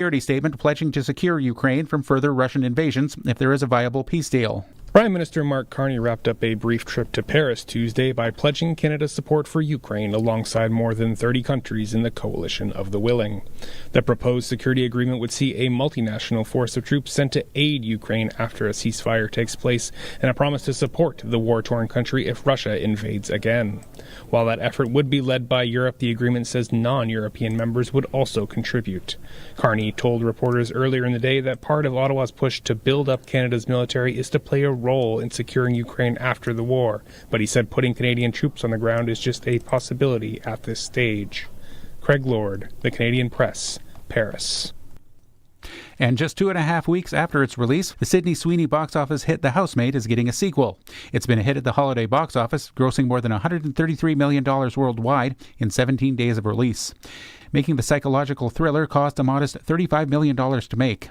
security statement pledging to secure Ukraine from further Russian invasions if there is a viable peace deal. Prime Minister Mark Carney wrapped up a brief trip to Paris Tuesday by pledging Canada's support for Ukraine alongside more than 30 countries in the coalition of the willing. The proposed security agreement would see a multinational force of troops sent to aid Ukraine after a ceasefire takes place and a promise to support the war-torn country if Russia invades again. While that effort would be led by Europe, the agreement says non-European members would also contribute. Carney told reporters earlier in the day that part of Ottawa's push to build up Canada's military is to play a role in securing Ukraine after the war, but he said putting Canadian troops on the ground is just a possibility at this stage. Craig Lord, The Canadian Press, Paris. And just 2.5 weeks after its release, the Sydney Sweeney box office hit The Housemaid is getting a sequel. It's been a hit at the holiday box office, grossing more than $133 million worldwide in 17 days of release, making the psychological thriller cost a modest $35 million to make.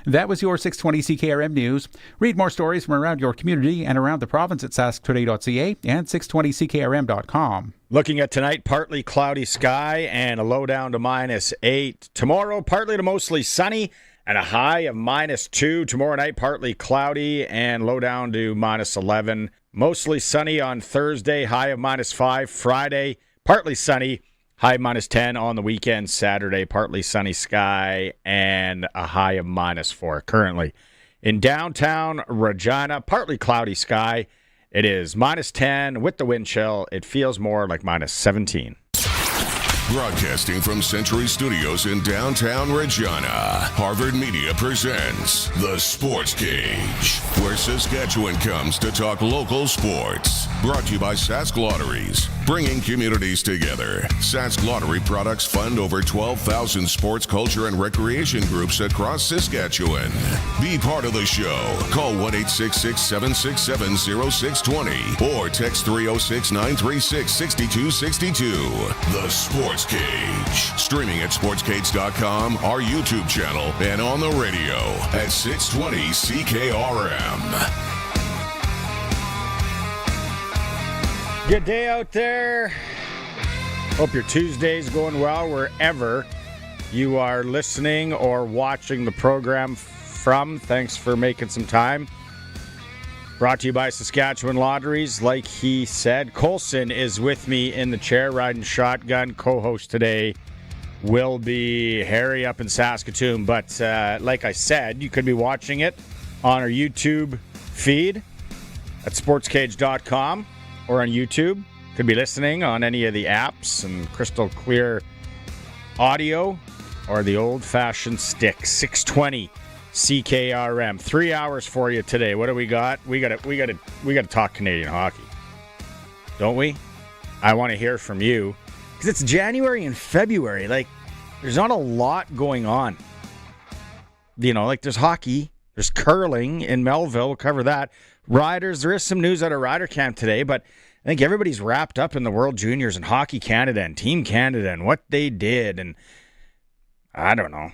That was your 620 CKRM News. Read more stories from around your community and around the province at sasktoday.ca and 620ckrm.com. Looking at tonight, partly cloudy sky and a low down to -8. Tomorrow, partly to mostly sunny and a high of -2. Tomorrow night, partly cloudy and low down to -11. Mostly sunny on Thursday, high of -5. Friday, partly sunny, high of -10 on the weekend. Saturday, partly sunny sky and a high of -4. Currently in downtown Regina, partly cloudy sky. It is -10 with the wind chill. It feels more like -17. Broadcasting from Century Studios in downtown Regina, Harvard Media presents The Sportscage, where Saskatchewan comes to talk local sports. Brought to you by Sask Lotteries, bringing communities together. Sask Lottery products fund over 12,000 sports, culture, and recreation groups across Saskatchewan. Be part of the show. Call 1-866-767-0620 or text 306-936-6262. The Sportscage. Streaming at sportscage.com, our YouTube channel, and on the radio at 620 CKRM. Good day out there. Hope your Tuesday's going well wherever you are listening or watching the program from. Thanks for making some time. Brought to you by Saskatchewan Lotteries. Like he said, Colson is with me in the chair riding shotgun. Co-host today will be Harry up in Saskatoon. But like I said, you could be watching it on our YouTube feed at sportscage.com or on YouTube. Could be listening on any of the apps and crystal clear audio or the old-fashioned stick. 620 CKRM. 3 hours for you today. What do we got? We got to talk Canadian hockey, don't we? I want to hear from you because it's January and February. Like, there's not a lot going on. You know, like there's hockey, there's curling in Melville. We'll cover that. Riders. There is some news out of Rider Camp today, but I think everybody's wrapped up in the World Juniors and Hockey Canada and Team Canada and what they did, and I don't know.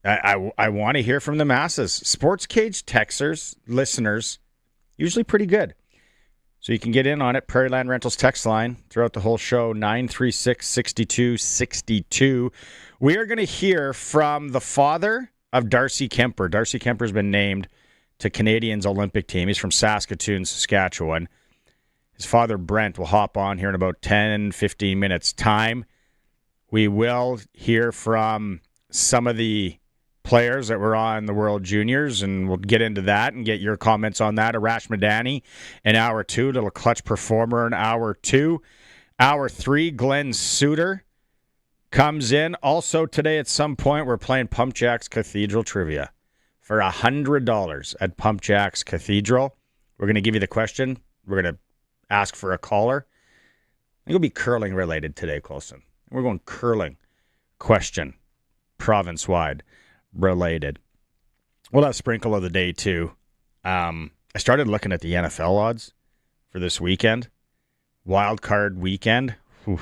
I want to hear from the masses. Sportscage texters, listeners, usually pretty good. So you can get in on it. Prairie Land Rentals text line throughout the whole show, 936-6262. We are going to hear from the father of Darcy Kuemper. Darcy Kuemper has been named to Canadians Olympic team. He's from Saskatoon, Saskatchewan. His father, Brent, will hop on here in about 10, 15 minutes' time. We will hear from some of the players that were on the World Juniors, and we'll get into that and get your comments on that. Arash Madani in Hour 2, little clutch performer in Hour 2. Hour 3, Glen Suitor comes in. Also today at some point, we're playing Pump Jacks Cathedral Trivia for $100 at Pump Jacks Cathedral. We're going to give you the question. We're going to ask for a caller. I think it'll be curling related today, Colson. We're going curling question, province-wide related. We'll have sprinkle of the day too. I started looking at the NFL odds for this weekend, wild card weekend. We're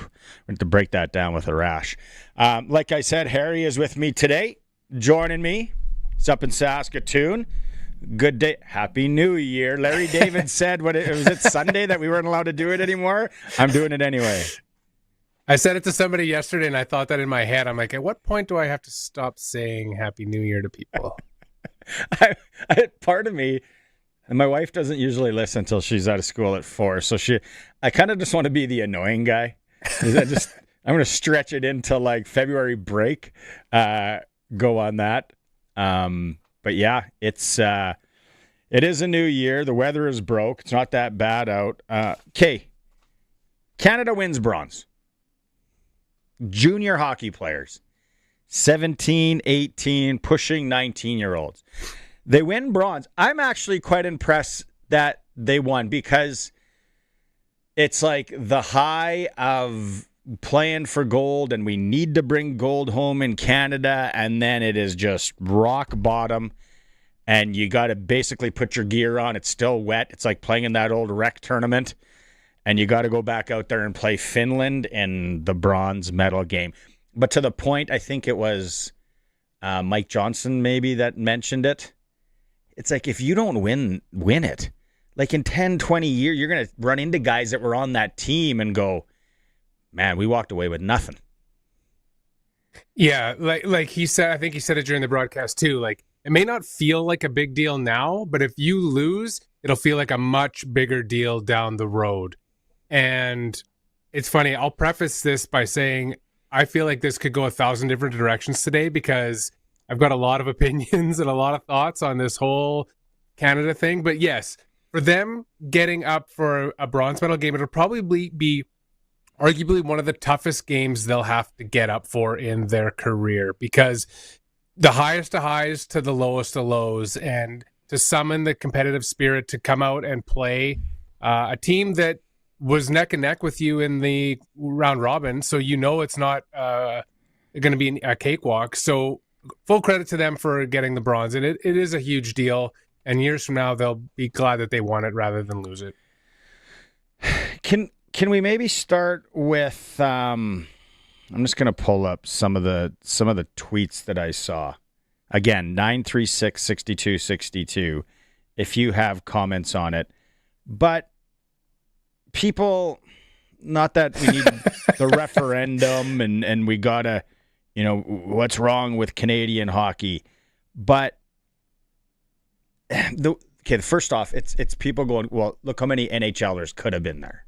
going to break that down with Arash. Like I said, Harry is with me today, joining me. He's up in Saskatoon. Good day. Happy New Year. Larry David said, was it Sunday that we weren't allowed to do it anymore? I'm doing it anyway. I said it to somebody yesterday, and I thought that in my head. I'm like, at what point do I have to stop saying Happy New Year to people? Part of me, and my wife doesn't usually listen until she's out of school at 4, so I kind of just want to be the annoying guy. I'm going to stretch it into like February break, go on that. But yeah, it is a new year. The weather is broke. It's not that bad out. Okay, Canada wins bronze. Junior hockey players, 17, 18, pushing 19-year-olds. They win bronze. I'm actually quite impressed that they won because it's like the high of playing for gold and we need to bring gold home in Canada, and then it is just rock bottom and you got to basically put your gear on. It's still wet. It's like playing in that old rec tournament. And you got to go back out there and play Finland in the bronze medal game. But to the point, I think it was Mike Johnson maybe that mentioned it. It's like if you don't win it. Like in 10, 20 years, you're going to run into guys that were on that team and go, man, we walked away with nothing. Yeah, like he said, I think he said it during the broadcast too. Like, it may not feel like a big deal now, but if you lose, it'll feel like a much bigger deal down the road. And it's funny, I'll preface this by saying I feel like this could go 1,000 different directions today because I've got a lot of opinions and a lot of thoughts on this whole Canada thing. But yes, for them getting up for a bronze medal game, it'll probably be arguably one of the toughest games they'll have to get up for in their career because the highest of highs to the lowest of lows, and to summon the competitive spirit to come out and play a team that was neck and neck with you in the round robin. So it's not going to be a cakewalk. So full credit to them for getting the bronze. And it is a huge deal. And years from now, they'll be glad that they won it rather than lose it. Can we maybe start with I'm just going to pull up some of the tweets that I saw. Again, 936-6262 if you have comments on it. But people, not that we need the referendum and we got to, what's wrong with Canadian hockey. But first off, it's people going, well, look how many NHLers could have been there.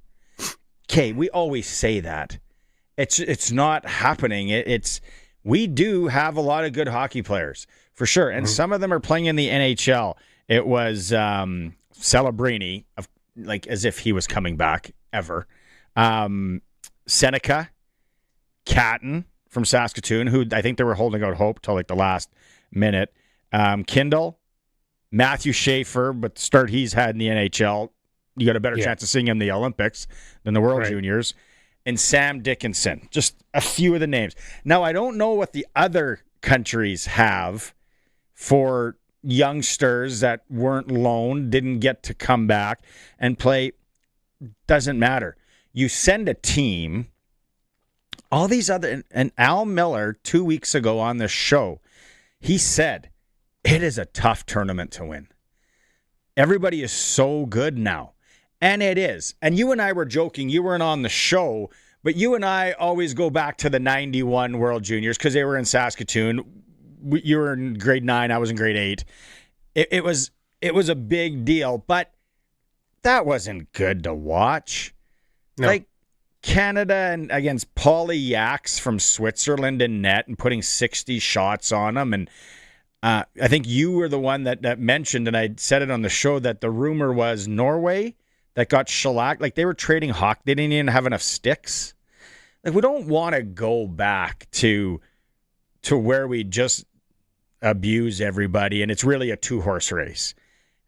Okay, we always say that. It's not happening. We do have a lot of good hockey players, for sure. And some of them are playing in the NHL. It was Celebrini, like as if he was coming back ever. Seneca, Catton from Saskatoon, who I think they were holding out hope till like the last minute. Kindle, Matthew Schaefer, but the start he's had in the NHL, you got a better chance of seeing him in the Olympics than the World Juniors. And Sam Dickinson, just a few of the names. Now, I don't know what the other countries have for youngsters that weren't loaned, didn't get to come back and play. Doesn't matter. You send a team, all these other, and Al Miller 2 weeks ago on the show, he said, it is a tough tournament to win. Everybody is so good now. And it is. And you and I were joking. You weren't on the show, but you and I always go back to the 91 World Juniors because they were in Saskatoon. You were in grade 9. I was in grade 8. It was a big deal, but that wasn't good to watch. No. Like Canada and against Paulie Yaks from Switzerland in net and putting 60 shots on them. And I think you were the one that mentioned, and I said it on the show, that the rumor was Norway that got shellacked. Like they were trading hockey. They didn't even have enough sticks. Like we don't want to go back to where we just abuse everybody and it's really a 2-horse race.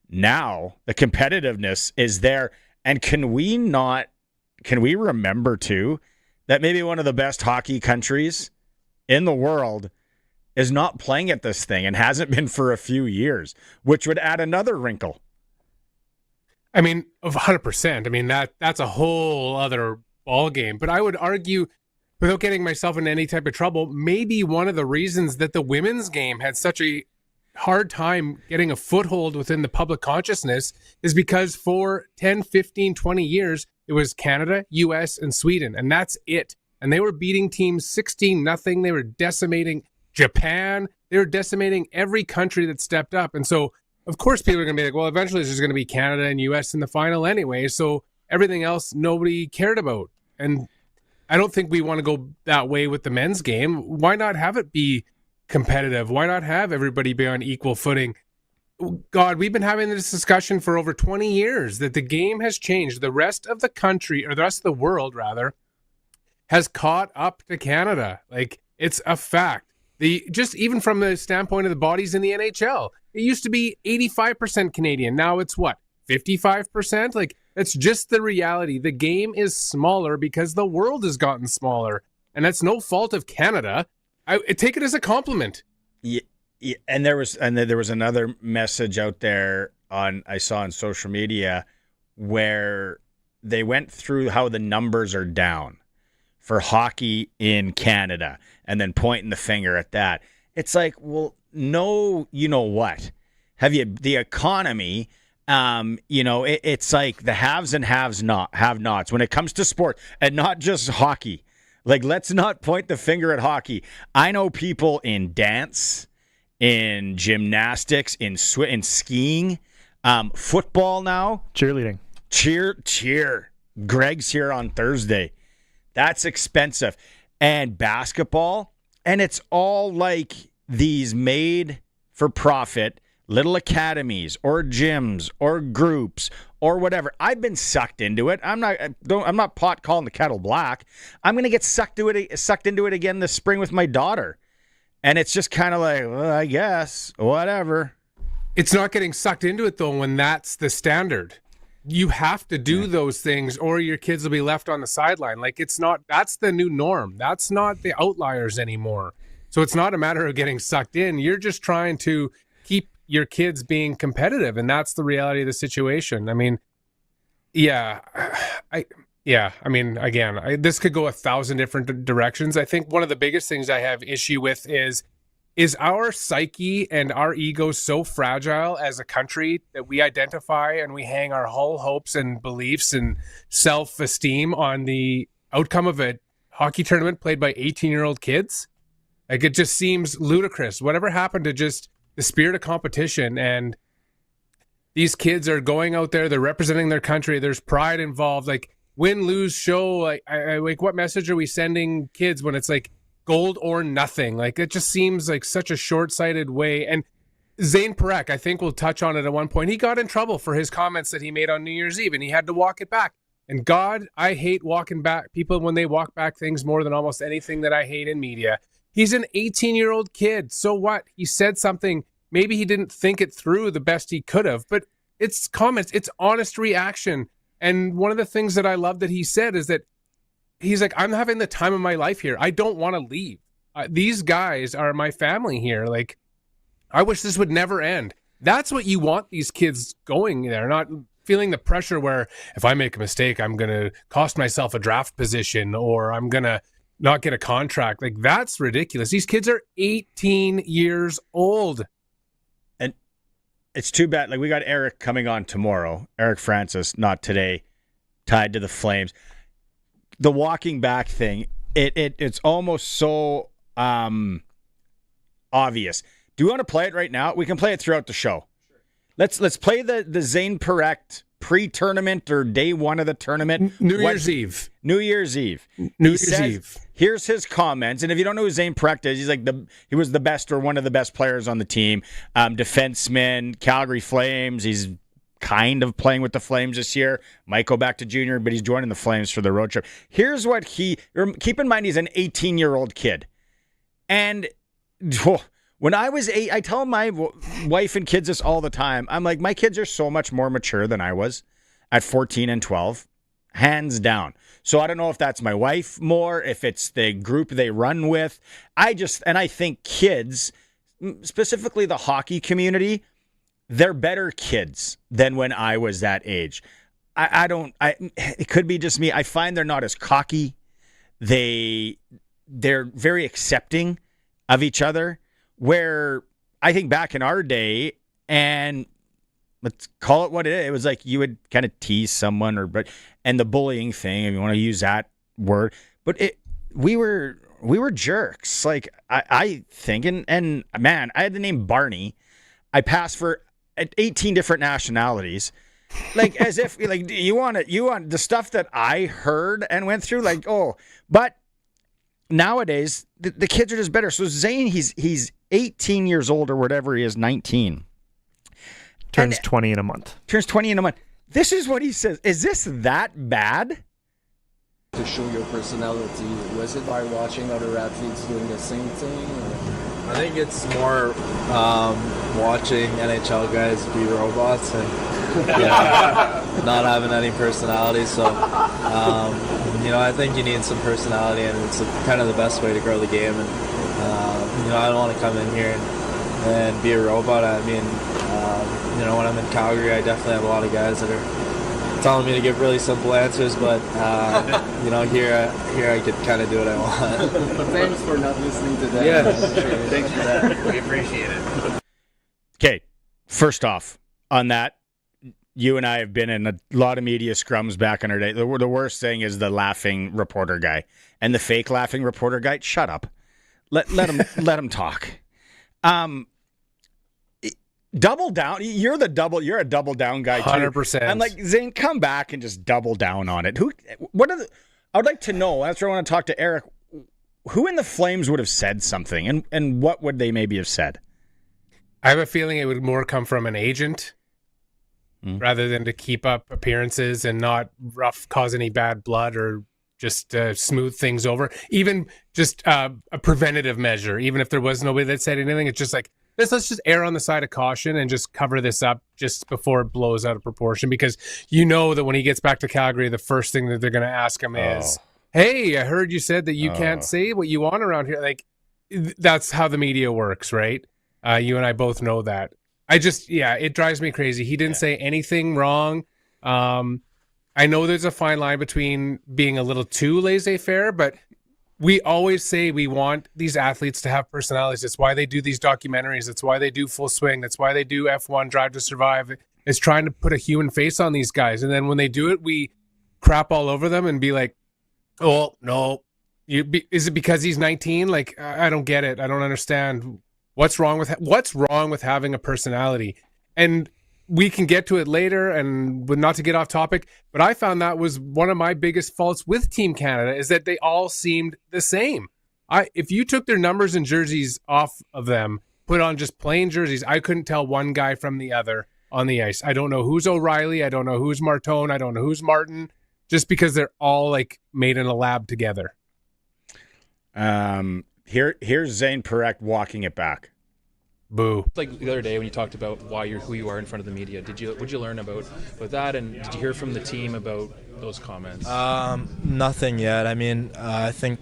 Now the competitiveness is there. And can we remember too that maybe one of the best hockey countries in the world is not playing at this thing and hasn't been for a few years, which would add another wrinkle. I mean, 100%. I mean, that's a whole other ball game. But I would argue, without getting myself into any type of trouble, maybe one of the reasons that the women's game had such a hard time getting a foothold within the public consciousness is because for 10, 15, 20 years, it was Canada, US, and Sweden. And that's it. and they were beating teams 16-0. They were decimating Japan. They were decimating every country that stepped up. And so, of course, people are going to be like, well, eventually there's going to be Canada and U.S. in the final anyway. So everything else nobody cared about. And I don't think we want to go that way with the men's game. Why not have it be competitive? Why not have everybody be on equal footing? God, we've been having this discussion for over 20 years that the game has changed. The rest of the country, or the rest of the world, rather, has caught up to Canada. Like, it's a fact. Just even from the standpoint of the bodies in the NHL, it used to be 85% Canadian. Now it's what, 55%? Like, that's just the reality. The game is smaller because the world has gotten smaller, and that's no fault of Canada. I take it as a compliment. Yeah, and there was another message out there I saw on social media where they went through how the numbers are down for hockey in Canada, and then pointing the finger at that. It's like, well, no, you know what? The economy, it's like the haves and have-nots when it comes to sport, and not just hockey. Like, let's not point the finger at hockey. I know people in dance, in gymnastics, in skiing, football now. Cheerleading. Cheer. Greg's here on Thursday. That's expensive. And basketball, and it's all like these made-for-profit little academies or gyms or groups or whatever. I've been sucked into it. I'm not pot calling the kettle black. I'm going to get sucked into it again this spring with my daughter. And it's just kind of like, well, I guess, whatever. It's not getting sucked into it, though, when that's the standard. You have to do those things or your kids will be left on the sideline. Like, that's the new norm. That's not the outliers anymore. So it's not a matter of getting sucked in. You're just trying to keep your kids being competitive, and that's the reality of the situation. I mean, again, this could go 1,000 different directions. I think one of the biggest things I have issue with is our psyche and our ego so fragile as a country that we identify and we hang our whole hopes and beliefs and self-esteem on the outcome of a hockey tournament played by 18-year-old kids? Like, it just seems ludicrous. Whatever happened to just the spirit of competition? And these kids are going out there, they're representing their country, there's pride involved. Like, win, lose, show, like what message are we sending kids when it's like gold or nothing? Like, it just seems like such a short-sighted way. And Zane Parekh, I think we'll touch on it at one point. He got in trouble for his comments that he made on New Year's Eve, and he had to walk it back. And God, I hate walking back people when they walk back things more than almost anything that I hate in media. He's an 18-year-old kid. So what? He said something. Maybe he didn't think it through the best he could have, but it's comments. It's honest reaction. And one of the things that I love that he said is that he's like, I'm having the time of my life here. I don't want to leave. These guys are my family here. Like, I wish this would never end. That's what you want these kids going there, not feeling the pressure where if I make a mistake, I'm going to cost myself a draft position or I'm going to not get a contract. Like, that's ridiculous. These kids are 18 years old. And it's too bad. Like, we got Eric coming on tomorrow. Eric Francis, not today, tied to the Flames. The walking back thing, it's almost so obvious. Do you want to play it right now? We can play it throughout the show. Let's play the Zane Parekh pre-tournament or day one of the tournament. New Year's Eve. Here's his comments. And if you don't know who Zane Parekh is, he's like he was the best or one of the best players on the team. Defenseman, Calgary Flames. He's kind of playing with the Flames this year. Might go back to junior, but he's joining the Flames for the road trip. Here's what keep in mind, he's an 18-year-old kid. And when I was 8, I tell my wife and kids this all the time. I'm like, my kids are so much more mature than I was at 14 and 12. Hands down. So I don't know if that's my wife more, if it's the group they run with. I think kids, specifically the hockey community, they're better kids than when I was that age. It could be just me. I find they're not as cocky. They're very accepting of each other, where I think back in our day, and let's call it what it is, it was like you would kind of tease someone and the bullying thing, if you want to use that word. But we were jerks. Like I think, and man, I had the name Barney. I passed for 18 different nationalities. Like as if like you want the stuff that I heard and went through, like, but nowadays the kids are just better. So Zane, he's 18 years old or whatever he is, 19. Turns 20 in a month. This is what he says. Is this that bad? To show your personality, was it by watching other athletes doing the same thing? Or? I think it's more watching NHL guys be robots and not having any personality. So, I think you need some personality, and it's kind of the best way to grow the game. And, I don't want to come in here and be a robot. I mean, when I'm in Calgary, I definitely have a lot of guys that are telling me to give really simple answers, but here I could kind of do what I want. Thanks for not listening to that. Yeah, thanks for that. We appreciate it. Okay, first off, on that, you and I have been in a lot of media scrums back in our day. The worst thing is the laughing reporter guy and the fake laughing reporter guy. Shut up. Let him talk. Double down. You're a double down guy too. 100%. I'm like, Zane, come back and just double down on it. I would like to know, after I want to talk to Eric, who in the Flames would have said something, and what would they maybe have said? I have a feeling it would more come from an agent rather than to keep up appearances and not cause any bad blood or just smooth things over. Even just a preventative measure, even if there was nobody that said anything, it's just like, let's just err on the side of caution and just cover this up just before it blows out of proportion, because that when he gets back to Calgary, the first thing that they're going to ask him is, hey, I heard you said that you can't say what you want around here. Like, that's how the media works, right? You and I both know that. It drives me crazy. He didn't say anything wrong. I know there's a fine line between being a little too laissez-faire, but we always say we want these athletes to have personalities. That's why they do these documentaries. That's why they do Full Swing. That's why they do F1 Drive to Survive. It's trying to put a human face on these guys. And then when they do it, we crap all over them and be like, oh, no. Is it because he's 19? Like, I don't get it. I don't understand. What's wrong with having a personality? And we can get to it later, and not to get off topic, but I found that was one of my biggest faults with Team Canada, is that they all seemed the same. If you took their numbers and jerseys off of them, put on just plain jerseys, I couldn't tell one guy from the other on the ice. I don't know who's O'Reilly. I don't know who's Martone. I don't know who's Martin, just because they're all like made in a lab together. Here's Zane Perek walking it back. Boo. Like the other day when you talked about who you are in front of the media, what'd you learn about that, and did you hear from the team about those comments? Nothing yet. I mean, I think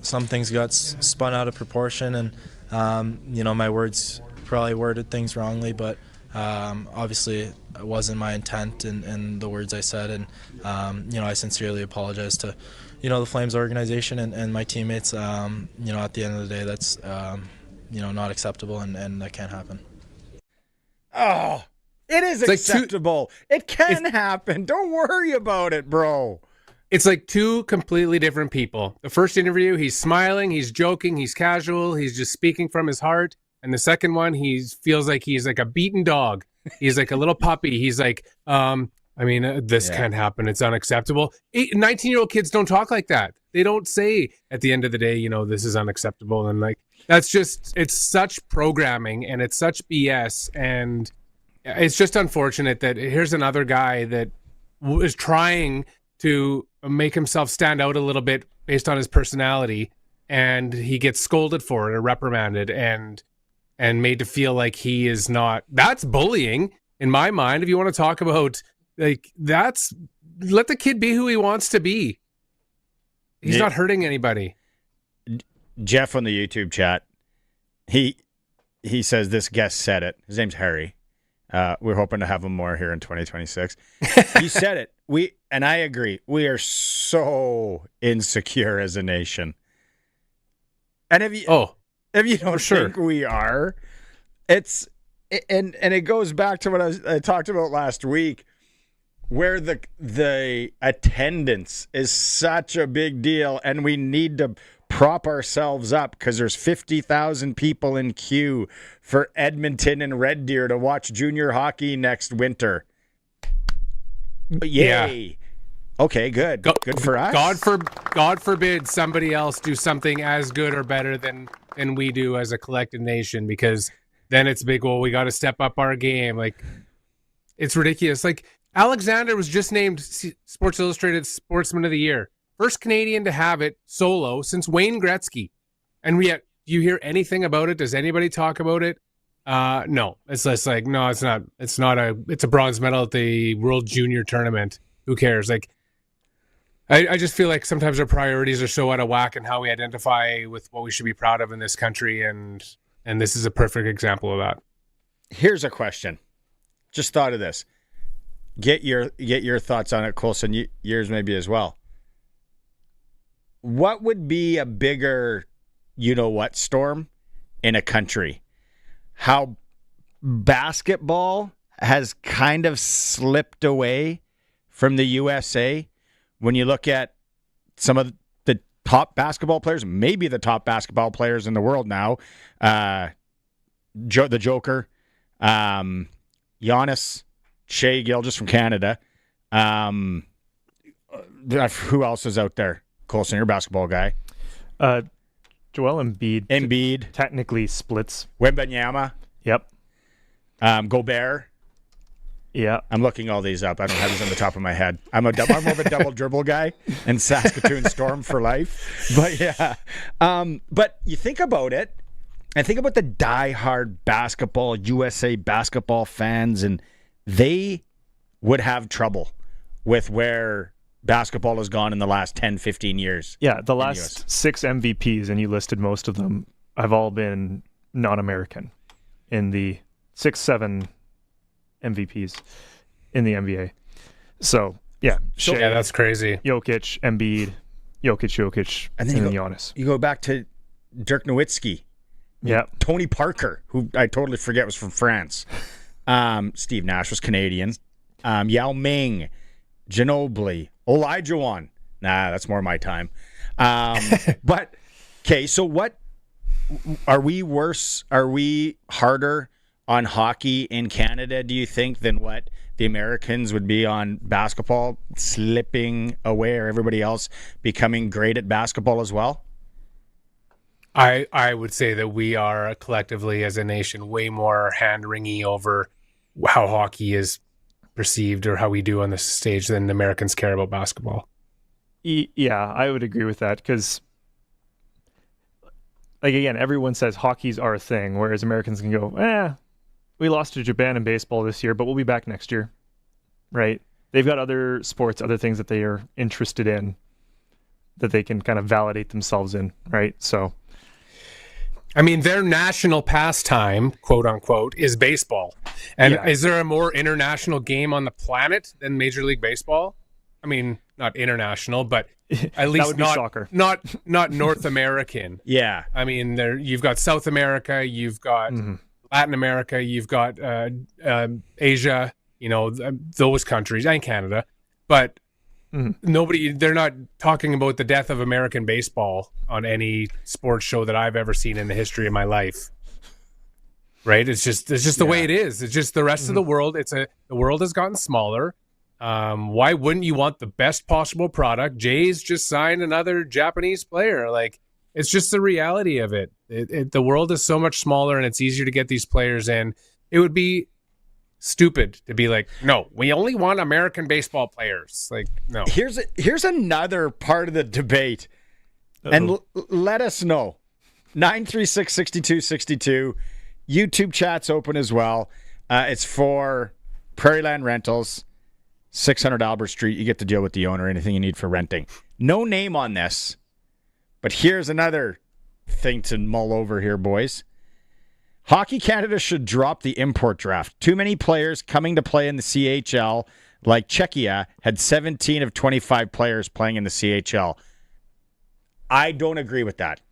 some things got spun out of proportion, and my words probably worded things wrongly, but obviously it wasn't my intent in the words I said, and I sincerely apologize to the Flames organization and my teammates. At the end of the day, that's not acceptable, and that can't happen. Oh, it is acceptable. It can happen. Don't worry about it, bro. It's like two completely different people. The first interview, he's smiling, he's joking, he's casual, he's just speaking from his heart. And the second one, he feels like he's like a beaten dog. He's like a little puppy. He's like, this can't happen. It's unacceptable. 19-year-old kids don't talk like that. They don't say at the end of the day, this is unacceptable. And like, it's such programming, and it's such BS. And it's just unfortunate that here's another guy that is trying to make himself stand out a little bit based on his personality, and he gets scolded for it or reprimanded and made to feel like he is not. That's bullying in my mind. If you want to talk about let the kid be who he wants to be. He's not hurting anybody. Jeff on the YouTube chat, he says this guest said it. His name's Harry. We're hoping to have him more here in 2026. He said it. And I agree. We are so insecure as a nation. And if you don't think we are, and it goes back to what I talked about last week. where the attendance is such a big deal, and we need to prop ourselves up because there's 50,000 people in queue for Edmonton and Red Deer to watch junior hockey next winter. Yay. Yeah. Okay, good. Good for us. God forbid somebody else do something as good or better than we do as a collective nation, because then it's big, well, we got to step up our game. Like, it's ridiculous. Like, Alexander was just named Sports Illustrated Sportsman of the Year. First Canadian to have it solo since Wayne Gretzky. And yet, do you hear anything about it? Does anybody talk about it? No. It's just like, no, it's not. It's a bronze medal at the World Junior Tournament. Who cares? Like, I just feel like sometimes our priorities are so out of whack and how we identify with what we should be proud of in this country, and this is a perfect example of that. Here's a question. Just thought of this. Get your thoughts on it, Colson. Yours maybe as well. What would be a bigger, storm in a country? How basketball has kind of slipped away from the USA. When you look at some of the top basketball players, maybe the top basketball players in the world now, the Joker, Giannis, Shea Gilgeous from Canada. Who else is out there? Colson, you're a basketball guy. Joel Embiid technically splits. Wembanyama. Yep. Gobert. Yeah. I'm looking all these up. I don't have these on the top of my head. I'm more of a double dribble guy and Saskatoon Storm for life. But yeah. But you think about it, and think about the diehard basketball, USA basketball fans, and they would have trouble with where basketball has gone in the last 10, 15 years. Yeah, the last 6 MVPs, and you listed most of them, have all been non-American in the 6-7 MVPs in the NBA. So, yeah. Yeah, that's crazy. Jokic, Embiid, Jokic, and then Giannis. You go back to Dirk Nowitzki. Yeah. Tony Parker, who I totally forget was from France. Steve Nash was Canadian. Yao Ming, Ginobili, Olajuwon. Nah, that's more my time. But, okay, so what, are we worse? Are we harder on hockey in Canada, do you think, than what the Americans would be on basketball, slipping away, or everybody else becoming great at basketball as well? I would say that we are collectively as a nation way more hand-wringy over how hockey is perceived or how we do on the stage than Americans care about basketball. Yeah, I would agree with that, because, like, again, everyone says hockey's our thing, whereas Americans can go, we lost to Japan in baseball this year, but we'll be back next year, right? They've got other sports, other things that they are interested in that they can kind of validate themselves in, right? So, I mean, their national pastime, quote unquote, is baseball. And is there a more international game on the planet than Major League Baseball? I mean, not international, but at least not soccer. Not North American. Yeah. I mean, you've got South America, you've got Latin America, you've got Asia, those countries, and Canada. But they're not talking about the death of American baseball on any sports show that I've ever seen in the history of my life. Right? It's just the way it is. It's just the rest of the world. The world has gotten smaller. Why wouldn't you want the best possible product? Jays just signed another Japanese player. Like, it's just the reality of it. The world is so much smaller, and it's easier to get these players in. It would be stupid to be like, no, we only want American baseball players. Like, no. Here's another part of the debate. And let us know. 936-6262. YouTube chat's open as well. It's for Prairie Land Rentals, 600 Albert Street. You get to deal with the owner, anything you need for renting. No name on this, but here's another thing to mull over here, boys. Hockey Canada should drop the import draft. Too many players coming to play in the CHL, like Czechia, had 17 of 25 players playing in the CHL. I don't agree with that.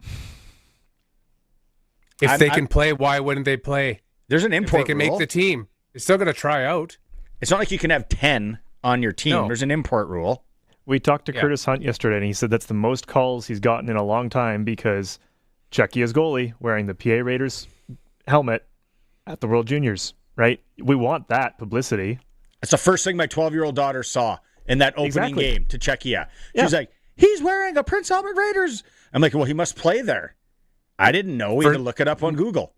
If they can play, why wouldn't they play? There's an import If they can rule. make the team. They're still going to try out. It's not like you can have 10 on your team. No. There's an import rule. We talked to Curtis Hunt yesterday, and he said that's the most calls he's gotten in a long time because Czechia's goalie wearing the PA Raiders helmet at the World Juniors, right? We want that publicity. It's the first thing my 12-year-old daughter saw in that opening game to Czechia. She was like, he's wearing a Prince Albert Raiders. I'm like, well, he must play there. I didn't know. We had to look it up on Google.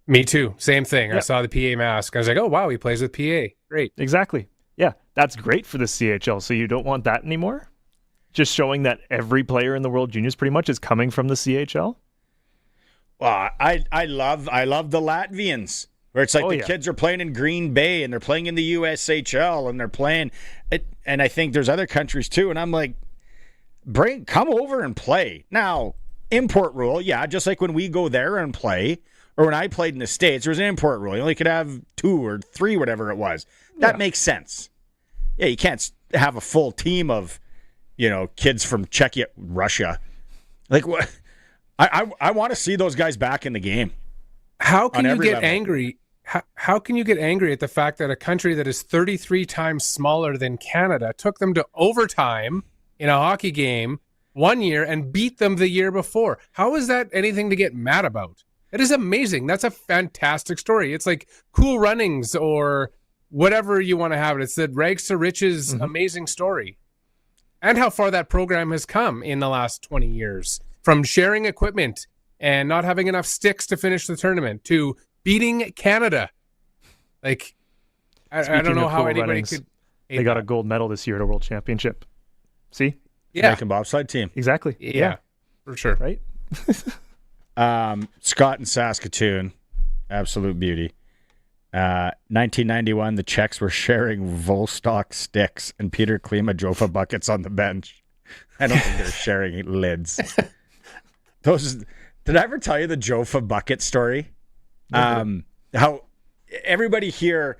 Me too. Same thing. I saw the PA mask. I was like, oh, wow, he plays with PA. Great. Exactly. Yeah, that's great for the CHL. So you don't want that anymore? Just showing that every player in the World Juniors pretty much is coming from the CHL? Well, I love the Latvians, where it's like the kids are playing in Green Bay and they're playing in the USHL and they're playing it, and I think there's other countries too, and I'm like, come over and play. Now, import rule, just like when we go there and play, or when I played in the States, there was an import rule. You only could have 2 or 3, whatever it was. That makes sense. Yeah, you can't have a full team of, kids from Czechia, Russia. Like, what? I want to see those guys back in the game. How can you get angry? How can you get angry at the fact that a country that is 33 times smaller than Canada took them to overtime in a hockey game one year and beat them the year before? How is that anything to get mad about? It is amazing. That's a fantastic story. It's like Cool Runnings or whatever you want to have it. It's the rags to riches amazing story. And how far that program has come in the last 20 years. From sharing equipment and not having enough sticks to finish the tournament to beating Canada. Like, I don't know how anybody could. They got a gold medal this year at a world championship. See? Yeah. American bobsled team. Exactly. Yeah. For sure. Right? Scott in Saskatoon. Absolute beauty. 1991, the Czechs were sharing Vostok sticks and Peter Klima Jofa buckets on the bench. I don't think they're sharing lids. Did I ever tell you the Jofa bucket story? How everybody here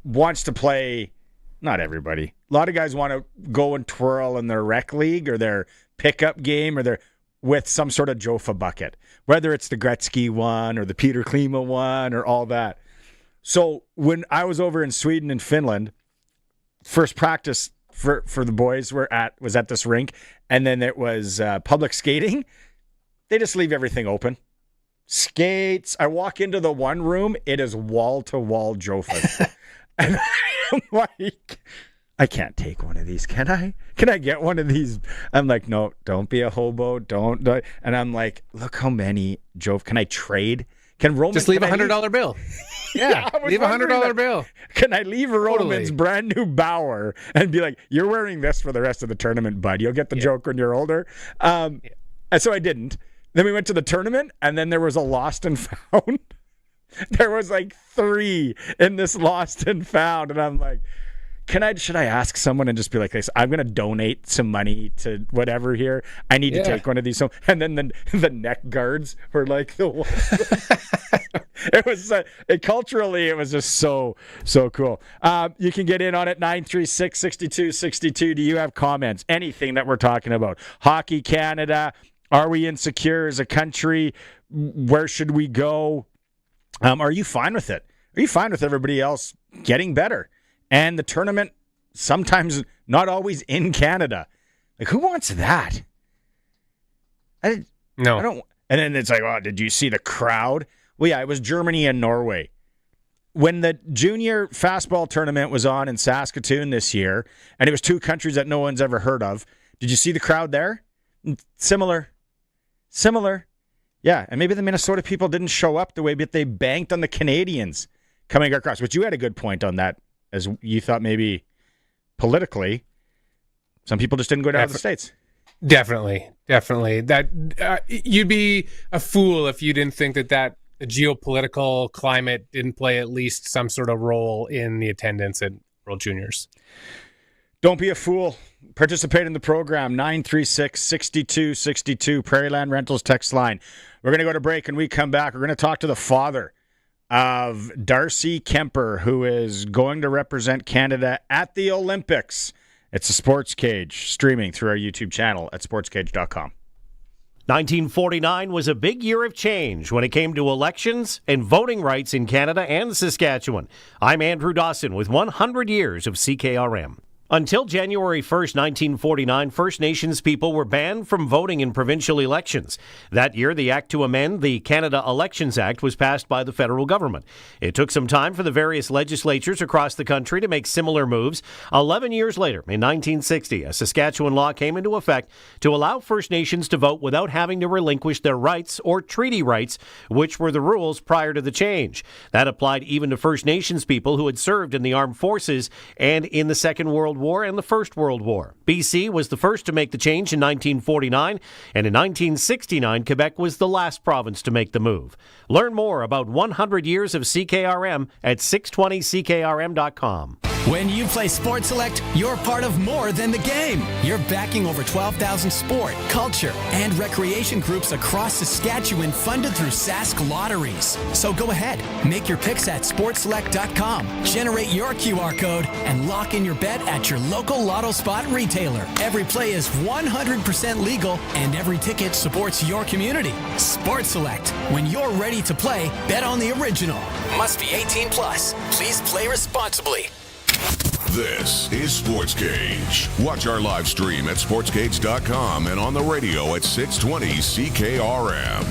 wants to play, not everybody. A lot of guys want to go and twirl in their rec league or their pickup game or their with some sort of Jofa bucket, whether it's the Gretzky one or the Peter Klima one or all that. So when I was over in Sweden and Finland, first practice for the boys was at this rink, and then it was public skating. They just leave everything open. Skates. I walk into the one room, it is wall-to-wall Jofas. And I'm like, I can't take one of these, can I? Can I get one of these? I'm like, no, don't be a hobo. Don't. And I'm like, look how many Jof. Can I trade? Can Roman just leave $100 bill? Yeah, leave $100 bill. Can I leave a Roman's brand new Bauer and be like, you're wearing this for the rest of the tournament, bud. You'll get the joke when you're older. And so I didn't. Then we went to the tournament, and then there was a lost and found. There was like 3 in this lost and found, and I'm like, should I ask someone and just be like this? I'm going to donate some money to whatever here. I need to take one of these. And then the neck guards were like the ones. It was culturally, it was just so cool. You can get in on it 936-6262. Do you have comments? Anything that we're talking about? Hockey Canada. Are we insecure as a country? Where should we go? Are you fine with it? Are you fine with everybody else getting better? And the tournament, sometimes not always in Canada. Like, who wants that? No. I don't. And then it's like, oh, did you see the crowd? Well, yeah, it was Germany and Norway. When the junior fastball tournament was on in Saskatoon this year, and it was 2 countries that no one's ever heard of, did you see the crowd there? Similar. Yeah, and maybe the Minnesota people didn't show up the way, but they banked on the Canadians coming across. But you had a good point on that, as you thought maybe politically, some people just didn't go down to the States. Definitely. That you'd be a fool if you didn't think that the geopolitical climate didn't play at least some sort of role in the attendance at World Juniors. Don't be a fool. Participate in the program, 936-6262, Prairieland Rentals text line. We're going to go to break, and we come back. We're going to talk to the father of Darcy Kuemper, who is going to represent Canada at the Olympics. It's a Sportscage, streaming through our YouTube channel at sportscage.com. 1949 was a big year of change when it came to elections and voting rights in Canada and Saskatchewan. I'm Andrew Dawson with 100 years of CKRM. Until January 1st, 1949, First Nations people were banned from voting in provincial elections. That year, the act to amend the Canada Elections Act was passed by the federal government. It took some time for the various legislatures across the country to make similar moves. 11 years later, in 1960, a Saskatchewan law came into effect to allow First Nations to vote without having to relinquish their rights or treaty rights, which were the rules prior to the change. That applied even to First Nations people who had served in the armed forces and in the Second World War and the First World War. BC was the first to make the change in 1949, and in 1969, Quebec was the last province to make the move. Learn more about 100 years of CKRM at 620ckrm.com. When you play Sports Select, you're part of more than the game. You're backing over 12,000 sport, culture, and recreation groups across Saskatchewan funded through Sask Lotteries. So go ahead, make your picks at sportselect.com, generate your QR code, and lock in your bet at your local Lotto Spot retailer. Every play is 100% legal, and every ticket supports your community. Sports Select. When you're ready to play, bet on the original. Must be 18 plus. Please play responsibly. This is Sportscage. Watch our live stream at sportscage.com and on the radio at 620 CKRM.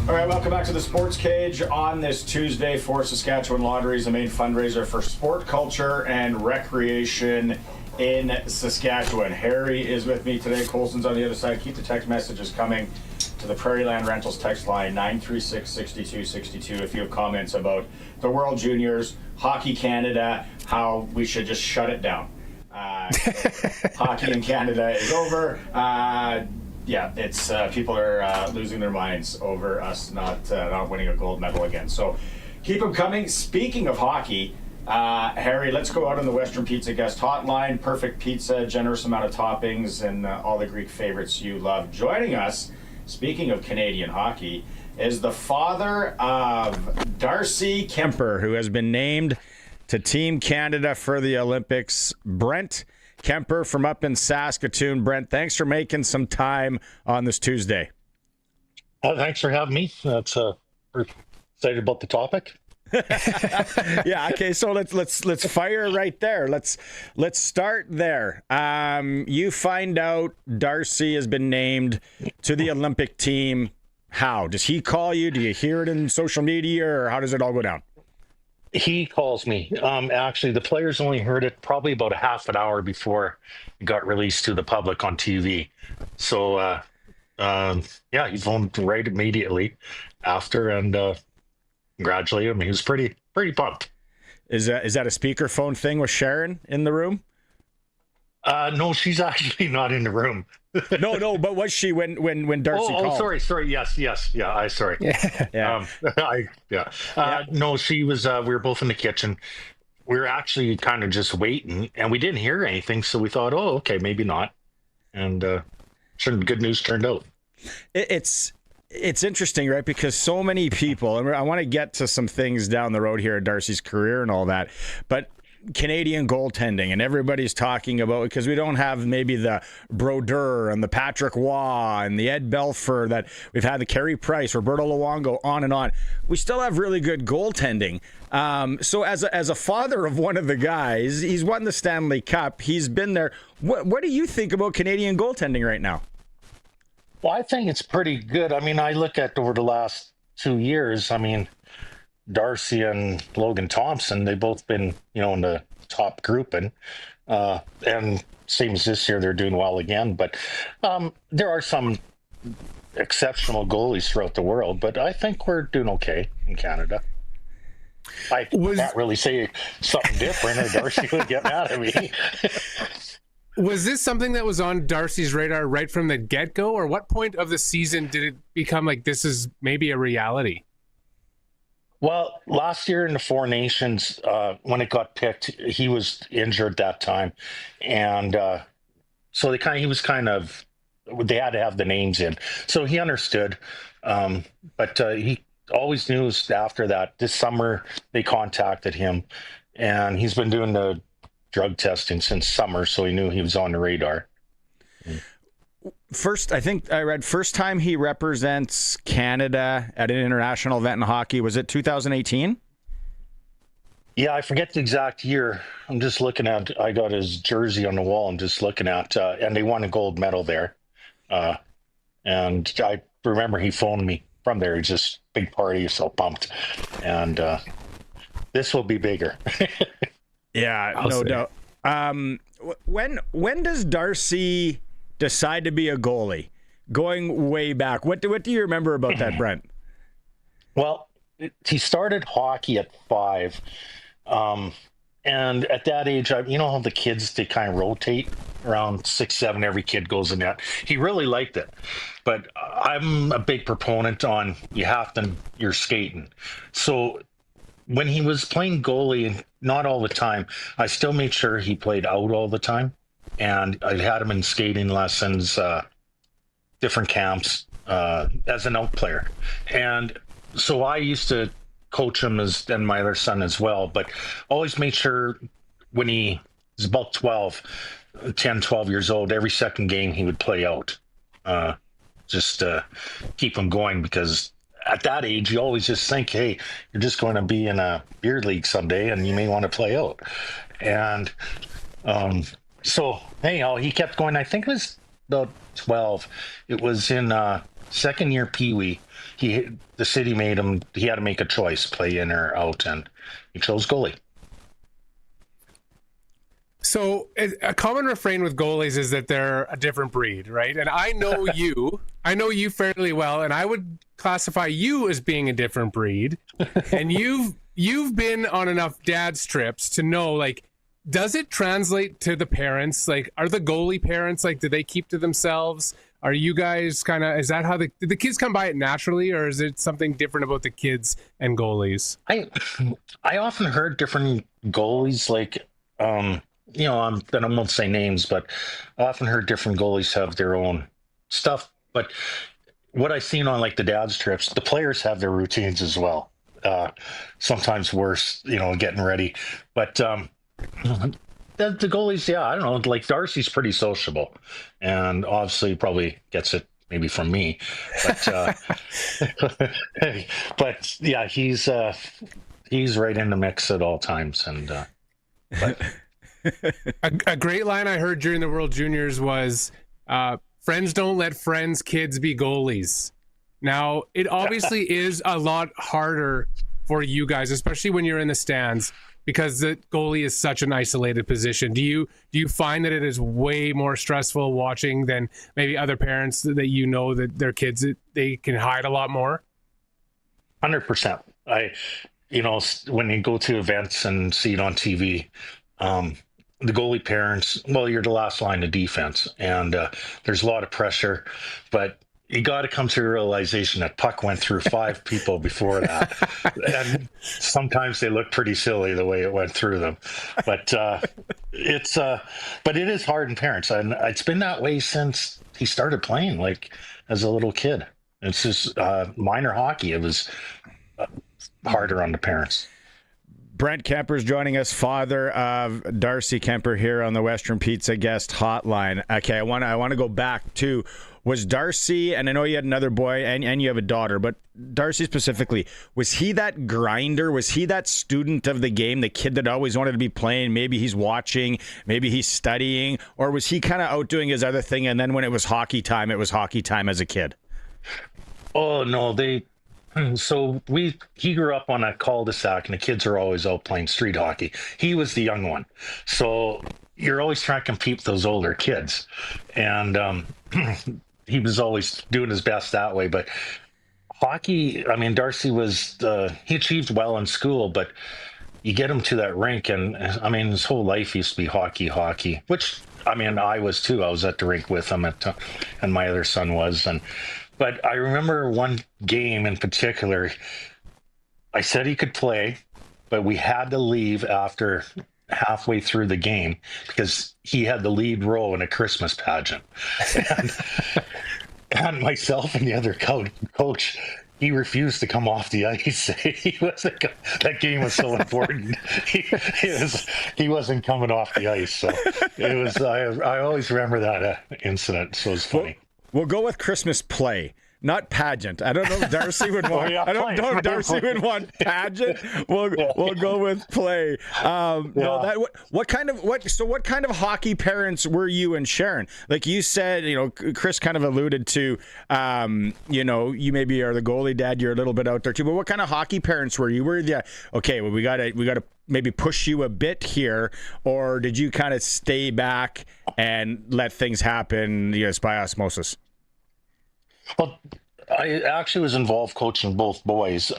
All right, welcome back to the Sports Cage on this Tuesday for Saskatchewan Lotteries, the main fundraiser for sport, culture, and recreation in Saskatchewan. Harry is with me today. Colson's on the other side. Keep the text messages coming to the Prairie Land Rentals text line 936-6262 if you have comments about the World Juniors, Hockey Canada, how we should just shut it down. Hockey in Canada is over. It's people are losing their minds over us not winning a gold medal again. So keep them coming. Speaking of hockey, Harry, let's go out on the Western Pizza guest hotline. Perfect pizza, generous amount of toppings, and all the Greek favorites you love. Joining us, speaking of Canadian hockey, is the father of Darcy Kuemper, who has been named to Team Canada for the Olympics. Brent Kuemper from up in Saskatoon. Brent, thanks for making some time on this Tuesday. Thanks for having me. We're excited about the topic. Yeah. Okay. So let's fire right there. Let's start there. You find out Darcy has been named to the Olympic team. How does he call you? Do you hear it in social media, or how does it all go down? He calls me. Actually, the players only heard it probably about a half an hour before it got released to the public on TV. So, he phoned right immediately after and congratulated him. He was pretty pumped. Is that a speakerphone thing with Sharon in the room? No, she's actually not in the room. No, but was she when Darcy called? Oh, sorry. Yes. Yeah, sorry. Yeah. No, she was, we were both in the kitchen. We were actually kind of just waiting, and we didn't hear anything, so we thought, oh, okay, maybe not. And good news turned out. It's interesting, right? Because so many people, and I want to get to some things down the road here at Darcy's career and all that, but Canadian goaltending, and everybody's talking about, because we don't have maybe the Brodeur and the Patrick Waugh and the Ed Belfour that we've had, the Carey Price, Roberto Luongo, on and on. We still have really good goaltending. So as a father of one of the guys, he's won the Stanley Cup. He's been there. What do you think about Canadian goaltending right now? Well, I think it's pretty good. I mean, I look at over the last 2 years, I mean, Darcy and Logan Thompson, they've both been, in the top grouping. And same as this year, they're doing well again. But there are some exceptional goalies throughout the world, but I think we're doing okay in Canada. I can't really say something different or Darcy would get mad at me. Was this something that was on Darcy's radar right from the get-go, or what point of the season did it become like this is maybe a reality? Well, last year in the Four Nations, when it got picked, he was injured that time. And so they had to have the names in. So he understood. But he always knew after that, this summer, they contacted him. And he's been doing the drug testing since summer, so he knew he was on the radar. First, I think I read first time he represents Canada at an international event in hockey. Was it 2018? Yeah, I forget the exact year. I'm just looking at, I got his jersey on the wall. I'm just looking at, and they won a gold medal there. And I remember he phoned me from there. He's just big party, so pumped. And this will be bigger. Yeah, no doubt. When does Darcy decide to be a goalie? Going way back, what do you remember about that, Brent? Well, he started hockey at 5. And at that age, you know how the kids, they kind of rotate around 6, 7, every kid goes in that. He really liked it. But I'm a big proponent on you're skating. So when he was playing goalie, not all the time, I still made sure he played out all the time. And I had him in skating lessons, different camps, as an out player. And so I used to coach him and my other son as well, but always made sure when he was about 10, 12 years old, every second game he would play out, just to keep him going, because at that age, you always just think, hey, you're just going to be in a beer league someday and you may want to play out. And so anyhow, he kept going. I think it was about 12. It was in second year Pee Wee. The city made him, he had to make a choice, play in or out, and he chose goalie. So a common refrain with goalies is that they're a different breed, right? And I know you fairly well, and I would classify you as being a different breed. And you've been on enough dad's trips to know, like, does it translate to the parents? Like, are the goalie parents, like, do they keep to themselves? Are you guys kind of, is that how did the kids come by it naturally, or is it something different about the kids and goalies? I often heard different goalies, like, you know, I won't say names, but I often heard different goalies have their own stuff. But what I've seen on, like, the dad's trips, the players have their routines as well. Sometimes worse, you know, getting ready. But the goalies, yeah, I don't know. Like, Darcy's pretty sociable, and obviously probably gets it maybe from me. But but yeah, he's right in the mix at all times. And but. A great line I heard during the World Juniors was, friends don't let friends' kids be goalies. Now, it obviously is a lot harder for you guys, especially when you're in the stands, because the goalie is such an isolated position. Do you find that it is way more stressful watching than maybe other parents that you know that their kids, they can hide a lot more? 100%. You know, when you go to events and see it on TV, the goalie parents, well, you're the last line of defense, and there's a lot of pressure, but you got to come to the realization that puck went through 5 people before that. And sometimes they look pretty silly the way it went through them. But but it is hard on parents. And it's been that way since he started playing, like, as a little kid. It's just minor hockey. It was harder on the parents. Brent Kuemper's joining us, father of Darcy Kuemper, here on the Western Pizza Guest Hotline. Okay, I want to go back to, was Darcy, and I know you had another boy and you have a daughter, but Darcy specifically, was he that grinder? Was he that student of the game, the kid that always wanted to be playing? Maybe he's watching, maybe he's studying, or was he kind of out doing his other thing, and then when it was hockey time, it was hockey time as a kid? Oh, no, so he grew up on a cul-de-sac, and the kids are always out playing street hockey. He was the young one. So you're always trying to compete with those older kids. And he was always doing his best that way. But hockey, I mean, Darcy he achieved well in school, but you get him to that rink, and I mean, his whole life used to be hockey, which, I mean, I was too. I was at the rink with him, and my other son was. But I remember one game in particular, I said he could play, but we had to leave after halfway through the game because he had the lead role in a Christmas pageant. And myself and the other coach, he refused to come off the ice. That game was so important. He wasn't coming off the ice. So it was. I always remember that incident. So it's funny. We'll go with Christmas play. not pageant. I don't know if Darcy would want. I don't know if Darcy would want pageant. We'll go with play. No, what kind of hockey parents were you and Sharon? Like you said, Chris kind of alluded to, you maybe are the goalie dad. You're a little bit out there too. But what kind of hockey parents were you? Were you okay? Well, we got to maybe push you a bit here, or did you kind of stay back and let things happen, by osmosis? Well, I actually was involved coaching both boys,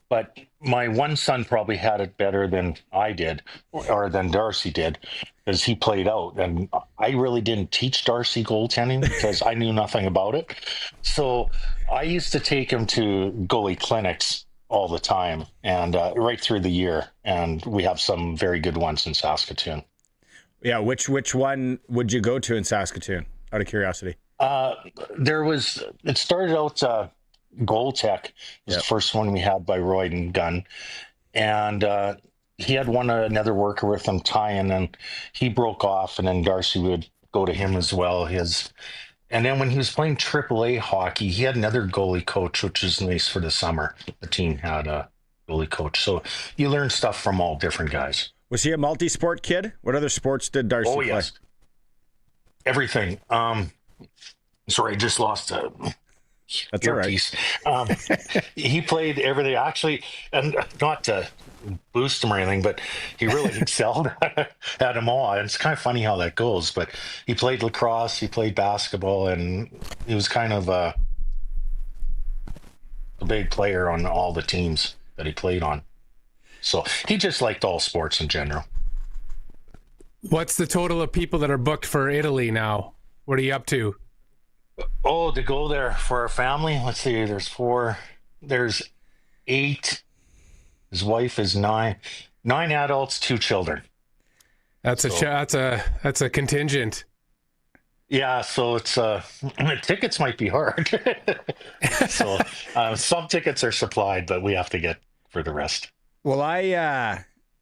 but my one son probably had it better than I did, or than Darcy did, because he played out. And I really didn't teach Darcy goaltending because I knew nothing about it. So I used to take him to goalie clinics all the time and right through the year. And we have some very good ones in Saskatoon. Yeah. Which one would you go to in Saskatoon, out of curiosity? It started out Goal Tech was the first one we had by Royd and Gunn. And he had another worker with him, Tyan, and he broke off, and then Darcy would go to him as well. And then when he was playing AAA hockey, he had another goalie coach, which is nice for the summer. The team had a goalie coach. So you learn stuff from all different guys. Was he a multi-sport kid? What other sports did Darcy play? Yes. Everything. Sorry, I just lost a earpiece. Right. He played everything, actually, and not to boost him or anything, but he really excelled at them all. And it's kind of funny how that goes, but he played lacrosse, he played basketball, and he was kind of a big player on all the teams that he played on. So he just liked all sports in general. What's the total of people that are booked for Italy now? What are you up to? Oh, to go there for our family? Let's see, there's 4. There's 8. His wife is 9. 9 adults, 2 children. That's a contingent. Yeah, so it's tickets might be hard. So some tickets are supplied, but we have to get for the rest. Well, I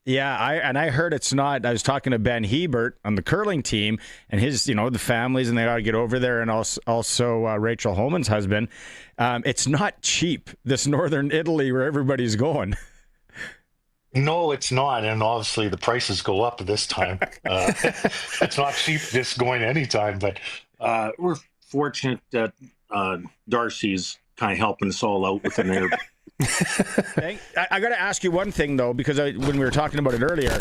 heard it's not. I was talking to Ben Hebert on the curling team, and his, the families, and they got to get over there, and also Rachel Holman's husband. It's not cheap, this northern Italy where everybody's going. No, it's not, and obviously the prices go up this time. It's not cheap just going anytime, but we're fortunate that Darcy's kind of helping us all out with the air. I got to ask you one thing though, because when we were talking about it earlier,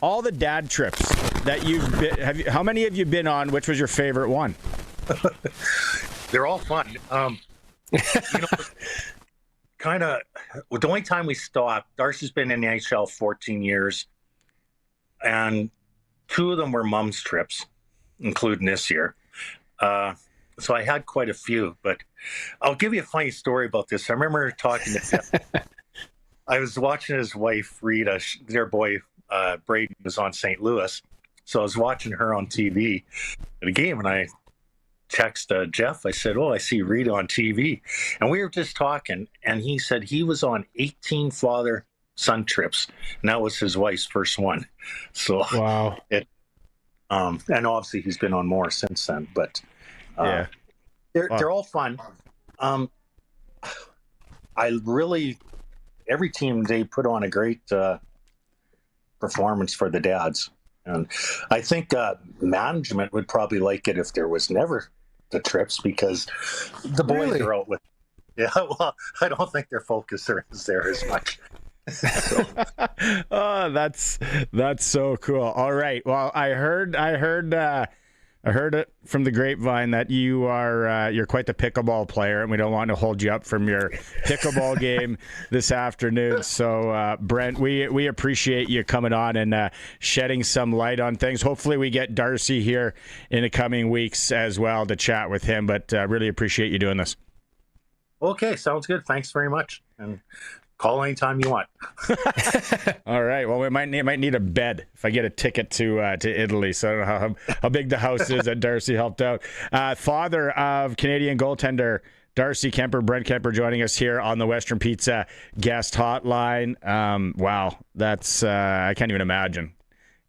all the dad trips that you've been, how many have you been on? Which was your favorite one? They're all fun. Kind of. Well, the only time we stopped, Darcy's been in the NHL 14 years, and 2 of them were mom's trips, including this year. So I had quite a few, but I'll give you a funny story about this. I remember talking to Jeff. I was watching his wife, Rita, their boy, Braden, was on St. Louis. So I was watching her on TV at a game, and I text Jeff. I said, I see Rita on TV. And we were just talking, and he said he was on 18 father-son trips, and that was his wife's first one. So wow. And obviously he's been on more since then, but they're all fun. Every team, they put on a great performance for the dads, and I think management would probably like it if there was never the trips, because the boys are out with. Yeah, well, I don't think their focus is there as much. So. Oh, that's so cool. All right, well, I heard it from the grapevine that you're quite the pickleball player, and we don't want to hold you up from your pickleball game this afternoon. So, Brent, we appreciate you coming on and shedding some light on things. Hopefully we get Darcy here in the coming weeks as well to chat with him, but really appreciate you doing this. Okay, sounds good. Thanks very much. And call anytime you want. All right. Well, we might need a bed if I get a ticket to Italy. So I don't know how big the house is that Darcy helped out. Father of Canadian goaltender Darcy Kuemper, Brent Kuemper, joining us here on the Western Pizza guest hotline. Wow, that's I can't even imagine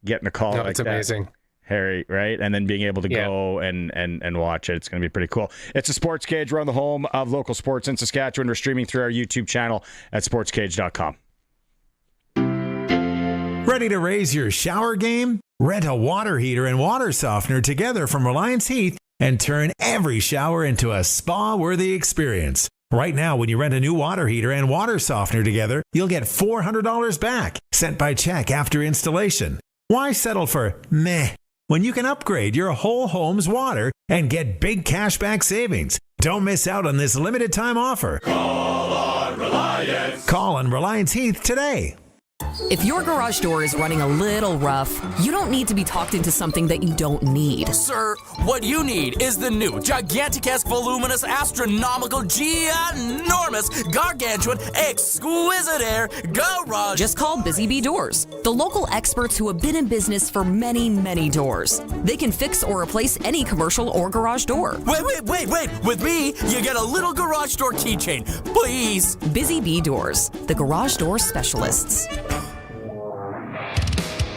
getting a call like that. That's amazing. Harry, right? And then being able to go and watch it. It's going to be pretty cool. It's a Sports Cage. We're on the home of local sports in Saskatchewan. We're streaming through our YouTube channel at sportscage.com. Ready to raise your shower game? Rent a water heater and water softener together from Reliance Heath and turn every shower into a spa-worthy experience. Right now, when you rent a new water heater and water softener together, you'll get $400 back, sent by check after installation. Why settle for meh when you can upgrade your whole home's water and get big cashback savings? Don't miss out on this limited time offer. Call on Reliance. Call on Reliance Heath today. If your garage door is running a little rough, you don't need to be talked into something that you don't need. Sir, what you need is the new gigantic-esque, voluminous, astronomical, ginormous, gargantuan, exquisite air garage. Just call Busy Bee Doors, the local experts who have been in business for many, many doors. They can fix or replace any commercial or garage door. Wait. With me, you get a little garage door keychain, please. Busy Bee Doors, the garage door specialists.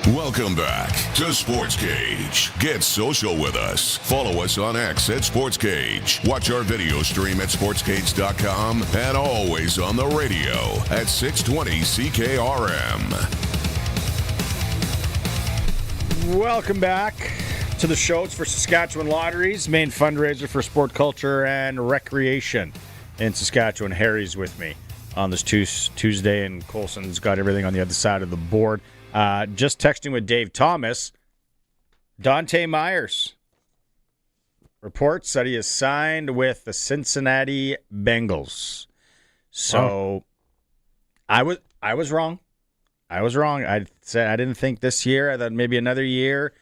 Welcome back to Sportscage. Get social with us. Follow us on X at Sportscage. Watch our video stream at sportscage.com and always on the radio at 620 CKRM. Welcome back to the show. It's for Saskatchewan Lotteries, main fundraiser for sport, culture, and recreation in Saskatchewan. Harry's with me on this Tuesday, and Colson's got everything on the other side of the board. Just texting with Dave Thomas. Dante Myers reports that he is signed with the Cincinnati Bengals. So I was wrong. I said I didn't think this year. I thought maybe another year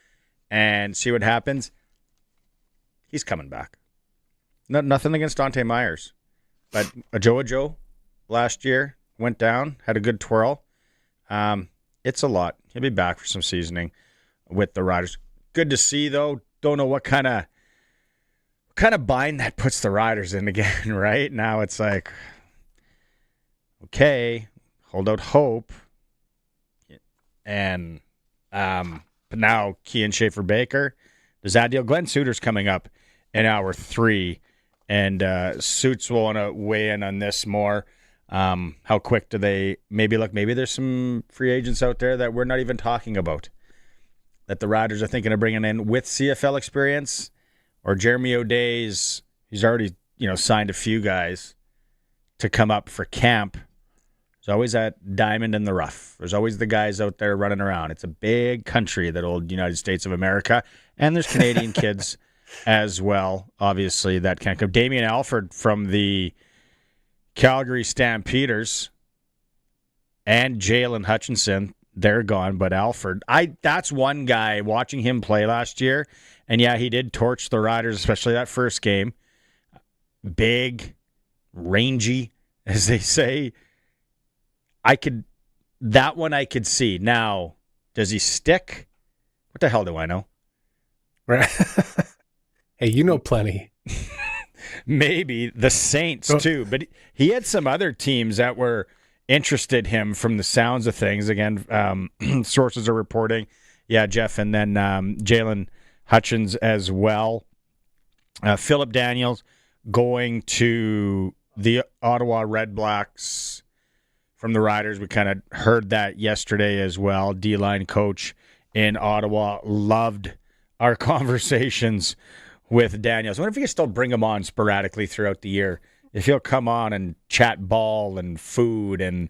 and see what happens. He's coming back. Nothing against Dante Myers, but Joe last year went down, had a good twirl. It's a lot. He'll be back for some seasoning with the Riders. Good to see, though. Don't know what kind of bind that puts the Riders in again, right? Now it's like, okay, hold out hope. And but now Kean Schaefer-Baker, does that deal? Glen Suitor's coming up in hour 3, and Suits will want to weigh in on this more. How quick do they maybe there's some free agents out there that we're not even talking about that the Riders are thinking of bringing in with CFL experience, or Jeremy O'Day's, he's already, signed a few guys to come up for camp. There's always that diamond in the rough. There's always the guys out there running around. It's a big country, that old United States of America, and there's Canadian kids as well, obviously, that can't come. Damian Alford from the Calgary Stampeders and Jalen Hutchinson, they're gone, but Alford, that's one guy watching him play last year, and yeah, he did torch the Riders, especially that first game. Big, rangy, as they say. That one I could see. Now, does he stick? What the hell do I know? Right. Hey, you know plenty. Maybe the Saints too, but he had some other teams that were interested him from the sounds of things. Again, sources are reporting. Yeah, Jeff, and then Jalen Hutchins as well. Philip Daniels going to the Ottawa Redblacks from the Riders. We kind of heard that yesterday as well. D-line coach in Ottawa. Loved our conversations with Daniels. I wonder if you can still bring him on sporadically throughout the year. If he'll come on and chat ball and food and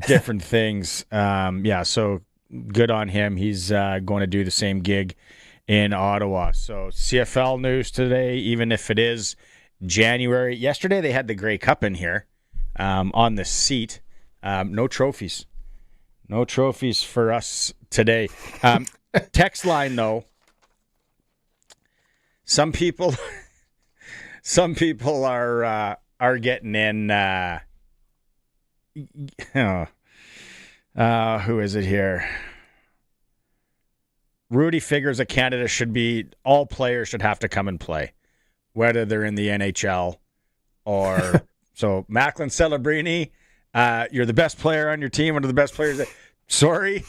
different things. So good on him. He's going to do the same gig in Ottawa. So CFL news today, even if it is January. Yesterday they had the Grey Cup in here on the seat. No trophies. No trophies for us today. Text line, though. Some people are getting in. Who is it here? Rudy figures that Canada all players should have to come and play, whether they're in the NHL or so. Macklin Celebrini, you're the best player on your team, one of the best players. Sorry,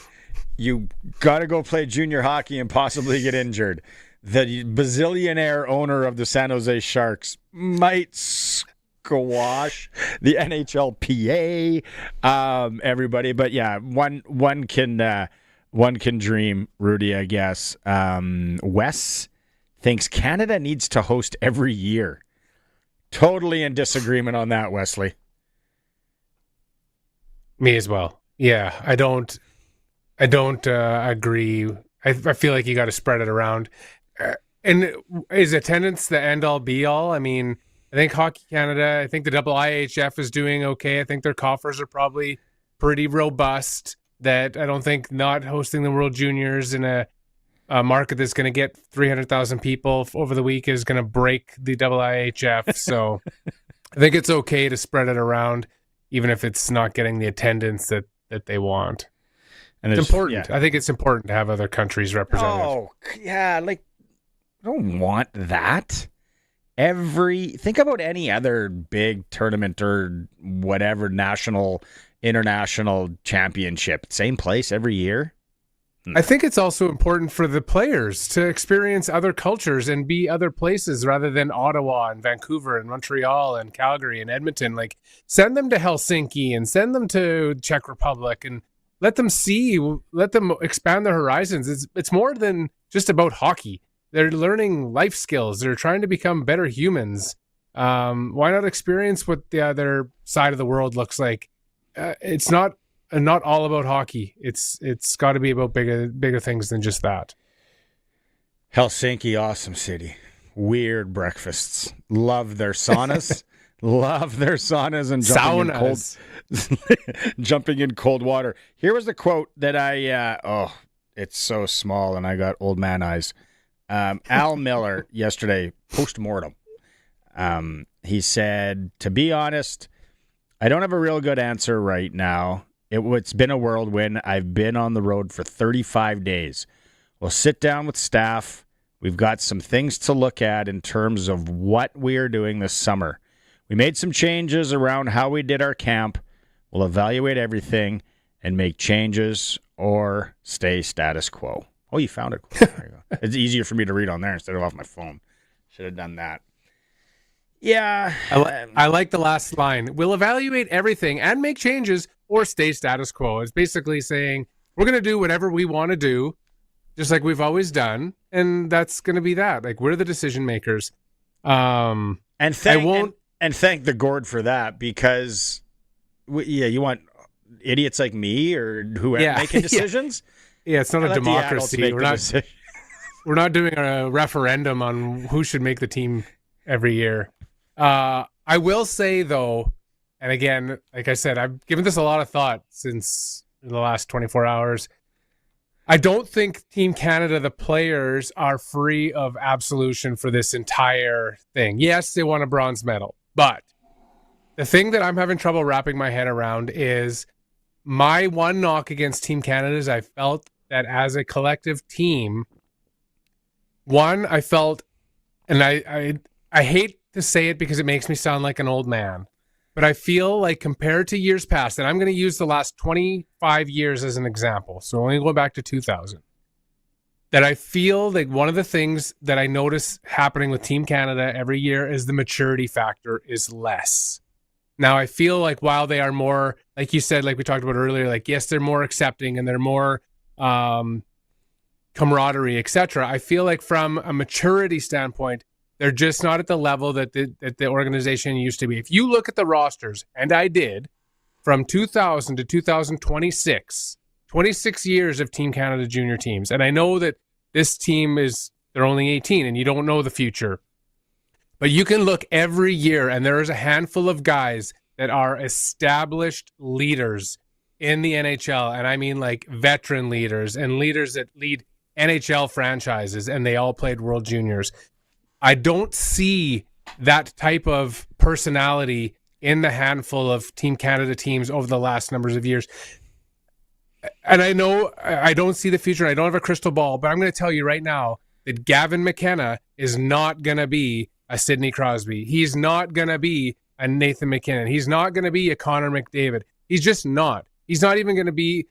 you got to go play junior hockey and possibly get injured. The bazillionaire owner of the San Jose Sharks might squash the NHLPA, everybody. But yeah, one can dream, Rudy, I guess. Wes thinks Canada needs to host every year. Totally in disagreement on that, Wesley. Me as well. Yeah, I don't agree. I feel like you got to spread it around. And is attendance the end-all, be-all? I mean, I think Hockey Canada, I think the IIHF is doing okay. I think their coffers are probably pretty robust. That I don't think not hosting the World Juniors in a market that's going to get 300,000 people over the week is going to break the IIHF. So I think it's okay to spread it around, even if it's not getting the attendance that they want. And it's important. Yeah. I think it's important to have other countries represented. Oh, yeah. Like, I don't want that. Think about any other big tournament or whatever national, international championship. Same place every year. I think it's also important for the players to experience other cultures and be other places rather than Ottawa and Vancouver and Montreal and Calgary and Edmonton. Like, send them to Helsinki and send them to Czech Republic and let them expand their horizons. It's more than just about hockey. They're learning life skills. They're trying to become better humans. Why not experience what the other side of the world looks like? It's not all about hockey. It's got to be about bigger things than just that. Helsinki, awesome city. Weird breakfasts. Love their saunas. Love their saunas and jumping in cold water. Here was the quote that it's so small and I got old man eyes. Al Miller yesterday, post-mortem. He said, to be honest, I don't have a real good answer right now. It's been a whirlwind. I've been on the road for 35 days. We'll sit down with staff. We've got some things to look at in terms of what we are doing this summer. We made some changes around how we did our camp. We'll evaluate everything and make changes or stay status quo. Oh, you found it. There you go. It's easier for me to read on there instead of off my phone. Should have done that. Yeah. I like the last line. We'll evaluate everything and make changes or stay status quo. It's basically saying we're going to do whatever we want to do, just like we've always done. And that's going to be that. Like, we're the decision makers. And thank the Gord for that, because you want idiots like me or whoever making decisions. Yeah, it's not a democracy. We're not doing a referendum on who should make the team every year. I will say, though, and again, like I said, I've given this a lot of thought since the last 24 hours. I don't think Team Canada, the players, are free of absolution for this entire thing. Yes, they won a bronze medal, but the thing that I'm having trouble wrapping my head around is my one knock against Team Canada is I felt that as a collective team, I felt, and I hate to say it because it makes me sound like an old man, but I feel like compared to years past, and I'm going to use the last 25 years as an example, so only going back to 2000, that I feel like one of the things that I notice happening with Team Canada every year is the maturity factor is less. Now, I feel like while they are more, like you said, like we talked about earlier, like, yes, they're more accepting and they're more camaraderie, etc. I feel like from a maturity standpoint, they're just not at the level that the organization used to be. If you look at the rosters, and I did, from 2000 to 2026, 26 years of Team Canada junior teams. And I know that this team they're only 18 and you don't know the future. But you can look every year and there is a handful of guys that are established leaders in the NHL. And I mean like veteran leaders and leaders that lead NHL franchises, and they all played World Juniors. I don't see that type of personality in the handful of Team Canada teams over the last numbers of years. And I know I don't see the future. I don't have a crystal ball, but I'm going to tell you right now that Gavin McKenna is not going to be a Sidney Crosby. He's not going to be a Nathan McKinnon. He's not going to be a Connor McDavid. He's just not. He's not even going to be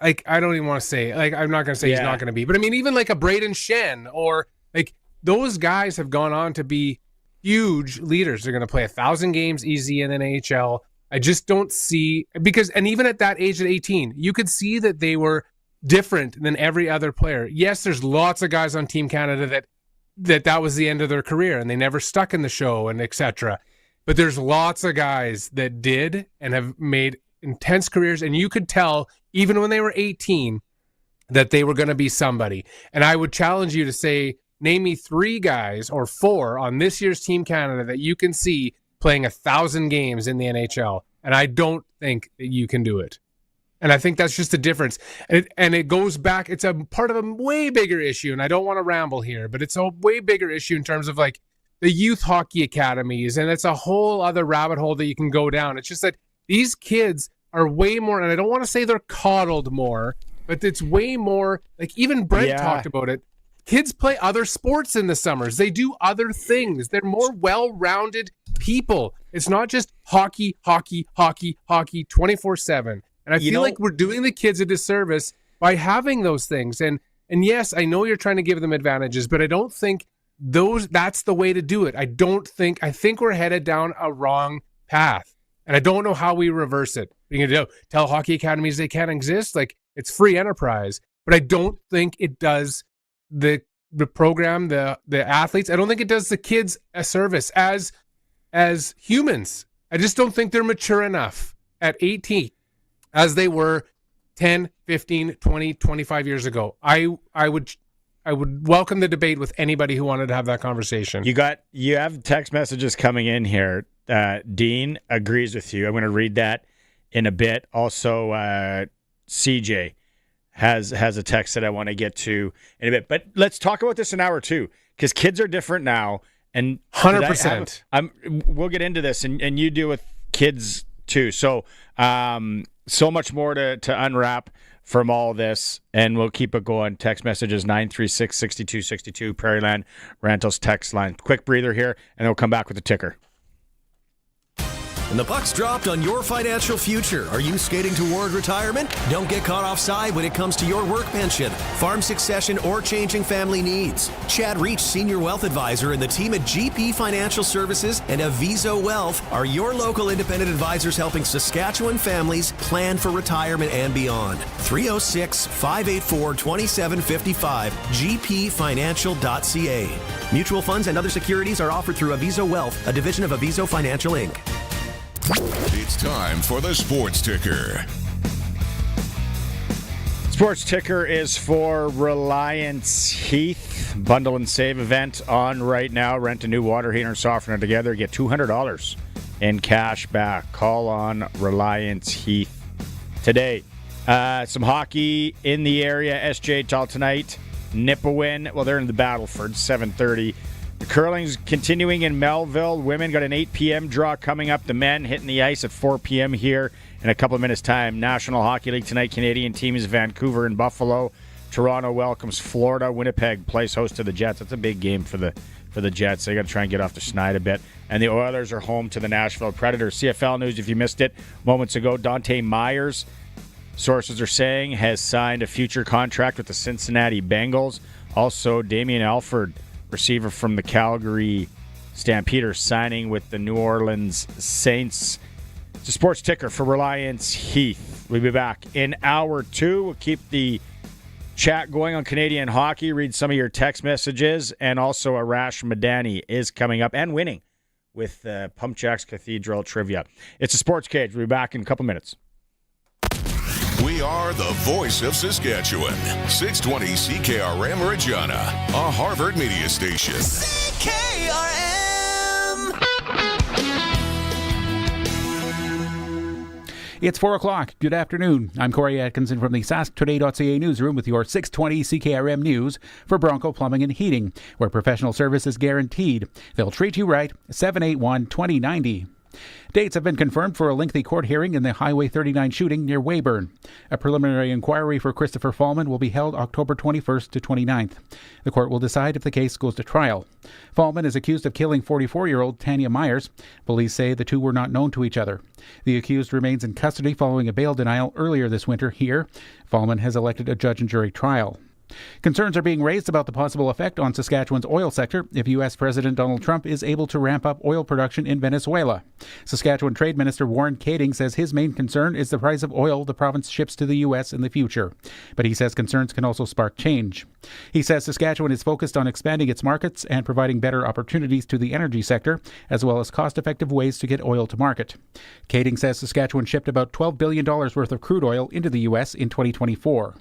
like, I don't even want to say, like, I'm not going to say he's not going to be, but I mean, even like a Braden Shen or like those guys have gone on to be huge leaders. They're going to play 1,000 games easy in an NHL. I just don't see, because, and even at that age at 18, you could see that they were different than every other player. Yes, there's lots of guys on Team Canada that was the end of their career and they never stuck in the show and etc. But there's lots of guys that did and have made intense careers, and you could tell even when they were 18 that they were going to be somebody. And I would challenge you to say, name me 3 guys or 4 on this year's Team Canada that you can see playing 1,000 games in the NHL. And I don't think that you can do it. And I think that's just the difference. And it goes back, it's a part of a way bigger issue. And I don't want to ramble here, but it's a way bigger issue in terms of like the youth hockey academies. And it's a whole other rabbit hole that you can go down. It's just that these kids are way more, and I don't want to say they're coddled more, but it's way more, like even Brent talked about it. Kids play other sports in the summers. They do other things. They're more well-rounded people. It's not just hockey, hockey, hockey, hockey 24/7. And I feel like we're doing the kids a disservice by having those things. And yes, I know you're trying to give them advantages, but I don't think that's the way to do it. I think we're headed down a wrong path. And I don't know how we reverse it. You can tell hockey academies they can't exist. Like, it's free enterprise. But I don't think it does the program, the athletes. I don't think it does the kids a service as humans. I just don't think they're mature enough at 18 as they were 10, 15, 20, 25 years ago. I would welcome the debate with anybody who wanted to have that conversation. You have text messages coming in here. Dean agrees with you. I'm going to read that in a bit. Also, CJ has a text that I want to get to in a bit. But let's talk about this an hour too, because kids are different now. And 100%. We'll get into this, and you deal with kids too. So so much more to unwrap from all this, and we'll keep it going. Text messages 936-6262, Prairieland Rentals text line. Quick breather here, and then we'll come back with the ticker. And the puck's dropped on your financial future. Are you skating toward retirement? Don't get caught offside when it comes to your work pension, farm succession, or changing family needs. Chad Reach, Senior Wealth Advisor, and the team at GP Financial Services and Aviso Wealth are your local independent advisors helping Saskatchewan families plan for retirement and beyond. 306-584-2755, gpfinancial.ca. Mutual funds and other securities are offered through Aviso Wealth, a division of Aviso Financial Inc. It's time for the Sports Ticker. Sports Ticker is for Reliance Heath. Bundle and save event on right now. Rent a new water heater and softener together. Get $200 in cash back. Call on Reliance Heath today. Some hockey in the area. SJHL tonight. Nipawin. Well, they're in the Battleford, 7:30. The curling's continuing in Melville. Women got an 8 p.m. draw coming up. The men hitting the ice at 4 p.m. here in a couple of minutes' time. National Hockey League tonight. Canadian teams Vancouver and Buffalo. Toronto welcomes Florida. Winnipeg plays host to the Jets. That's a big game for the Jets. They got to try and get off the schneid a bit. And the Oilers are home to the Nashville Predators. CFL news, if you missed it moments ago, Dante Myers, sources are saying, has signed a future contract with the Cincinnati Bengals. Also, Damian Alford, receiver from the Calgary Stampeders, signing with the New Orleans Saints. It's a sports ticker for Reliance Heath. We'll be back in hour 2. We'll keep the chat going on Canadian hockey, read some of your text messages, and also Arash Madani is coming up and winning with Pump Jacks Cathedral Trivia. It's a Sports Cage. We'll be back in a couple minutes. We are the voice of Saskatchewan. 620 CKRM Regina, a Harvard media station. CKRM! It's 4 o'clock. Good afternoon. I'm Corey Atkinson from the SaskToday.ca newsroom with your 620 CKRM news for Bronco Plumbing and Heating, where professional service is guaranteed. They'll treat you right. 781-2090. Dates have been confirmed for a lengthy court hearing in the Highway 39 shooting near Weyburn. A preliminary inquiry for Christopher Fallman will be held October 21st to 29th. The court will decide if the case goes to trial. Fallman is accused of killing 44-year-old Tanya Myers. Police say the two were not known to each other. The accused remains in custody following a bail denial earlier this winter here. Fallman has elected a judge and jury trial. Concerns are being raised about the possible effect on Saskatchewan's oil sector if U.S. President Donald Trump is able to ramp up oil production in Venezuela. Saskatchewan Trade Minister Warren Kading says his main concern is the price of oil the province ships to the U.S. in the future. But he says concerns can also spark change. He says Saskatchewan is focused on expanding its markets and providing better opportunities to the energy sector, as well as cost-effective ways to get oil to market. Kading says Saskatchewan shipped about $12 billion worth of crude oil into the U.S. in 2024.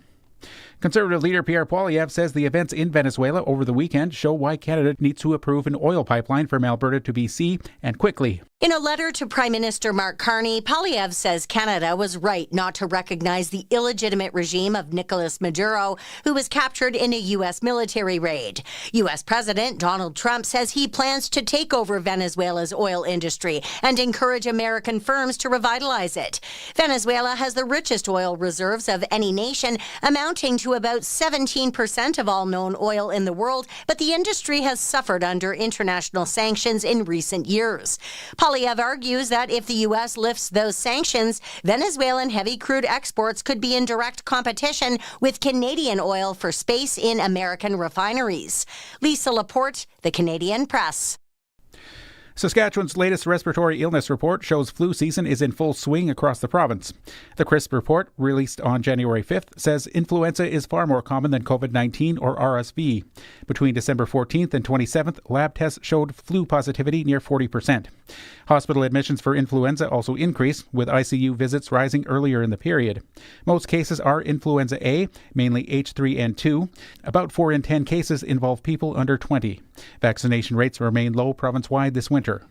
Conservative leader Pierre Poilievre says the events in Venezuela over the weekend show why Canada needs to approve an oil pipeline from Alberta to BC, and quickly. In a letter to Prime Minister Mark Carney, Poilievre says Canada was right not to recognize the illegitimate regime of Nicolas Maduro, who was captured in a U.S. military raid. U.S. President Donald Trump says he plans to take over Venezuela's oil industry and encourage American firms to revitalize it. Venezuela has the richest oil reserves of any nation, amounting to about 17% of all known oil in the world, but the industry has suffered under international sanctions in recent years. Poilievre argues that if the U.S. lifts those sanctions, Venezuelan heavy crude exports could be in direct competition with Canadian oil for space in American refineries. Lisa Laporte, The Canadian Press. Saskatchewan's latest respiratory illness report shows flu season is in full swing across the province. The CRISP report, released on January 5th, says influenza is far more common than COVID-19 or RSV. Between December 14th and 27th, lab tests showed flu positivity near 40%. Hospital admissions for influenza also increased, with ICU visits rising earlier in the period. Most cases are influenza A, mainly H3N2. About 4 in 10 cases involve people under 20. Vaccination rates remain low province-wide this winter.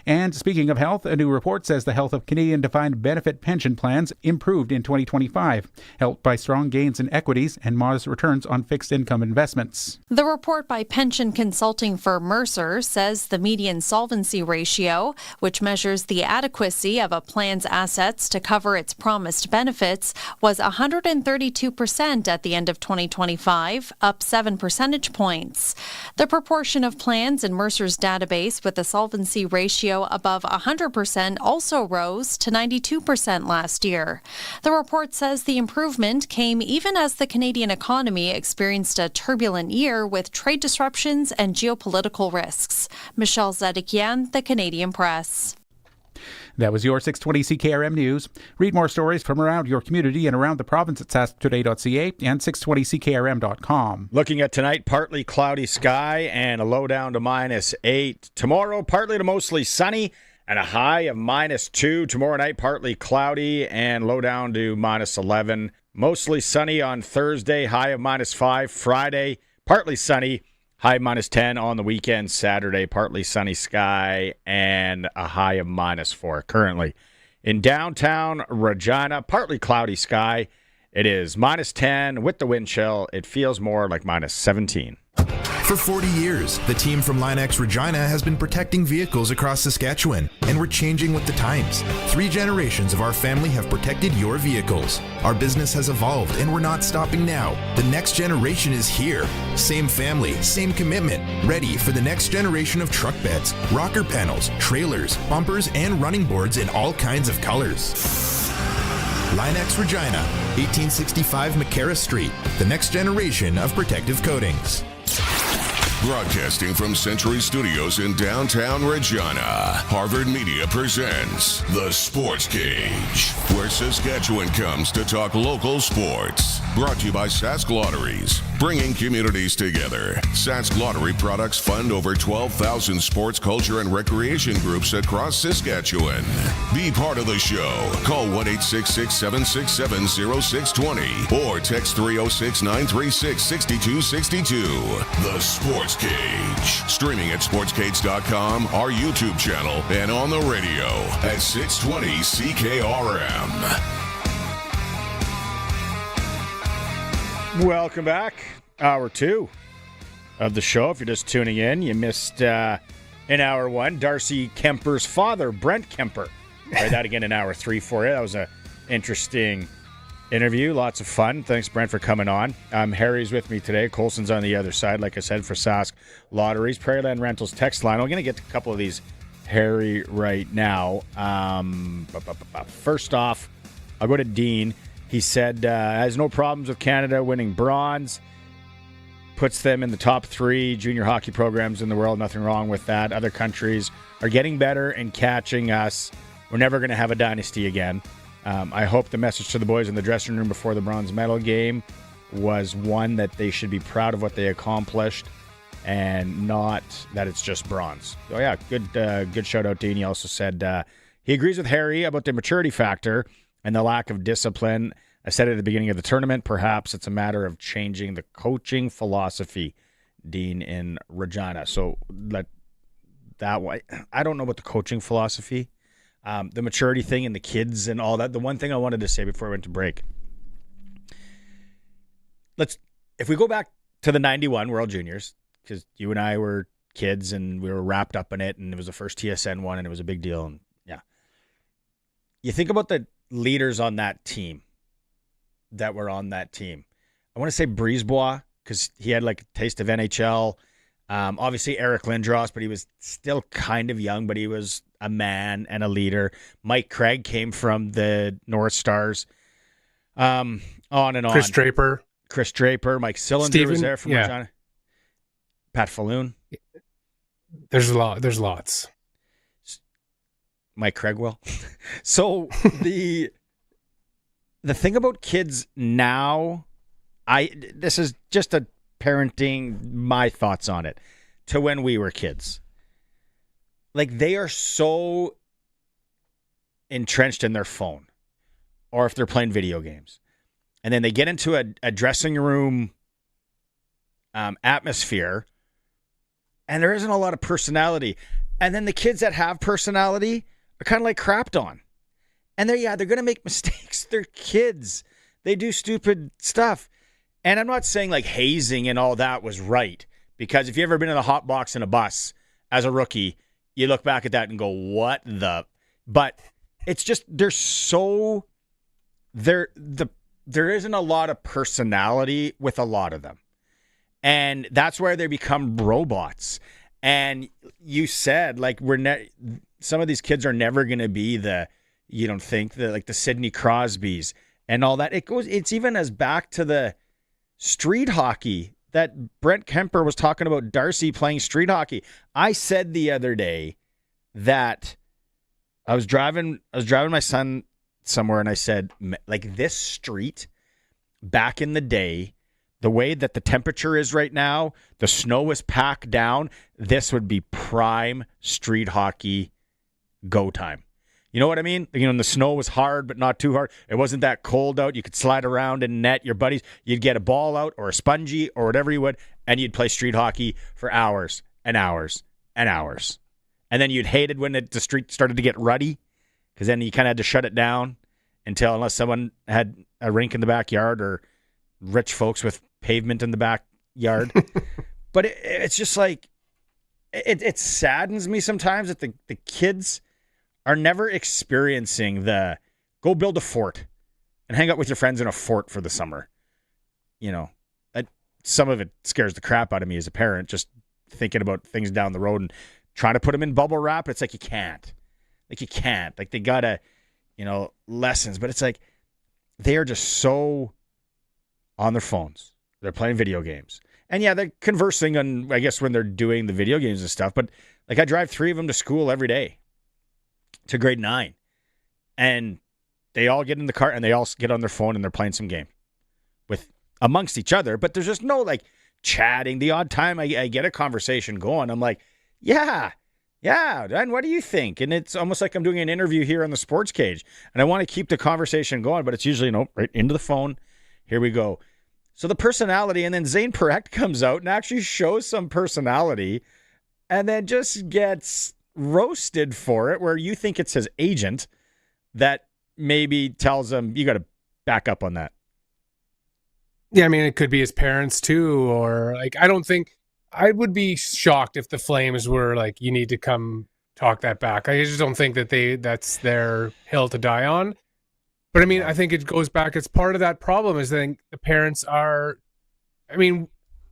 And speaking of health, a new report says the health of Canadian defined benefit pension plans improved in 2025, helped by strong gains in equities and modest returns on fixed income investments. The report by pension consulting firm Mercer says the median solvency ratio, which measures the adequacy of a plan's assets to cover its promised benefits, was 132% at the end of 2025, up 7 percentage points. The proportion of plans in Mercer's database with a solvency ratio above 100% also rose to 92% last year. The report says the improvement came even as the Canadian economy experienced a turbulent year with trade disruptions and geopolitical risks. Michelle Zedekian, The Canadian Press. That was your 620 CKRM News. Read more stories from around your community and around the province at sasktoday.ca and 620ckrm.com. Looking at tonight, partly cloudy sky and a low down to -8. Tomorrow, partly to mostly sunny and a high of -2. Tomorrow night, partly cloudy and low down to -11. Mostly sunny on Thursday, high of -5. Friday, partly sunny, high of -10 on the weekend. Saturday, partly sunny sky and a high of -4. Currently in downtown Regina, partly cloudy sky. It is -10 with the wind chill. It feels more like -17. For 40 years, the team from Linex Regina has been protecting vehicles across Saskatchewan, and we're changing with the times. 3 generations of our family have protected your vehicles. Our business has evolved, and we're not stopping now. The next generation is here. Same family, same commitment, ready for the next generation of truck beds, rocker panels, trailers, bumpers, and running boards in all kinds of colors. Linex Regina, 1865 McCarra Street, the next generation of protective coatings. Broadcasting from Century Studios in downtown Regina, Harvard Media presents The Sportscage, where Saskatchewan comes to talk local sports. Brought to you by Sask Lotteries, bringing communities together. Sask Lottery products fund over 12,000 sports, culture, and recreation groups across Saskatchewan. Be part of the show. Call 1-866-767-0620 or text 306-936-6262. The Sportscage. Streaming at sportscage.com, our YouTube channel, and on the radio at 620 CKRM. Welcome back. Hour 2 of the show. If you're just tuning in, you missed in hour 1. Darcy Kuemper's father, Brent Kuemper. Try that again in hour 3 for you. That was an interesting interview. Lots of fun. Thanks, Brent, for coming on. Harry's with me today. Colson's on the other side, like I said, for Sask Lotteries. Prairieland Rentals text line. I'm going to get to a couple of these, Harry, right now. First off, I'll go to Dean. He said has no problems with Canada winning bronze. Puts them in the top 3 junior hockey programs in the world. Nothing wrong with that. Other countries are getting better and catching us. We're never going to have a dynasty again. I hope the message to the boys in the dressing room before the bronze medal game was one that they should be proud of what they accomplished and not that it's just bronze. Oh, yeah, good shout out, Dean. He also said he agrees with Harry about the maturity factor and the lack of discipline. I said at the beginning of the tournament, perhaps it's a matter of changing the coaching philosophy, Dean, in Regina. So that way, I don't know about the coaching philosophy. The maturity thing and the kids and all that. The one thing I wanted to say before we went to break. If we go back to the 91 World Juniors, because you and I were kids and we were wrapped up in it and it was the first TSN one and it was a big deal. And yeah. You think about the leaders on that team that were on that team. I want to say Brisebois because he had like a taste of NHL. Obviously Eric Lindros, but he was still kind of young, but he was a man and a leader. Mike Craig came from the North Stars. On and on. Chris Draper. Mike Cylinder was there from Regina. Pat Falloon. There's lots. Mike Craigwell. So the thing about kids now, this is just a parenting, my thoughts on it, to when we were kids. Like, they are so entrenched in their phone or if they're playing video games. And then they get into a dressing room atmosphere and there isn't a lot of personality. And then the kids that have personality are kind of like crapped on. And they're going to make mistakes. They're kids. They do stupid stuff. And I'm not saying like hazing and all that was right. Because if you've ever been in a hot box in a bus as a rookie, you look back at that and go, what the? But it's just, there isn't a lot of personality with a lot of them. And that's where they become robots. And you said, like, some of these kids are never going to be you don't think, the Sidney Crosbys and all that. It's even as back to the street hockey that Brent Kuemper was talking about, Darcy playing street hockey. I said the other day that I was driving my son somewhere and I said, like, this street back in the day, the way that the temperature is right now, the snow is packed down, this would be prime street hockey go time. You know what I mean? You know, the snow was hard, but not too hard. It wasn't that cold out. You could slide around and net your buddies. You'd get a ball out or a spongy or whatever you would, and you'd play street hockey for hours and hours and hours. And then you'd hate it when the street started to get ruddy, because then you kind of had to shut it down unless someone had a rink in the backyard or rich folks with pavement in the backyard. But it's just like, it saddens me sometimes that the kids are never experiencing go build a fort and hang out with your friends in a fort for the summer. You know, some of it scares the crap out of me as a parent, just thinking about things down the road and trying to put them in bubble wrap. It's like, you can't. Like, they gotta, lessons. But it's like, they are just so on their phones. They're playing video games. And yeah, they're conversing on, I guess, when they're doing the video games and stuff. But like, I drive 3 of them to school every day, to grade 9, and they all get in the car and they all get on their phone and they're playing some game amongst each other. But there's just no like chatting. The odd time I get a conversation going, I'm like, yeah, and what do you think? And it's almost like I'm doing an interview here on the Sportscage, and I want to keep the conversation going, but it's usually right into the phone. Here we go. So the personality, and then Zane Perrect comes out and actually shows some personality, and then just gets roasted for it, where you think it's his agent that maybe tells him, you got to back up on that. Yeah, I mean, it could be his parents too, or like, I don't think I would be shocked if the Flames were like, you need to come talk that back. I just don't think that that's their hill to die on. But I mean, I think it goes back. It's part of that problem is that the parents are, I mean,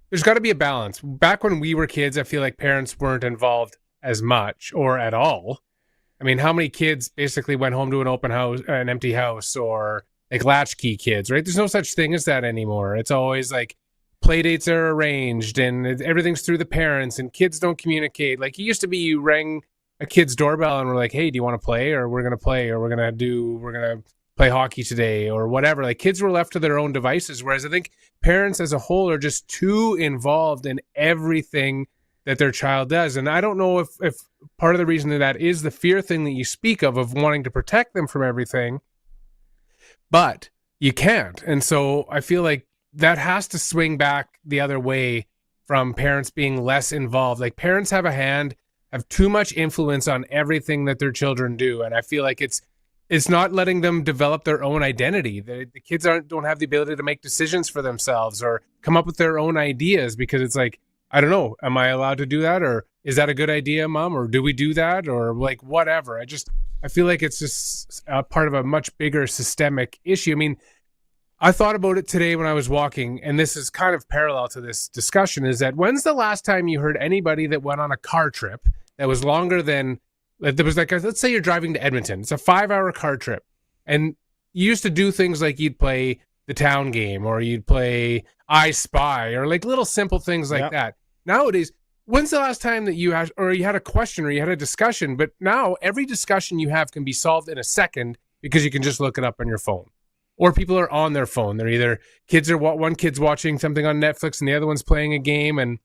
there's got to be a balance. Back when we were kids, I feel like parents weren't involved as much or at all. I mean, how many kids basically went home to an open house, an empty house, or like latchkey kids, right? There's no such thing as that anymore. It's always like play dates are arranged and everything's through the parents and kids don't communicate. Like it used to be you rang a kid's doorbell and we're like, hey, do you want to play? Or we're going to play, or we're going to play hockey today or whatever. Like kids were left to their own devices. Whereas I think parents as a whole are just too involved in everything that their child does. And I don't know if part of the reason that is the fear thing that you speak of wanting to protect them from everything, but you can't. And so I feel like that has to swing back the other way from parents being less involved. Like parents have too much influence on everything that their children do. And I feel like it's not letting them develop their own identity. The kids don't have the ability to make decisions for themselves or come up with their own ideas, because it's like, I don't know, am I allowed to do that? Or is that a good idea, Mom? Or do we do that? Or like whatever. I feel like it's just a part of a much bigger systemic issue. I mean, I thought about it today when I was walking, and this is kind of parallel to this discussion, is that when's the last time you heard anybody that went on a car trip that was longer than, there was like, let's say you're driving to Edmonton. It's a 5-hour car trip. And you used to do things like you'd play the town game or you'd play I Spy or like little simple things like that. Nowadays, when's the last time that you had a question or you had a discussion? But now every discussion you have can be solved in a second because you can just look it up on your phone. Or people are on their phone. They're either one kid's watching something on Netflix and the other one's playing a game, and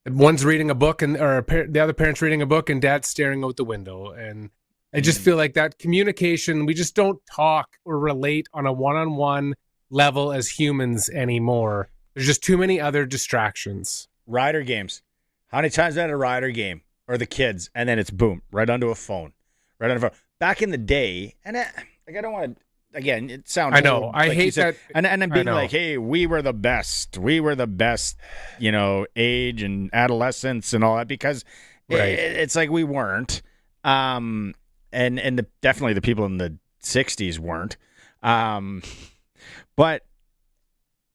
one's reading a book the other parent's reading a book and dad's staring out the window. And I just feel like that communication, we just don't talk or relate on a one-on-one level as humans anymore. There's just too many other distractions. Rider games. How many times at a Rider game or the kids, and then it's boom, right onto a phone. Right onto a phone. Back in the day, and I don't want to, again, it sounds I know. old, I like hate said, that. And then being like, hey, we were the best. We were the best, age and adolescence and all that, because it's like we weren't. And definitely the people in the 60s weren't. But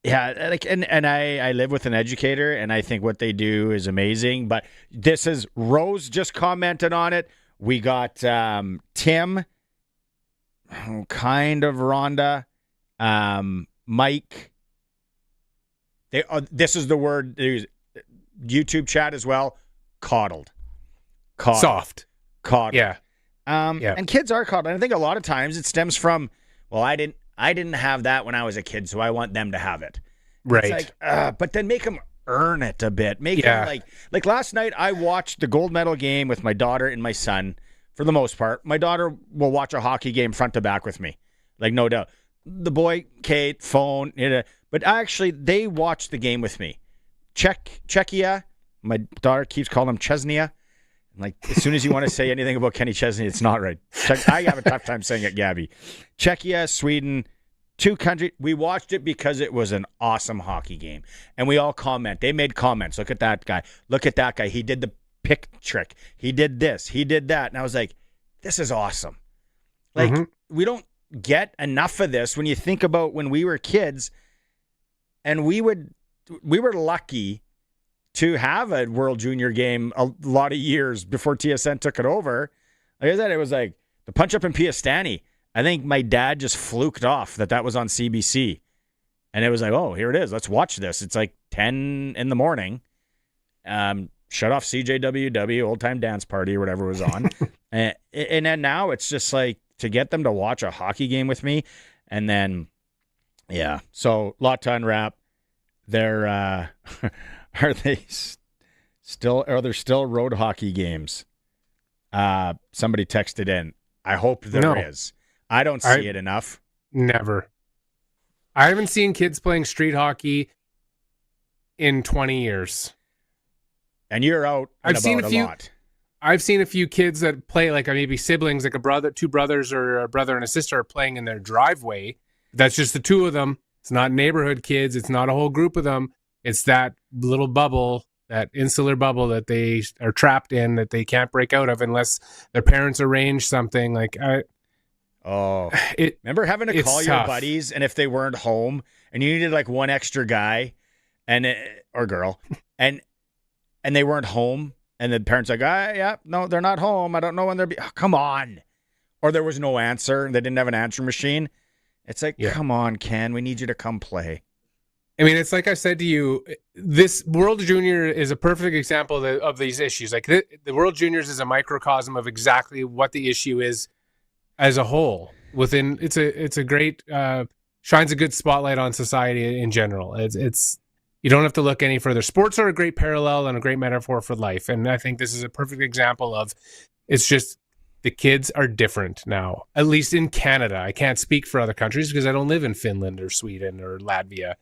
yeah, like, and I live with an educator, and I think what they do is amazing. But this is Rose just commented on it. We got Tim, kind of Rhonda, Mike. This is the word. There's YouTube chat as well. Coddled. Soft. Coddled. Yeah. And kids are coddled. And I think a lot of times it stems from, well, I didn't have that when I was a kid, so I want them to have it. Right. It's like, but then make them earn it a bit. Make them like last night I watched the gold medal game with my daughter and my son. For the most part, my daughter will watch a hockey game front to back with me, like no doubt. The boy, Kate, phone, but actually they watch the game with me. Czechia, my daughter keeps calling him Chesnia. Like as soon as you want to say anything about Kenny Chesney, it's not right. I have a tough time saying it, Gabby. Czechia, Sweden, 2 countries. We watched it because it was an awesome hockey game, and we all comment. They made comments. Look at that guy. Look at that guy. He did the pick trick. He did this. He did that. And I was like, this is awesome. Like, we don't get enough of this when you think about when we were kids, and we were lucky to have a World Junior game a lot of years before TSN took it over. Like I said, it was like the punch up in Piastani. I think my dad just fluked off that was on CBC. And it was like, oh, here it is. Let's watch this. It's like 10 in the morning. Shut off CJWW, Old Time Dance Party, or whatever was on. and then now it's just like to get them to watch a hockey game with me. And then, yeah. So, lot to unwrap. They're, are there still road hockey games? Somebody texted in. I hope there is. I don't see it enough. Never. I haven't seen kids playing street hockey in 20 years. And you're out and about a lot. I've seen a few kids that play like maybe siblings, like two brothers or a brother and a sister are playing in their driveway. That's just the two of them. It's not neighborhood kids. It's not a whole group of them. It's that little bubble that insular bubble that they are trapped in, that they can't break out of unless their parents arrange something. Like, remember having to call your tough. buddies, and if they weren't home, and you needed like one extra guy or girl, and they weren't home, and the parents like, no, they're not home. I don't know when they're. Come on, or there was no answer. They didn't have an answer machine. It's like, come on, Ken, we need you to come play. I mean, it's like I said to you, this World Junior is a perfect example of these issues. Like the World Juniors is a microcosm of exactly what the issue is as a whole. It's a great shines a good spotlight on society in general. It's you don't have to look any further. Sports are a great parallel and a great metaphor for life, and I think this is a perfect example of it's just the kids are different now. At least in Canada, I can't speak for other countries because I don't live in Finland or Sweden or Latvia.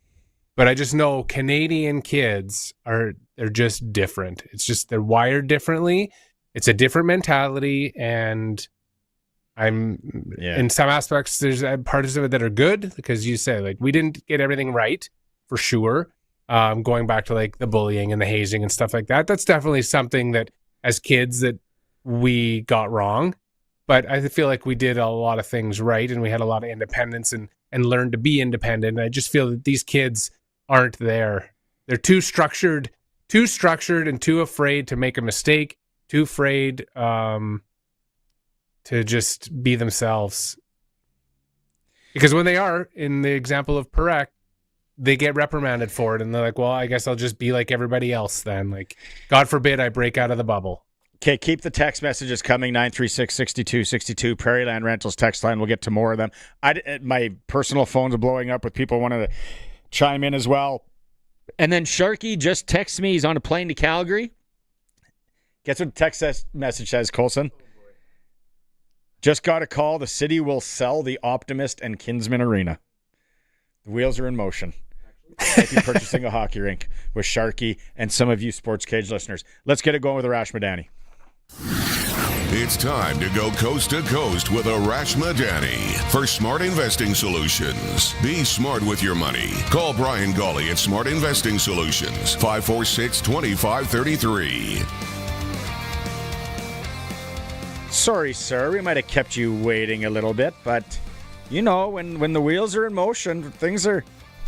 But I just know Canadian kids they're just different. It's just they're wired differently. It's a different mentality, and in some aspects there's parts of it that are good because you say like we didn't get everything right for sure. Going back to like the bullying and the hazing and stuff like that. That's definitely something that as kids that we got wrong. But I feel like we did a lot of things right, and we had a lot of independence and learned to be independent. And I just feel that these kids aren't there. They're too structured and too afraid to make a mistake, too afraid to just be themselves. Because when they are, in the example of Perek, they get reprimanded for it, and they're like, well, I guess I'll just be like everybody else then. Like, God forbid I break out of the bubble. Okay, keep the text messages coming, 936-6262, Prairieland Rentals text line. We'll get to more of them. My personal phone's blowing up with people wanting to chime in as well. And then Sharky just texts me. He's on a plane to Calgary. Guess what the text message says, Colson? Just got a call. The city will sell the Optimist and Kinsman Arena. The wheels are in motion. Might be purchasing a hockey rink with Sharky and some of you Sportscage listeners. Let's get it going with Arash Madani. It's time to go coast to coast with Arash Madani for Smart Investing Solutions. Be smart with your money. Call Brian Gawley at Smart Investing Solutions, 546-2533. Sorry, sir. We might have kept you waiting a little bit, but you know, when the wheels are in motion, things are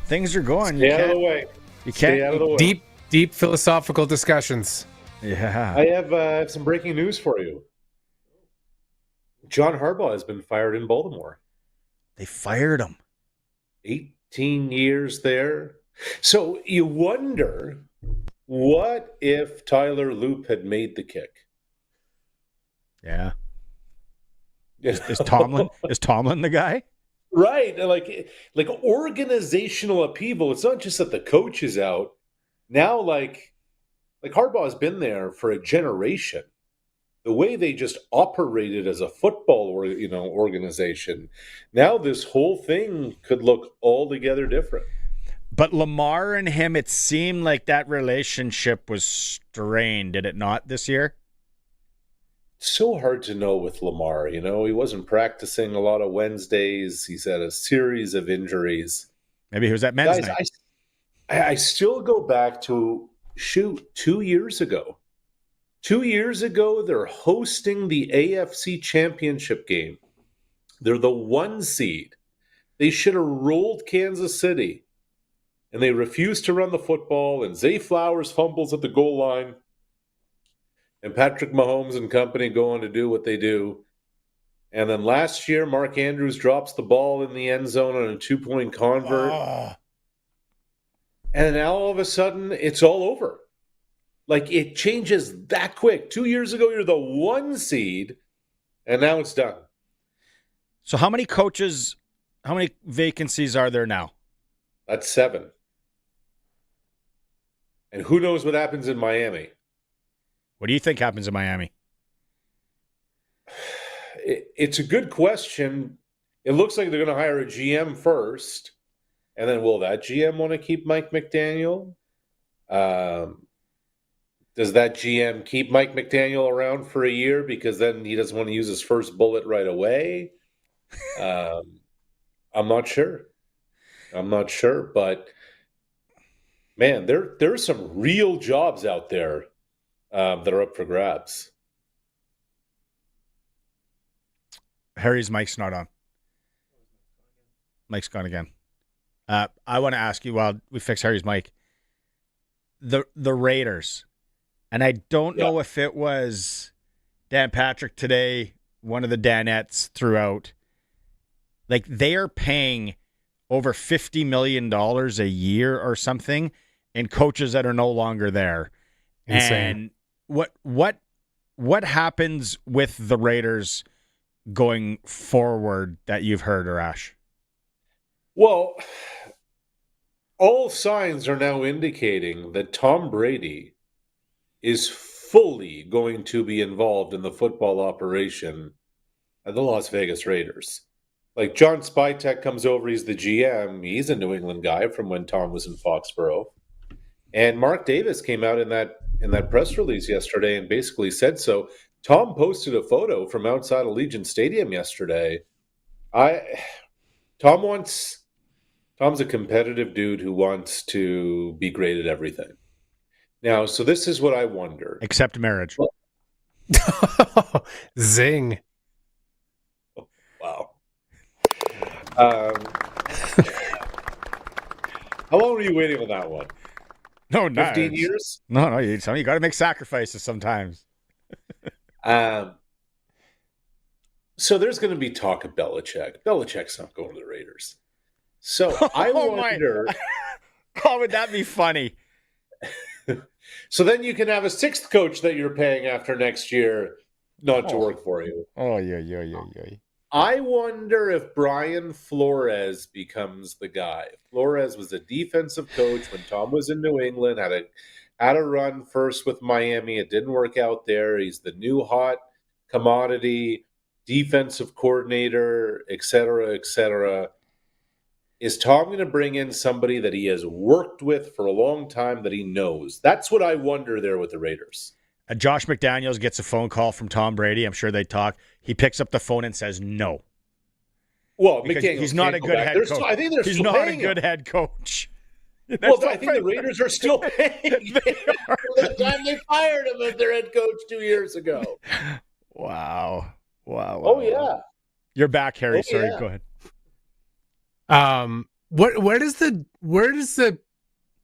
going. Stay out of the way. You can't. Stay out of the way. Deep philosophical discussions. Yeah. I have some breaking news for you. John Harbaugh has been fired in Baltimore. They fired him. 18 years there. So you wonder, what if Tyler Loop had made the kick? Yeah. Is Tomlin the guy? Right. Like organizational upheaval. It's not just that the coach is out. Now, like Harbaugh's been there for a generation. The way they just operated as a football organization. Now this whole thing could look altogether different. But Lamar and him, it seemed like that relationship was strained, did it not, this year? So hard to know with Lamar. He wasn't practicing a lot of Wednesdays. He's had a series of injuries. Maybe he was at men's night. I still go back to 2 years ago. 2 years ago, they're hosting the AFC Championship game. They're the 1 seed. They should have rolled Kansas City, and they refused to run the football, and Zay Flowers fumbles at the goal line, and Patrick Mahomes and company go on to do what they do. And then last year, Mark Andrews drops the ball in the end zone on a 2-point convert. And now all of a sudden, it's all over. Like, it changes that quick. 2 years ago, you're the 1 seed, and now it's done. So how many vacancies are there now? That's 7. And who knows what happens in Miami? What do you think happens in Miami? It's a good question. It looks like they're going to hire a GM first, and then will that GM want to keep Mike McDaniel? Does that GM keep Mike McDaniel around for a year because then he doesn't want to use his first bullet right away? I'm not sure. But man, there's some real jobs out there that are up for grabs. Harry's mic's not on. Mic's gone again. I want to ask you while we fix Harry's mic. The Raiders, and I don't know if it was Dan Patrick today, one of the Danettes throughout. Like, they are paying over $50 million a year or something in coaches that are no longer there. Insane. And what happens with the Raiders going forward that you've heard, Arash? Well, all signs are now indicating that Tom Brady is fully going to be involved in the football operation at the Las Vegas Raiders. Like, John Spytek comes over, he's the GM. He's a New England guy from when Tom was in Foxborough. And Mark Davis came out in that press release yesterday and basically said so. Tom posted a photo from outside Allegiant Stadium yesterday. Tom's a competitive dude who wants to be great at everything. Now, so this is what I wonder. Except marriage. Zing. Oh, wow. How long were you waiting on that one? No, 15 years? No, you got to make sacrifices sometimes. So there's going to be talk of Belichick. Belichick's not going to the Raiders. So I wonder. Oh, would that be funny? So then you can have a sixth coach that you're paying after next year not to work for you. Oh, yeah. I wonder if Brian Flores becomes the guy. Flores was a defensive coach when Tom was in New England, had a run first with Miami. It didn't work out there. He's the new hot commodity defensive coordinator, et cetera, et cetera. Is Tom going to bring in somebody that he has worked with for a long time that he knows? That's what I wonder there with the Raiders. Josh McDaniels gets a phone call from Tom Brady. I'm sure they talk. He picks up the phone and says no. Well, he's not a good head coach. I think he's not a good head coach. Well, I think the Raiders are still paying the time they fired him as their head coach 2 years ago. Wow. Oh, yeah. You're back, Harry. Oh, Sorry, yeah. Go ahead. Where does the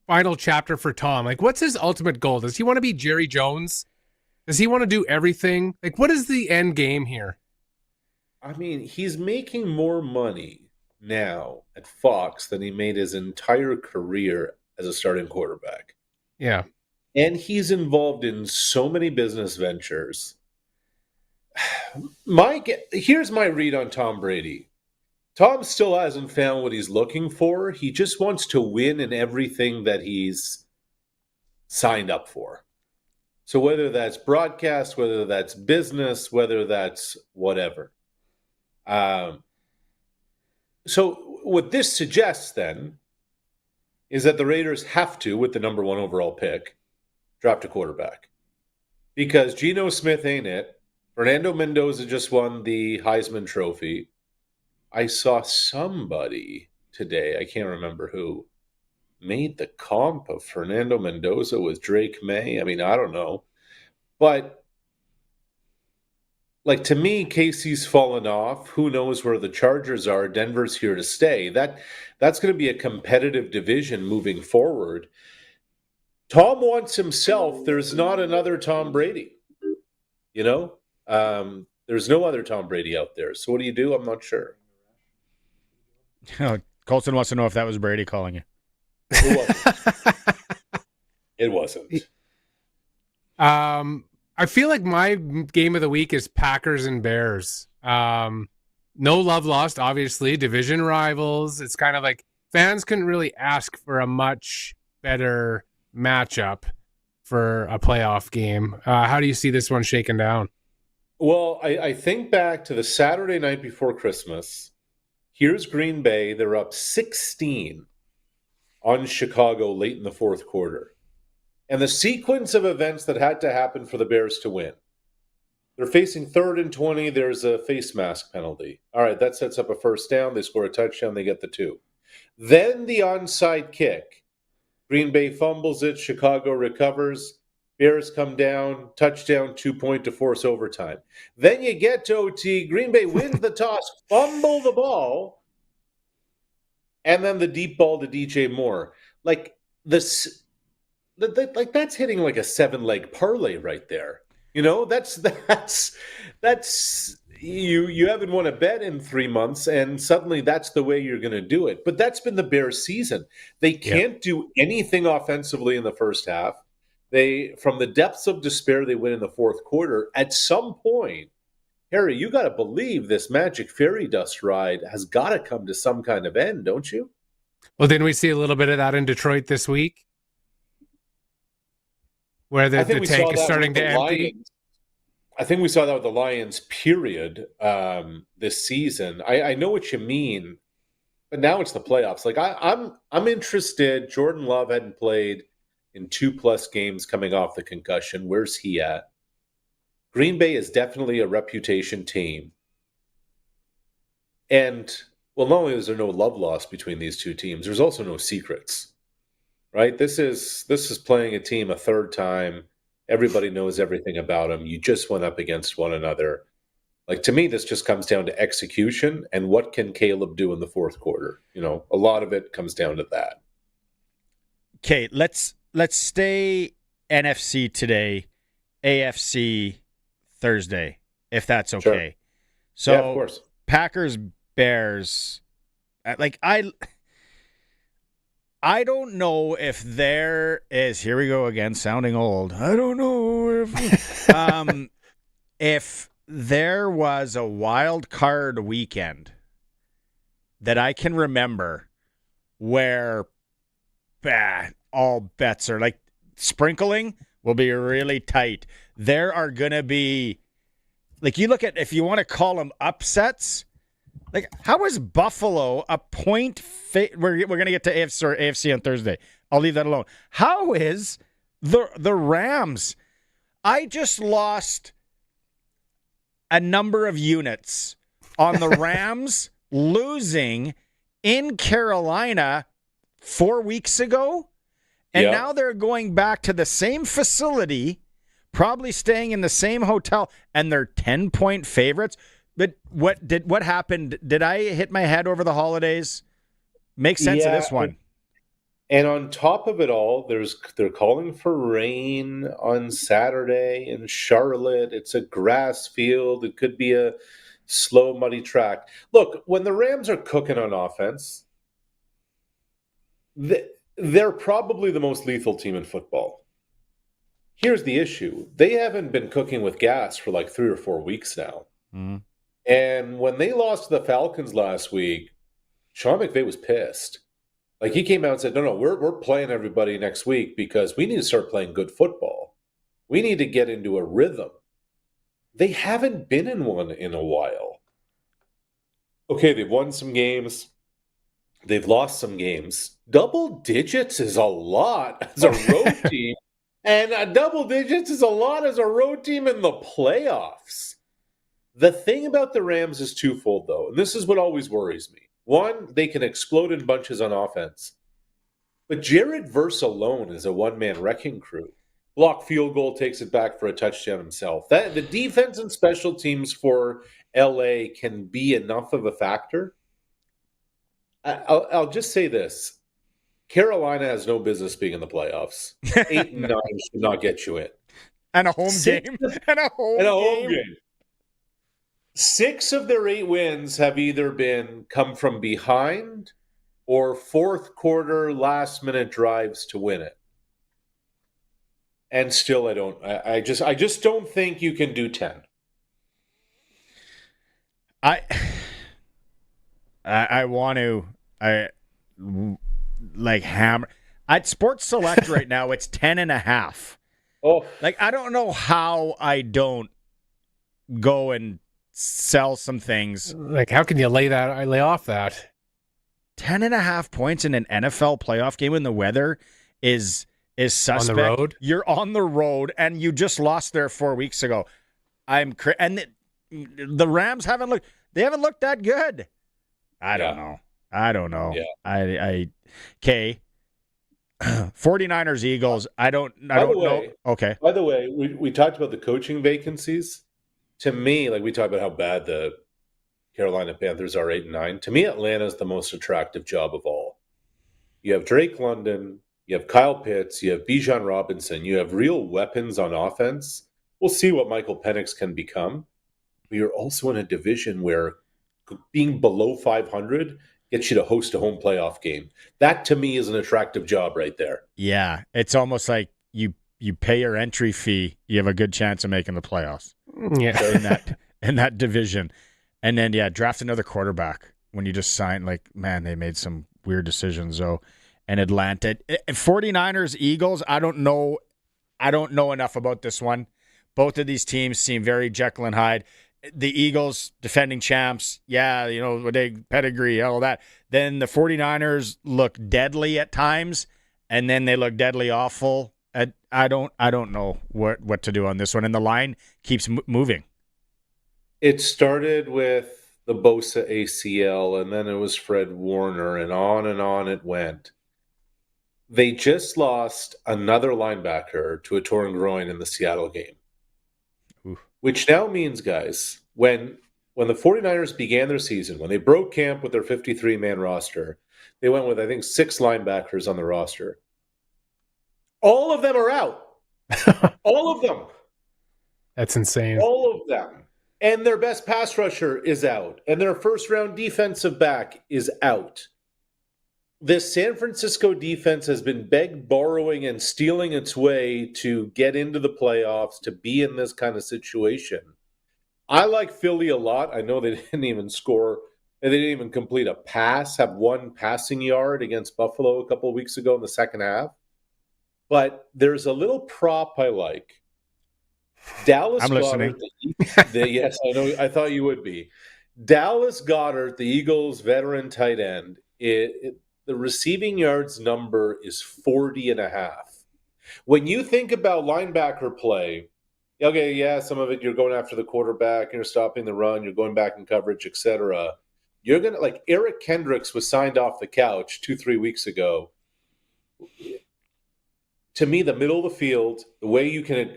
final chapter for Tom? Like, what's his ultimate goal? Does he want to be Jerry Jones? Does he want to do everything? Like, what is the end game here? I mean, he's making more money now at Fox than he made his entire career as a starting quarterback. Yeah. And he's involved in so many business ventures. Here's my read on Tom Brady. Tom still hasn't found what he's looking for. He just wants to win in everything that he's signed up for. So whether that's broadcast, whether that's business, whether that's whatever. So what this suggests then is that the Raiders have to, with the number 1 overall pick, draft a quarterback. Because Geno Smith ain't it. Fernando Mendoza just won the Heisman Trophy. I saw somebody today, I can't remember who, made the comp of Fernando Mendoza with Drake May. I mean, I don't know. But, like, to me, Casey's fallen off. Who knows where the Chargers are? Denver's here to stay. That's going to be a competitive division moving forward. Tom wants himself. There's not another Tom Brady. You know? There's no other Tom Brady out there. So what do? I'm not sure. Colson wants to know if that was Brady calling you. It wasn't. I feel like my game of the week is Packers and Bears. No love lost, obviously. Division rivals. It's kind of like fans couldn't really ask for a much better matchup for a playoff game. How do you see this one shaken down? Well, I think back to the Saturday night before Christmas. Here's Green Bay. They're up 16 on Chicago late in the fourth quarter. And the sequence of events that had to happen for the Bears to win. They're facing 3rd and 20. There's a face mask penalty. All right, that sets up a first down. They score a touchdown. They get the 2. Then the onside kick Green Bay fumbles it. Chicago recovers. Bears come down. Touchdown, 2-point to force overtime. Then you get to OT. Green Bay wins the toss, fumble the ball, and then the deep ball to DJ Moore. Like this, like that's hitting like a 7-leg parlay right there. You know, that's you haven't won a bet in 3 months, and suddenly that's the way you're going to do it. But that's been the Bears' season. They can't do anything offensively in the first half. They, from the depths of despair, they win in the fourth quarter. At some point, Harry, you got to believe this magic fairy dust ride has got to come to some kind of end, don't you? Well, didn't we see a little bit of that in Detroit this week? Where the tank is starting to empty? I think we saw that with the Lions, period, this season. I know what you mean, but now it's the playoffs. Like I'm interested. Jordan Love hadn't played in 2+ games coming off the concussion. Where's he at? Green Bay is definitely a reputation team. And, well, not only is there no love lost between these two teams, there's also no secrets, right? This is playing a team a third time. Everybody knows everything about them. You just went up against one another. Like, to me, this just comes down to execution and what can Caleb do in the fourth quarter. You know, a lot of it comes down to that. Okay, let's stay NFC today, AFC Thursday, if that's okay. Sure. So, yeah, of course. Packers, Bears, I don't know if there is, here we go again, sounding old. I don't know if there was a wild card weekend that I can remember where all bets are like sprinkling will be really tight. There are going to be, like, you look at, if you want to call them upsets, like, how is Buffalo a point? We're going to get to AFC on Thursday. I'll leave that alone. How is the Rams? I just lost a number of units on the Rams losing in Carolina 4 weeks ago. And now they're going back to the same facility, probably staying in the same hotel, and they're 10-point favorites. But what happened? Did I hit my head over the holidays? Make sense of this one. And on top of it all, they're calling for rain on Saturday in Charlotte. It's a grass field. It could be a slow, muddy track. Look, when the Rams are cooking on offense, they're probably the most lethal team in football. Here's the issue. They haven't been cooking with gas for like 3 or 4 weeks now. Mm-hmm. And when they lost to the Falcons last week, Sean McVay was pissed. Like, he came out and said, no, we're playing everybody next week because we need to start playing good football. We need to get into a rhythm. They haven't been in one in a while. Okay, they've won some games. They've lost some games. Double digits is a lot as a road team. And double digits is a lot as a road team in the playoffs. The thing about the Rams is twofold, though, and this is what always worries me. One, they can explode in bunches on offense. But Jared Verse alone is a one-man wrecking crew. Block field goal, takes it back for a touchdown himself. The defense and special teams for LA can be enough of a factor. I'll just say this. Carolina has no business being in the playoffs. 8-9 should not get you in. And a home game. And a home game. 6 of their 8 wins have either been come from behind or fourth quarter last minute drives to win it. And still I just don't think you can do 10. I want to hammer at Sports Select right now. It's 10.5. Oh, like, I don't know how I don't go and sell some things. Like, how can you lay off that? 10.5 points in an NFL playoff game when the weather is suspect. On the road? You're on the road and you just lost there 4 weeks ago. And the Rams haven't looked that good. I don't know. Yeah. Okay. 49ers, Eagles. I don't know. Okay. By the way, we talked about the coaching vacancies. To me, like we talked about how bad the Carolina Panthers are 8-9. To me, Atlanta is the most attractive job of all. You have Drake London, you have Kyle Pitts, you have Bijan Robinson, you have real weapons on offense. We'll see what Michael Penix can become. But you're also in a division where being below 500 gets you to host a home playoff game. That, to me, is an attractive job right there. Yeah, it's almost like you pay your entry fee, you have a good chance of making the playoffs. Yeah, in that division, and then draft another quarterback when you just sign. Like, man, they made some weird decisions though. And Atlanta, 49ers, Eagles. I don't know enough about this one. Both of these teams seem very Jekyll and Hyde. The Eagles, defending champs, they pedigree, all that. Then the 49ers look deadly at times, and then they look deadly awful. I don't know what to do on this one. And the line keeps moving. It started with the Bosa ACL, and then it was Fred Warner, and on it went. They just lost another linebacker to a torn groin in the Seattle game. Oof. Which now means, guys, when the 49ers began their season, when they broke camp with their 53-man roster, they went with, I think, 6 linebackers on the roster. All of them are out. All of them. That's insane. All of them. And their best pass rusher is out. And their first-round defensive back is out. This San Francisco defense has been borrowing, and stealing its way to get into the playoffs, to be in this kind of situation. I like Philly a lot. I know they didn't even score. They didn't even complete a pass, have 1 passing yard against Buffalo a couple of weeks ago in the second half. But there's a little prop I like. Dallas I'm Goedert. listening. Yes, I know. I thought you would be. Dallas Goedert, the Eagles' veteran tight end. The receiving yards number is 40.5. When you think about linebacker play, okay, yeah, some of it you're going after the quarterback, you're stopping the run, you're going back in coverage, etc. You're gonna, like, Eric Kendricks was signed off the couch 2-3 weeks ago. To me, the middle of the field, the way you can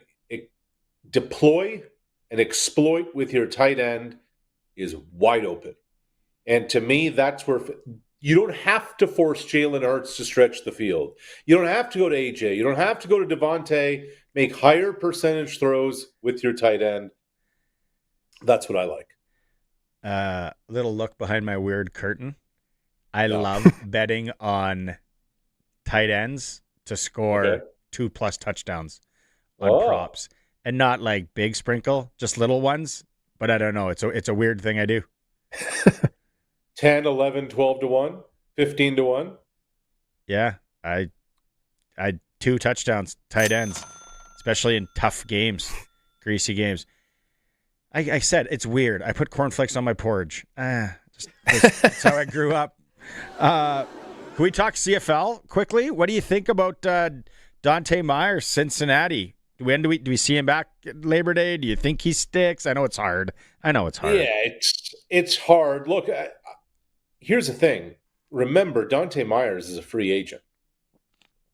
deploy and exploit with your tight end is wide open. And to me, that's where you don't have to force Jalen Hurts to stretch the field. You don't have to go to AJ. You don't have to go to Devontae. Make higher percentage throws with your tight end. That's what I like. Little look behind my weird curtain. I love betting on tight ends to score 2+ touchdowns on props, and not like big sprinkle, just little ones. But I don't know. It's a weird thing I do. 10, 11, 12 to 1, 15 to 1. Yeah, I 2 touchdowns, tight ends, especially in tough games, greasy games. I said it's weird. I put cornflakes on my porridge. That's how I grew up. Can we talk CFL quickly? What do you think about Dante Myers, Cincinnati? When do we see him back at Labor Day? Do you think he sticks? I know it's hard. Yeah, it's hard. Look, here's the thing. Remember, Dante Myers is a free agent.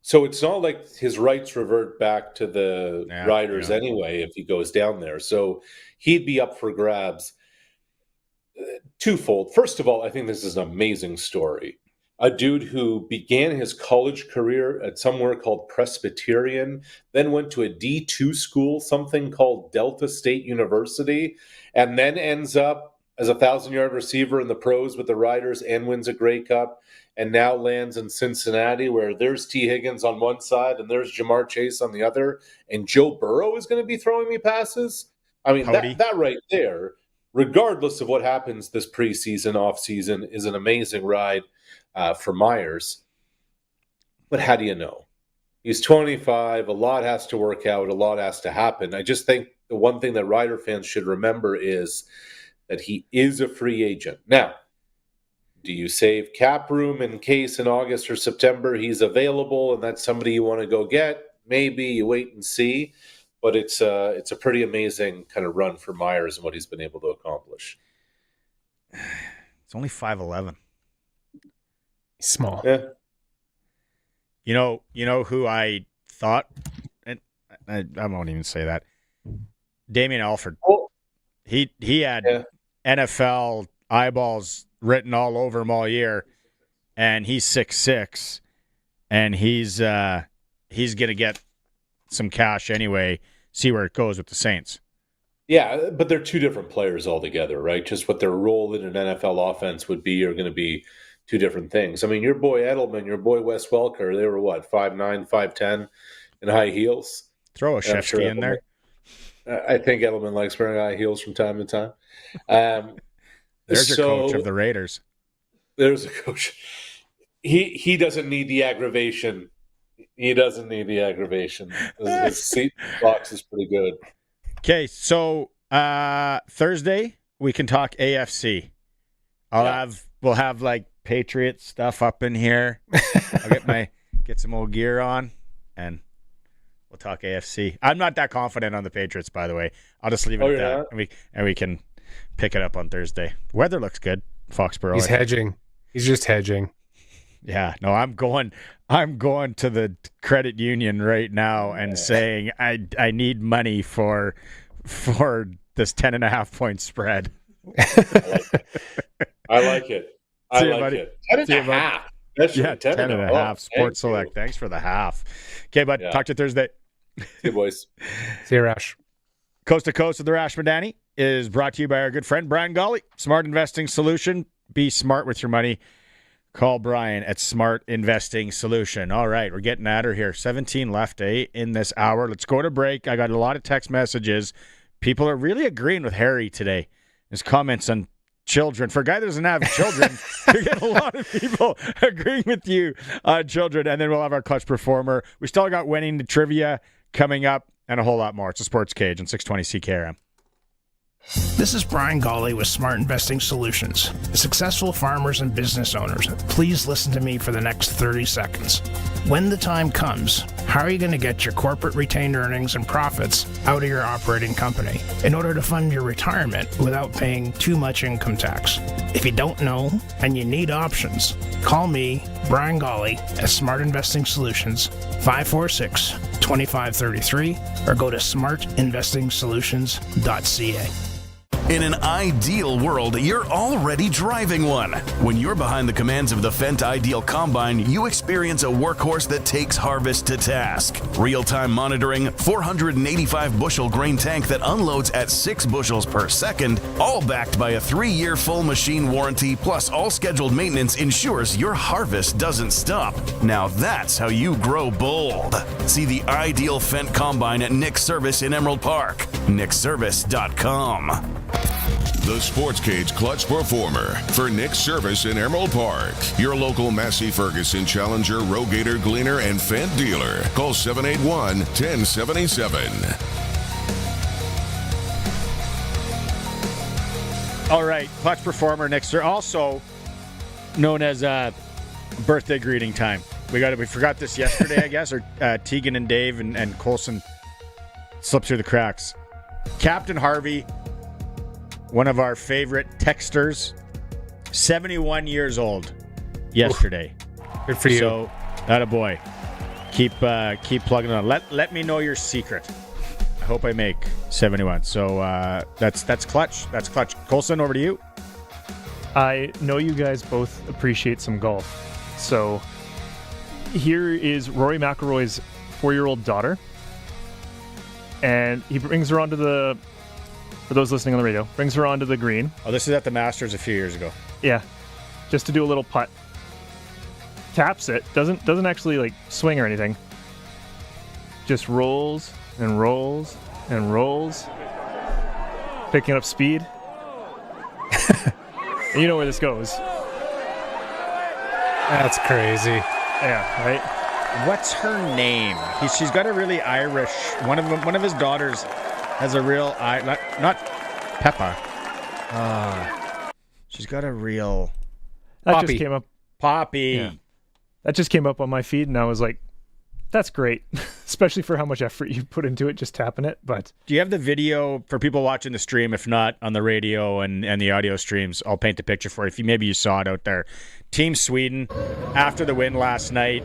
So it's not like his rights revert back to the Riders anyway if he goes down there. So he'd be up for grabs. Twofold. First of all, I think this is an amazing story. A dude who began his college career at somewhere called Presbyterian, then went to a D2 school, something called Delta State University, and then ends up as a 1,000-yard receiver in the pros with the Riders and wins a Grey Cup, and now lands in Cincinnati, where there's T. Higgins on one side and there's Jamar Chase on the other, and Joe Burrow is going to be throwing me passes? I mean, that right there, regardless of what happens this preseason, offseason, is an amazing ride for Myers. But how do you know? He's 25. A lot has to work out. A lot has to happen. I just think the one thing that Rider fans should remember is that he is a free agent. Now, do you save cap room in case in August or September he's available and that's somebody you want to go get? Maybe you wait and see. But it's a pretty amazing kind of run for Myers and what he's been able to accomplish. It's only 5'11". Small. Yeah. You know who I thought, and I won't even say that. Damien Alford. Oh. He had NFL eyeballs written all over him all year, and he's 6'6", and he's gonna get some cash anyway. See where it goes with the Saints. Yeah, but they're two different players altogether, right? Just what their role in an NFL offense would be are going to be two different things. I mean, your boy Edelman, your boy Wes Welker, they were what, 5'9", 5'10", in high heels? Throw a Shefsky in there. I think Edelman likes wearing high heels from time to time. There's your coach of the Raiders. There's a coach. He doesn't need the aggravation. He doesn't need the aggravation. His seat box is pretty good. Okay, so Thursday we can talk AFC. We'll have like Patriot stuff up in here. I'll get some old gear on, and we'll talk AFC. I'm not that confident on the Patriots, by the way. I'll just leave it at that, and we can pick it up on Thursday. Weather looks good, Foxborough. He's hedging. He's just hedging. Yeah, no, I'm going to the credit union right now and saying I need money for this 10.5 point spread. I like it. I like it. 10.5. That's 10.5. Sports Select. Thanks for the half. Okay, bud. Talk to you Thursday. See you, boys. See you, Arash. Coast to Coast with Arash Madani is brought to you by our good friend Brian Golly. Smart Investing Solution. Be smart with your money. Call Brian at Smart Investing Solution. All right, we're getting at her here. 17 left, in this hour. Let's go to break. I got a lot of text messages. People are really agreeing with Harry today. His comments on children. For a guy that doesn't have children, you're getting a lot of people agreeing with you on children. And then we'll have our clutch performer. We still got winning the trivia coming up and a whole lot more. It's a Sports Cage on 620 CKRM. This is Brian Golly with Smart Investing Solutions. Successful farmers and business owners, please listen to me for the next 30 seconds. When the time comes, how are you going to get your corporate retained earnings and profits out of your operating company in order to fund your retirement without paying too much income tax? If you don't know and you need options, call me, Brian Golly, at Smart Investing Solutions, 546-2533, or go to smartinvestingsolutions.ca. In an ideal world, you're already driving one. When you're behind the commands of the Fendt Ideal Combine, you experience a workhorse that takes harvest to task. Real-time monitoring, 485-bushel grain tank that unloads at 6 bushels per second, all backed by a 3-year full machine warranty, plus all scheduled maintenance ensures your harvest doesn't stop. Now that's how you grow bold. See the Ideal Fendt Combine at Nick's Service in Emerald Park. nicksservice.com. The Sports Cage Clutch Performer for Nick's Service in Emerald Park. Your local Massey Ferguson Challenger, Rogator, Gleaner, and Fendt dealer. Call 781-1077. All right, Clutch Performer next year, also known as birthday greeting time. We forgot this yesterday, I guess, or Tegan and Dave and Colson slipped through the cracks. Captain Harvey, one of our favorite texters, 71 years old yesterday. Good for you. So, attaboy. Keep plugging on. Let me know your secret. I hope I make 71. So that's clutch. That's clutch. Colson, over to you. I know you guys both appreciate some golf. So here is Rory McIlroy's 4-year-old daughter. And he brings her onto the, for those listening on the radio, brings her onto the green. Oh, this is at the Masters a few years ago. Yeah, just to do a little putt. Taps it, doesn't actually like swing or anything. Just rolls and rolls and rolls, picking up speed. And you know where this goes. That's crazy. Yeah, right? What's her name? She's got a really Irish. One of his daughters has a real not Peppa. She's got a real. That Poppy. just came up. Poppy. Yeah. That just came up on my feed, and I was like, "That's great," especially for how much effort you put into it, just tapping it. But do you have the video for people watching the stream? If not, on the radio and the audio streams, I'll paint a picture for you. Maybe you saw it out there. Team Sweden, after the win last night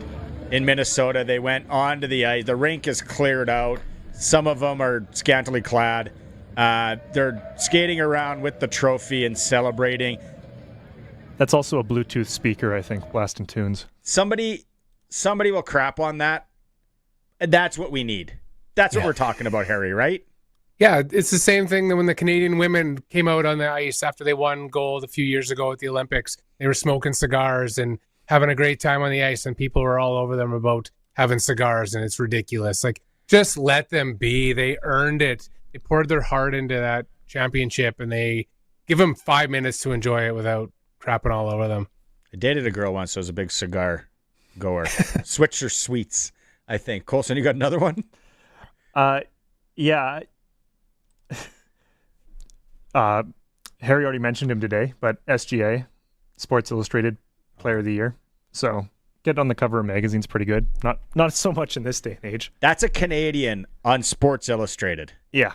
in Minnesota. They went onto the ice. The rink is cleared out. Some of them are scantily clad. They're skating around with the trophy and celebrating. That's also a Bluetooth speaker, I think, blasting tunes. Somebody will crap on that. And that's what we need. That's what we're talking about, Harry, right? Yeah, it's the same thing that when the Canadian women came out on the ice after they won gold a few years ago at the Olympics. They were smoking cigars and having a great time on the ice, and people were all over them about having cigars, and it's ridiculous. Like, just let them be. They earned it. They poured their heart into that championship, and they give them 5 minutes to enjoy it without crapping all over them. I dated a girl once who was a big cigar goer. Switcher Sweets, I think. Colson, you got another one? Yeah. Harry already mentioned him today, but SGA, Sports Illustrated Player of the Year. So getting on the cover of magazine's pretty good. Not so much in this day and age. That's a Canadian on Sports Illustrated. Yeah.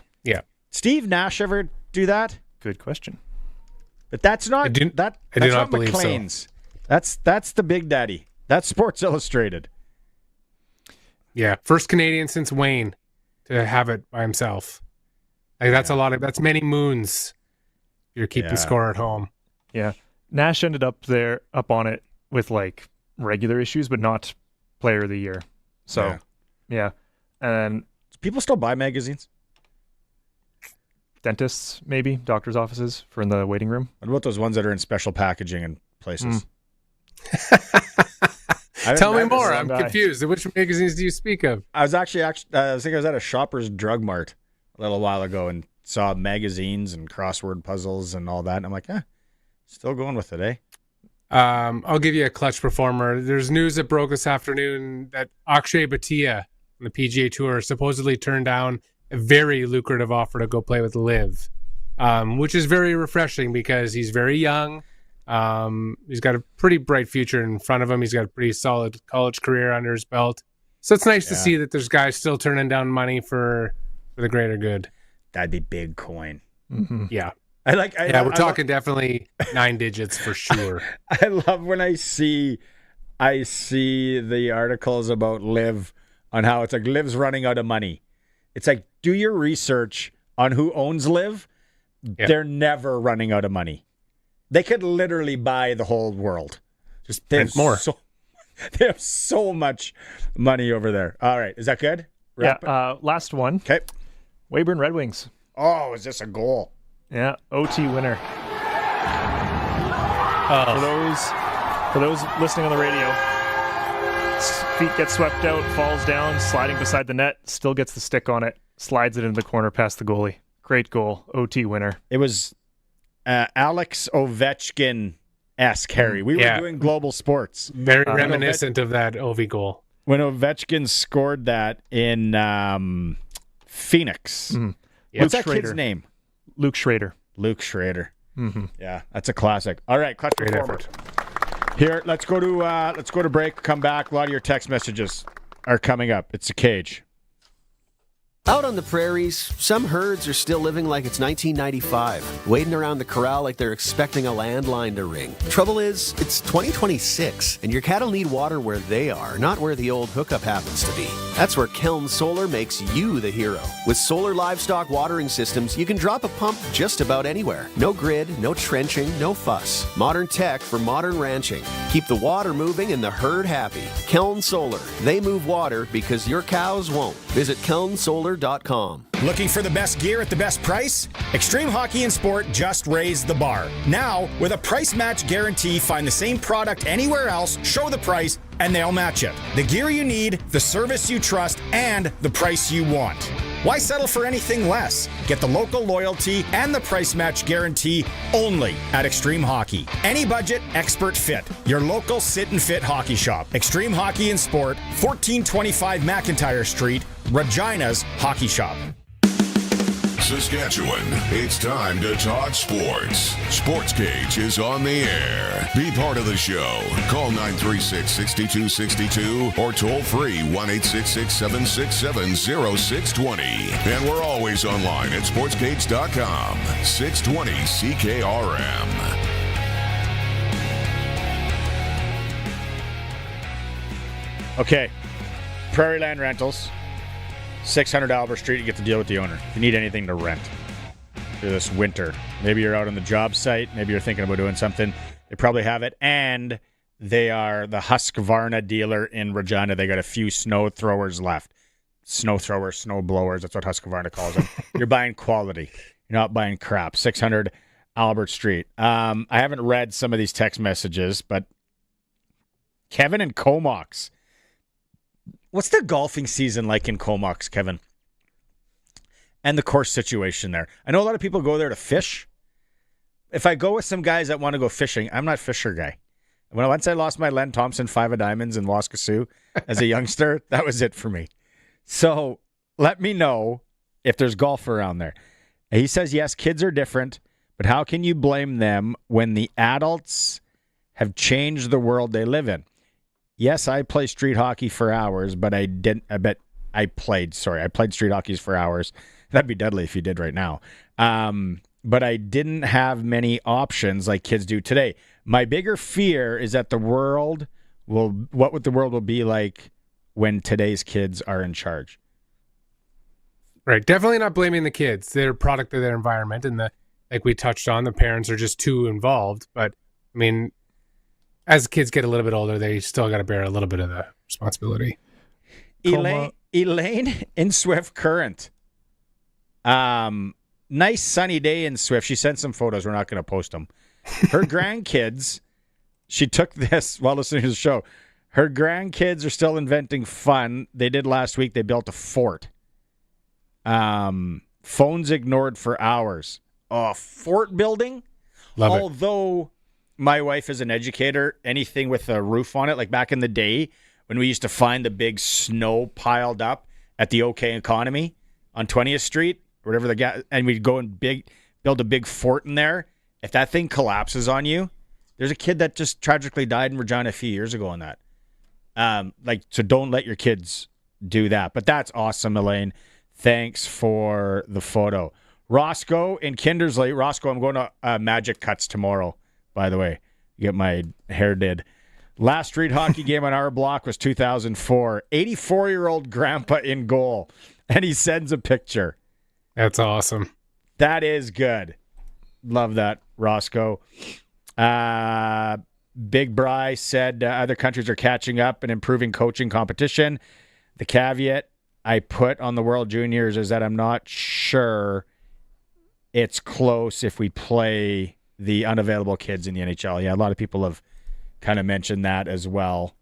Steve Nash ever do that? Good question. But that's not I do not believe McLean's. So. That's the Big Daddy. That's Sports Illustrated. Yeah, first Canadian since Wayne to have it by himself. Like, that's that's many moons. You're keeping score at home. Yeah. Nash ended up on it with like regular issues, but not Player of the Year. So, yeah. And do people still buy magazines? Dentists, maybe, doctors' offices for in the waiting room. What about those ones that are in special packaging and places? Tell me more. I'm confused. Which magazines do you speak of? I was actually I think I was at a Shoppers Drug Mart a little while ago and saw magazines and crossword puzzles and all that. And I'm like, still going with it, eh? I'll give you a clutch performer. There's news that broke this afternoon that Akshay Bhatia on the PGA Tour supposedly turned down a very lucrative offer to go play with Liv, which is very refreshing because he's very young. He's got a pretty bright future in front of him. He's got a pretty solid college career under his belt. So it's nice to see that there's guys still turning down money for the greater good. That'd be big coin. Mm-hmm. Yeah. We're talking definitely 9 digits for sure. I love when I see the articles about Liv on how it's like Liv's running out of money. It's like, do your research on who owns Liv. Yeah. They're never running out of money. They could literally buy the whole world. Just print more. They have so much money over there. All right. Is that good? Last one. Okay. Weyburn Red Wings. Oh, is this a goal? Yeah, OT winner. For those listening on the radio, feet get swept out, falls down, sliding beside the net, still gets the stick on it, slides it into the corner past the goalie. Great goal, OT winner. It was Alex Ovechkin-esque, Harry. We were doing global sports. Very reminiscent of that Ovi goal. When Ovechkin scored that in Phoenix. Mm-hmm. What's that kid's name? Luke Schrader. Mm-hmm. Yeah, that's a classic. All right, clutch performer. Here, let's go to break. Come back. A lot of your text messages are coming up. It's a cage. Out on the prairies, some herds are still living like it's 1995, waiting around the corral like they're expecting a landline to ring. Trouble is, it's 2026, and your cattle need water where they are, not where the old hookup happens to be. That's where Keln Solar makes you the hero. With solar livestock watering systems, you can drop a pump just about anywhere. No grid, no trenching, no fuss. Modern tech for modern ranching. Keep the water moving and the herd happy. Keln Solar. They move water because your cows won't. Visit KelnSolar.com. Looking for the best gear at the best price? Extreme Hockey and Sport just raised the bar. Now, with a price match guarantee, find the same product anywhere else, show the price, and they'll match it. The gear you need, the service you trust, and the price you want. Why settle for anything less? Get the local loyalty and the price match guarantee only at Extreme Hockey. Any budget, expert fit. Your local sit and fit hockey shop. Extreme Hockey and Sport, 1425 McIntyre Street, Regina's Hockey Shop. Saskatchewan, it's time to talk sports. Sportscage is on the air. Be part of the show. Call 936-6262 or toll free 1-866-767-0620. And we're always online at sportscage.com. 620 CKRM. Okay. Prairie Land Rentals, 600 Albert Street. You get to deal with the owner. If you need anything to rent for this winter, maybe you're out on the job site, maybe you're thinking about doing something, they probably have it. And they are the Husqvarna dealer in Regina. They got a few snow throwers left. Snow throwers, snow blowers. That's what Husqvarna calls them. You're buying quality. You're not buying crap. 600 Albert Street. I haven't read some of these text messages, but Kevin and Comox. What's the golfing season like in Comox, Kevin? And the course situation there. I know a lot of people go there to fish. If I go with some guys that want to go fishing, I'm not a fisher guy. Once I lost my Len Thompson 5 of diamonds in Waskasiu as a youngster, that was it for me. So let me know if there's golf around there. And he says, yes, kids are different, but how can you blame them when the adults have changed the world they live in? Yes, I play street hockey for hours, but I played street hockey for hours. That'd be deadly if you did right now. But I didn't have many options like kids do today. My bigger fear is that the world will be like when today's kids are in charge. Right. Definitely not blaming the kids. They're a product of their environment. And like we touched on, the parents are just too involved. But, I mean, as kids get a little bit older, they still got to bear a little bit of the responsibility. Elaine in Swift Current. Nice sunny day in Swift. She sent some photos. We're not going to post them. Her grandkids, she took this while listening to the show. Her grandkids are still inventing fun. They did last week. They built a fort. Phones ignored for hours. Fort building? Love it. Although my wife is an educator, anything with a roof on it, like back in the day when we used to find the big snow piled up at the OK Economy on 20th Street, or whatever and we'd go and build a big fort in there. If that thing collapses on you, there's a kid that just tragically died in Regina a few years ago on that. So don't let your kids do that. But that's awesome, Elaine. Thanks for the photo. Roscoe in Kindersley. Roscoe, I'm going to Magic Cuts tomorrow, by the way. Get my hair did. Last street hockey game on our block was 2004. 84-year-old grandpa in goal. And he sends a picture. That's awesome. That is good. Love that, Roscoe. Big Bryce said other countries are catching up and improving coaching competition. The caveat I put on the World Juniors is that I'm not sure it's close if we play the unavailable kids in the NHL. Yeah, a lot of people have kind of mentioned that as well.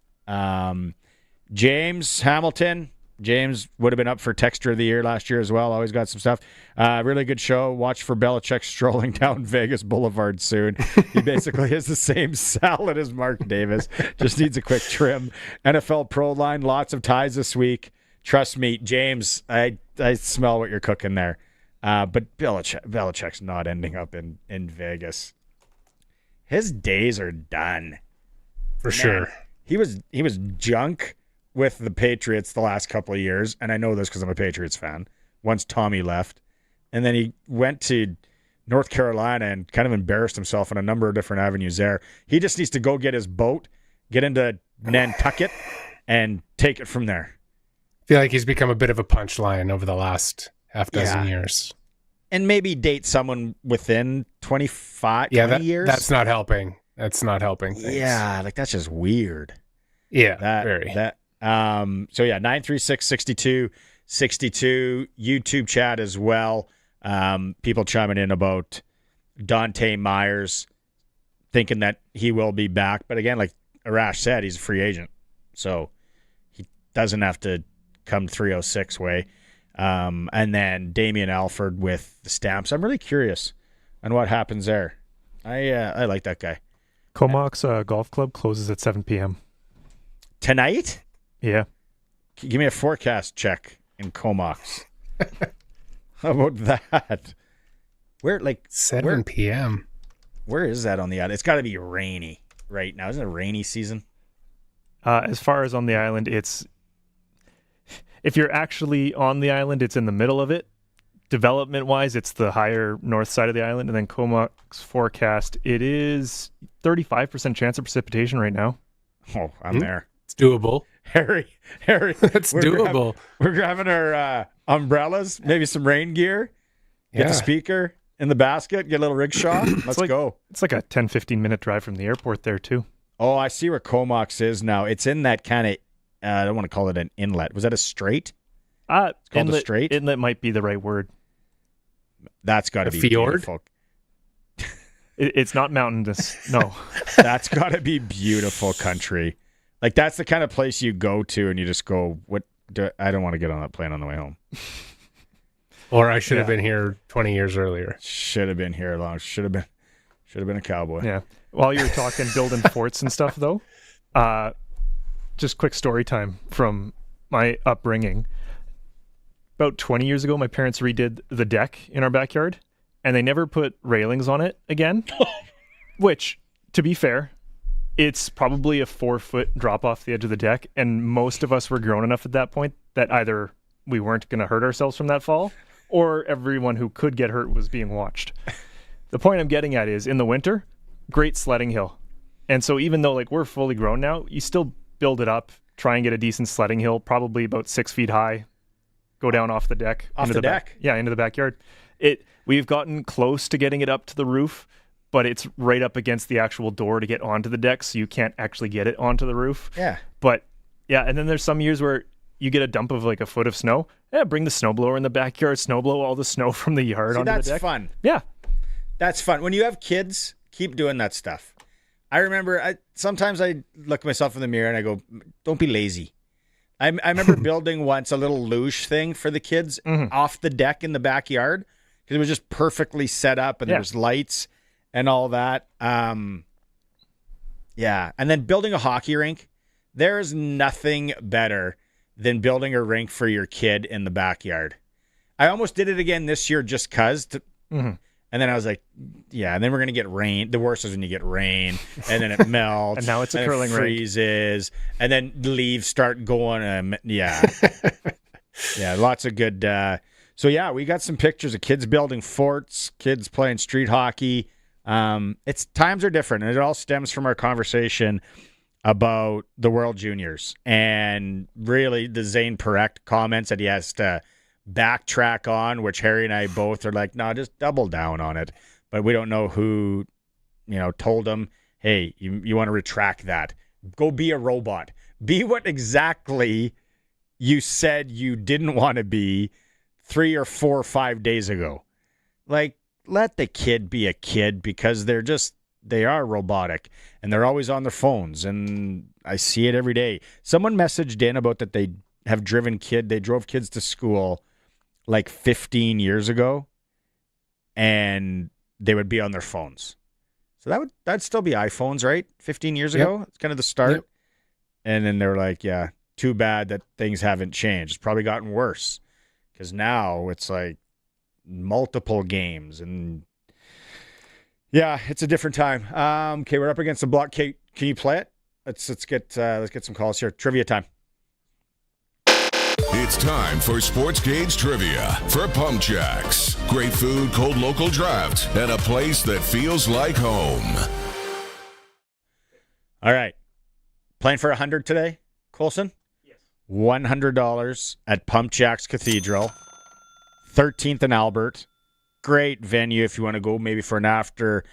James Hamilton. James would have been up for Texture of the Year last year as well. Always got some stuff. Really good show. Watch for Belichick strolling down Vegas Boulevard soon. He basically has the same salad as Mark Davis. Just needs a quick trim. NFL Pro Line, lots of ties this week. Trust me, James, I smell what you're cooking there. But Belichick's not ending up in Vegas. His days are done. For sure. He was junk with the Patriots the last couple of years, and I know this because I'm a Patriots fan, once Tommy left. And then he went to North Carolina and kind of embarrassed himself on a number of different avenues there. He just needs to go get his boat, get into Nantucket, and take it from there. I feel like he's become a bit of a punchline over the last half dozen years. And maybe date someone within 20 years. That's not helping. That's not helping things. Yeah, like that's just weird. Yeah, very. So yeah, 936-6262 YouTube chat as well. People chiming in about Dante Myers thinking that he will be back. But again, like Arash said, he's a free agent. So he doesn't have to come 306 way. And then Damian Alford with the Stamps. I'm really curious on what happens there. I like that guy. Comox Golf Club closes at 7 p.m. Tonight? Yeah. Give me a forecast check in Comox. How about that? Where, 7 p.m. Where is that on the island? It's got to be rainy right now. Isn't it a rainy season? As far as on the island, if you're actually on the island, it's in the middle of it. Development-wise, it's the higher north side of the island. And then Comox forecast, it is 35% chance of precipitation right now. Oh, I'm there. It's doable. Harry, That's doable. We're grabbing our umbrellas, maybe some rain gear, get the speaker in the basket, get a little rickshaw. Let's go. It's like a 10-15 minute drive from the airport there, too. Oh, I see where Comox is now. It's in that kind of, I don't want to call it an inlet. Was that a strait? It's called a strait? Inlet might be the right word. That's got to be fjord? beautiful. It's not mountainous. No. That's got to be beautiful country. Like, that's the kind of place you go to and you just go, I don't want to get on that plane on the way home. Or I should have been here 20 years earlier. Should have been here long. Should have been a cowboy. Yeah. While you were talking building forts and stuff, though, just quick story time from my upbringing. About 20 years ago, my parents redid the deck in our backyard, and they never put railings on it again, which, to be fair, it's probably a 4-foot drop off the edge of the deck, and most of us were grown enough at that point that either we weren't going to hurt ourselves from that fall, or everyone who could get hurt was being watched. The point I'm getting at is, in the winter, great sledding hill. And so even though we're fully grown now, you still build it up, try and get a decent sledding hill, probably about 6 feet high, go down off the deck. Off the deck? Into the backyard. We've gotten close to getting it up to the roof, but it's right up against the actual door to get onto the deck, so you can't actually get it onto the roof. Yeah. But, and then there's some years where you get a dump of a foot of snow. Yeah, bring the snowblower in the backyard, snowblow all the snow from the yard onto the deck. That's fun. Yeah. That's fun. When you have kids, keep doing that stuff. I remember sometimes I look myself in the mirror and I go, don't be lazy. I remember building once a little luge thing for the kids off the deck in the backyard because it was just perfectly set up and there was lights and all that. And then building a hockey rink. There is nothing better than building a rink for your kid in the backyard. I almost did it again this year just because. And then I was like, and then we're going to get rain. The worst is when you get rain, and then it melts. And now it's a curling rink. Freezes, and then leaves start going. Lots of good. We got some pictures of kids building forts, kids playing street hockey. Times are different, and it all stems from our conversation about the World Juniors. And really, the Zane Perrect comments that he has to backtrack on, which Harry and I both are like, no, just double down on it. But we don't know who, told him, hey, you want to retract that. Go be a robot. Be what exactly you said you didn't want to be 3 or 4 or 5 days ago. Let the kid be a kid because they are robotic and they're always on their phones. And I see it every day. Someone messaged in about that they drove kids to school 15 years ago, and they would be on their phones. So that'd still be iPhones, right? 15 years ago, it's kind of the start. Yep. And then they were like, too bad that things haven't changed. It's probably gotten worse because now it's multiple games, and it's a different time. Okay, we're up against the block. Can you play it? Let's get some calls here. Trivia time. It's time for Sportscage Trivia for Pump Jacks. Great food, cold local draft, and a place that feels like home. All right. Playing for 100 today, Colson? Yes. $100 at Pump Jacks Cathedral, 13th and Albert. Great venue if you want to go maybe for an after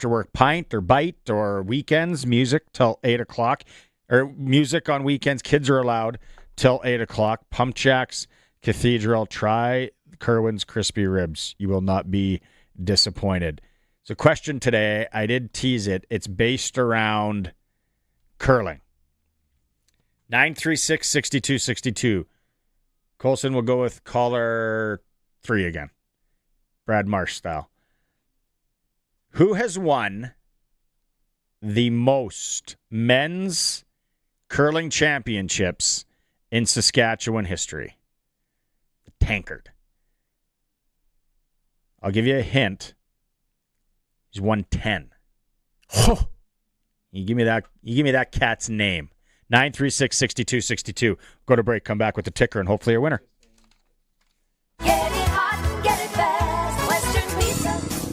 work pint or bite or weekends. Music till 8 o'clock. Or music on weekends. Kids are allowed till 8 o'clock. Pump Jacks Cathedral. Try Kerwin's Crispy Ribs. You will not be disappointed. So question today, I did tease it. It's based around curling. 936-6262. Colson will go with caller 3 again. Brad Marsh style. Who has won the most men's curling championships in Saskatchewan history? The Tankard. I'll give you a hint. He's won 10. Oh. You give me that cat's name. 936-6262. Go to break, come back with the ticker, and hopefully a winner.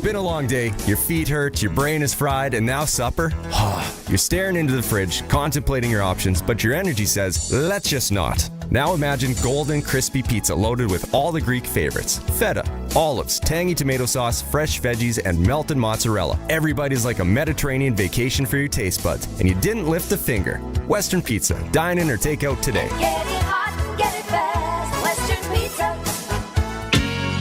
Been a long day, your feet hurt, your brain is fried, and now supper? You're staring into the fridge, contemplating your options, but your energy says, let's just not. Now imagine golden, crispy pizza loaded with all the Greek favorites. Feta, olives, tangy tomato sauce, fresh veggies, and melted mozzarella. Every bite is like a Mediterranean vacation for your taste buds, and you didn't lift a finger. Western Pizza. Dine in or take out today. Get it hot, get it fast. Western Pizza.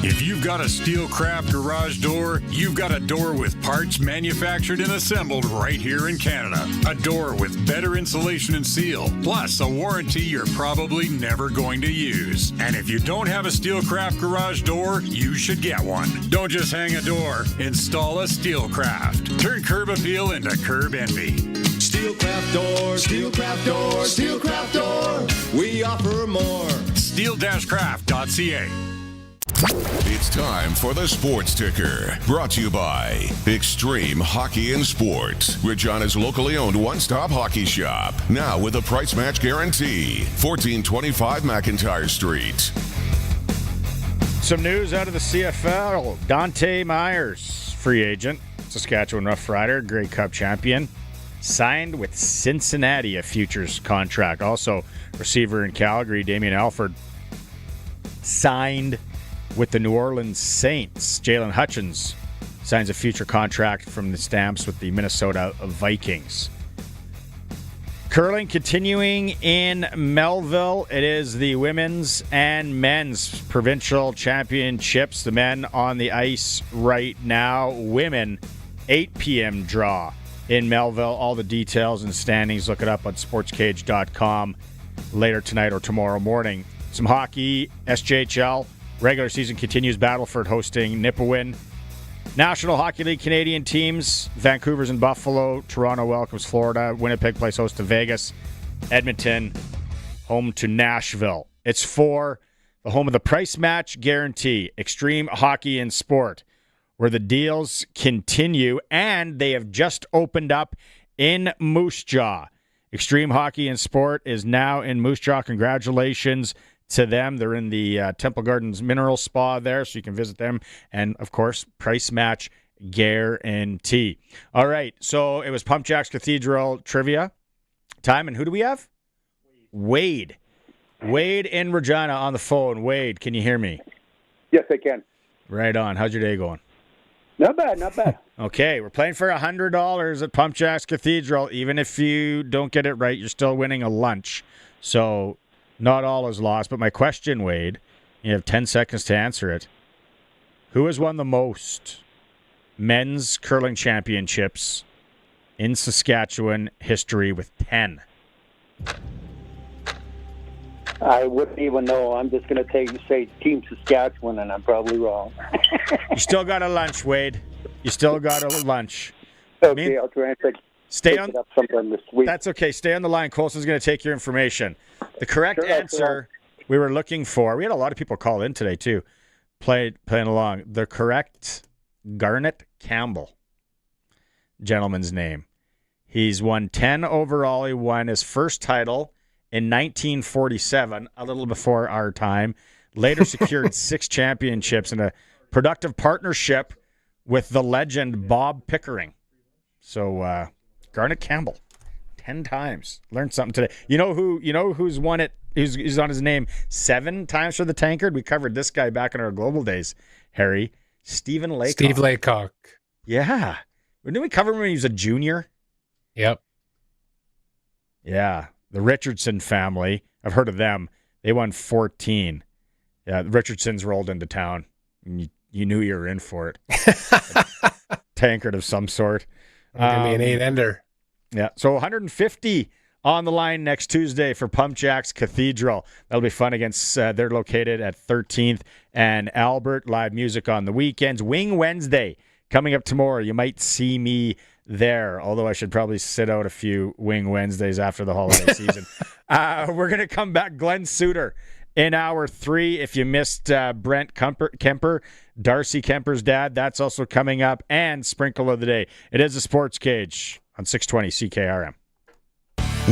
If you've got a Steelcraft garage door, you've got a door with parts manufactured and assembled right here in Canada. A door with better insulation and seal, plus a warranty you're probably never going to use. And if you don't have a Steelcraft garage door, you should get one. Don't just hang a door, install a Steelcraft. Turn curb appeal into curb envy. Steelcraft door, Steelcraft door, Steelcraft door. We offer more. Steel-craft.ca. It's time for the Sports Ticker, brought to you by Extreme Hockey and Sport, Regina's locally owned one-stop hockey shop. Now with a price match guarantee. 1425 McIntyre Street. Some news out of the CFL. Dante Myers, free agent, Saskatchewan Roughrider, Grey Cup champion, signed with Cincinnati, a futures contract. Also, receiver in Calgary, Damien Alford, signed with the New Orleans Saints. Jalen Hutchins signs a future contract from the Stamps with the Minnesota Vikings. Curling continuing in Melville. It is the women's and men's provincial championships. The men on the ice right now. Women, 8 p.m. draw in Melville. All the details and standings, look it up on sportscage.com later tonight or tomorrow morning. Some hockey, SJHL. Regular season continues. Battleford hosting Nipawin. National Hockey League Canadian teams. Vancouver's in Buffalo. Toronto welcomes Florida. Winnipeg plays host to Vegas. Edmonton home to Nashville. It's for the home of the price match guarantee. Extreme Hockey and Sport, where the deals continue, and they have just opened up in Moose Jaw. Extreme Hockey and Sport is now in Moose Jaw. Congratulations to them. They're in the Temple Gardens Mineral Spa there, so you can visit them. And, of course, price match guarantee. All right, so it was Pump Jacks Cathedral trivia time. And who do we have? Wade. Wade in Regina on the phone. Wade, can you hear me? Yes, I can. Right on. How's your day going? Not bad, not bad. Okay, we're playing for $100 at Pump Jacks Cathedral. Even if you don't get it right, you're still winning a lunch. So not all is lost. But my question, Wade, you have 10 seconds to answer it. Who has won the most men's curling championships in Saskatchewan history with 10? I wouldn't even know. I'm just going to say Team Saskatchewan, and I'm probably wrong. You still got a lunch, Wade. You still got a lunch. Okay, I'll try and pick it up sometime this week. That's okay. Stay on the line. Colson's going to take your information. The correct answer we were looking for, we had a lot of people call in today, too, playing along. The correct Garnet Campbell, gentleman's name. He's won 10 overall. He won his first title in 1947, a little before our time. Later secured 6 championships in a productive partnership with the legend Bob Pickering. So Garnet Campbell, 10 times. Learned something today. You know who's won it? Who's on his name 7 times for the Tankard? We covered this guy back in our global days, Harry. Stephen Laycock. Steve Laycock. Yeah. Didn't we cover him when he was a junior? Yep. Yeah. The Richardson family. I've heard of them. They won 14. Yeah, the Richardsons rolled into town. And you knew you were in for it. Tankard of some sort. Going to be an 8-ender. Yeah. So 150 on the line next Tuesday for Pump Jacks Cathedral. That'll be fun against, they're located at 13th and Albert. Live music on the weekends. Wing Wednesday coming up tomorrow. You might see me there, although I should probably sit out a few Wing Wednesdays after the holiday season. We're going to come back. Glen Suitor in hour 3. If you missed Brent Kuemper, Darcy Kemper's dad, that's also coming up. And Sprinkle of the Day. It is a Sports Cage on 620 CKRM.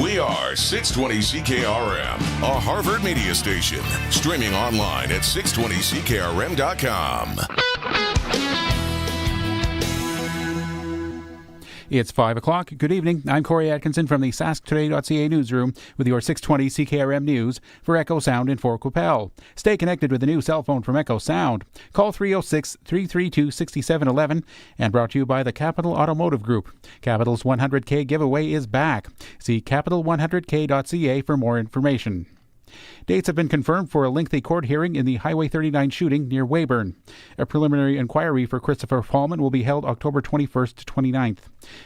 We are 620 CKRM, a Harvard media station. Streaming online at 620CKRM.com. It's 5 o'clock. Good evening. I'm Corey Atkinson from the sasktoday.ca newsroom with your 620 CKRM News for Echo Sound in Fort Qu'Appelle. Stay connected with the new cell phone from Echo Sound. Call 306-332-6711 and brought to you by the Capital Automotive Group. Capital's 100K giveaway is back. See capital100k.ca for more information. Dates have been confirmed for a lengthy court hearing in the Highway 39 shooting near Weyburn. A preliminary inquiry for Christopher Fallman will be held October 21st to 29th.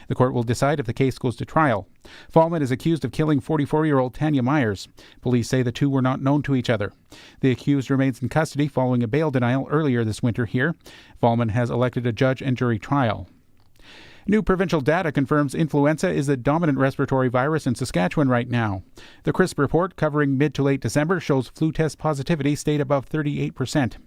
The court will decide if the case goes to trial. Fallman is accused of killing 44-year-old Tanya Myers. Police say the two were not known to each other. The accused remains in custody following a bail denial earlier this winter here. Fallman has elected a judge and jury trial. New provincial data confirms influenza is the dominant respiratory virus in Saskatchewan right now. The CRISP report covering mid to late December shows flu test positivity stayed above 38%.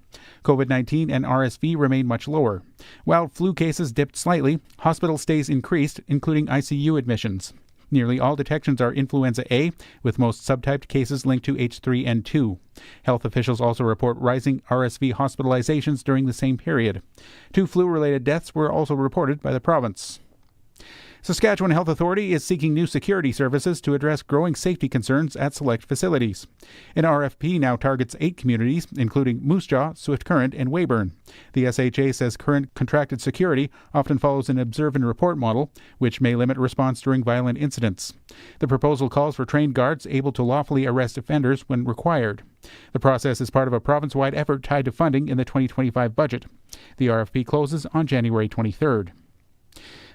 COVID-19 and RSV remain much lower. While flu cases dipped slightly, hospital stays increased, including ICU admissions. Nearly all detections are influenza A, with most subtyped cases linked to H3N2. Health officials also report rising RSV hospitalizations during the same period. 2 flu-related deaths were also reported by the province. Saskatchewan Health Authority is seeking new security services to address growing safety concerns at select facilities. An RFP now targets 8 communities, including Moose Jaw, Swift Current, and Weyburn. The SHA says current contracted security often follows an observe and report model, which may limit response during violent incidents. The proposal calls for trained guards able to lawfully arrest offenders when required. The process is part of a province-wide effort tied to funding in the 2025 budget. The RFP closes on January 23rd.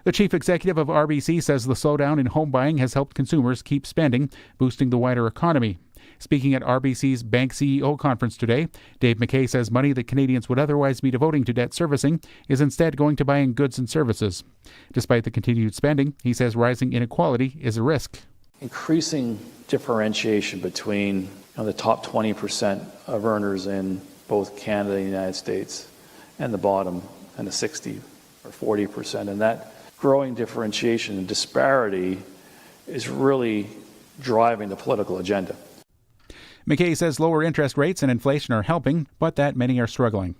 The chief executive of RBC says the slowdown in home buying has helped consumers keep spending, boosting the wider economy. Speaking at RBC's Bank CEO conference today, Dave McKay says money that Canadians would otherwise be devoting to debt servicing is instead going to buying goods and services. Despite the continued spending, he says rising inequality is a risk. Increasing differentiation between the top 20% of earners in both Canada and the United States and the bottom and the 60 or 40%, and that growing differentiation and disparity is really driving the political agenda. McKay says lower interest rates and inflation are helping, but that many are struggling.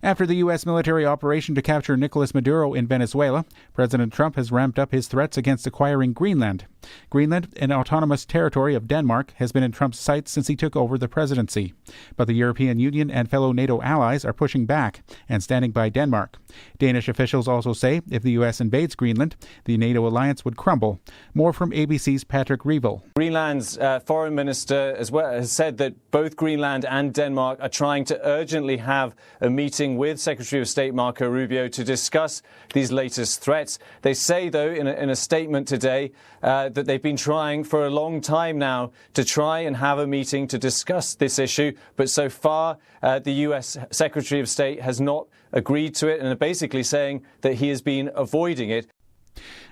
After the U.S. military operation to capture Nicolas Maduro in Venezuela, President Trump has ramped up his threats against acquiring Greenland. Greenland, an autonomous territory of Denmark, has been in Trump's sights since he took over the presidency. But the European Union and fellow NATO allies are pushing back and standing by Denmark. Danish officials also say if the U.S. invades Greenland, the NATO alliance would crumble. More from ABC's Patrick Reeville. Greenland's foreign minister as well has said that both Greenland and Denmark are trying to urgently have a meeting with Secretary of State Marco Rubio to discuss these latest threats. They say, though, in a statement today, that they've been trying for a long time now to try and have a meeting to discuss this issue. But so far, the U.S. Secretary of State has not agreed to it and are basically saying that he has been avoiding it.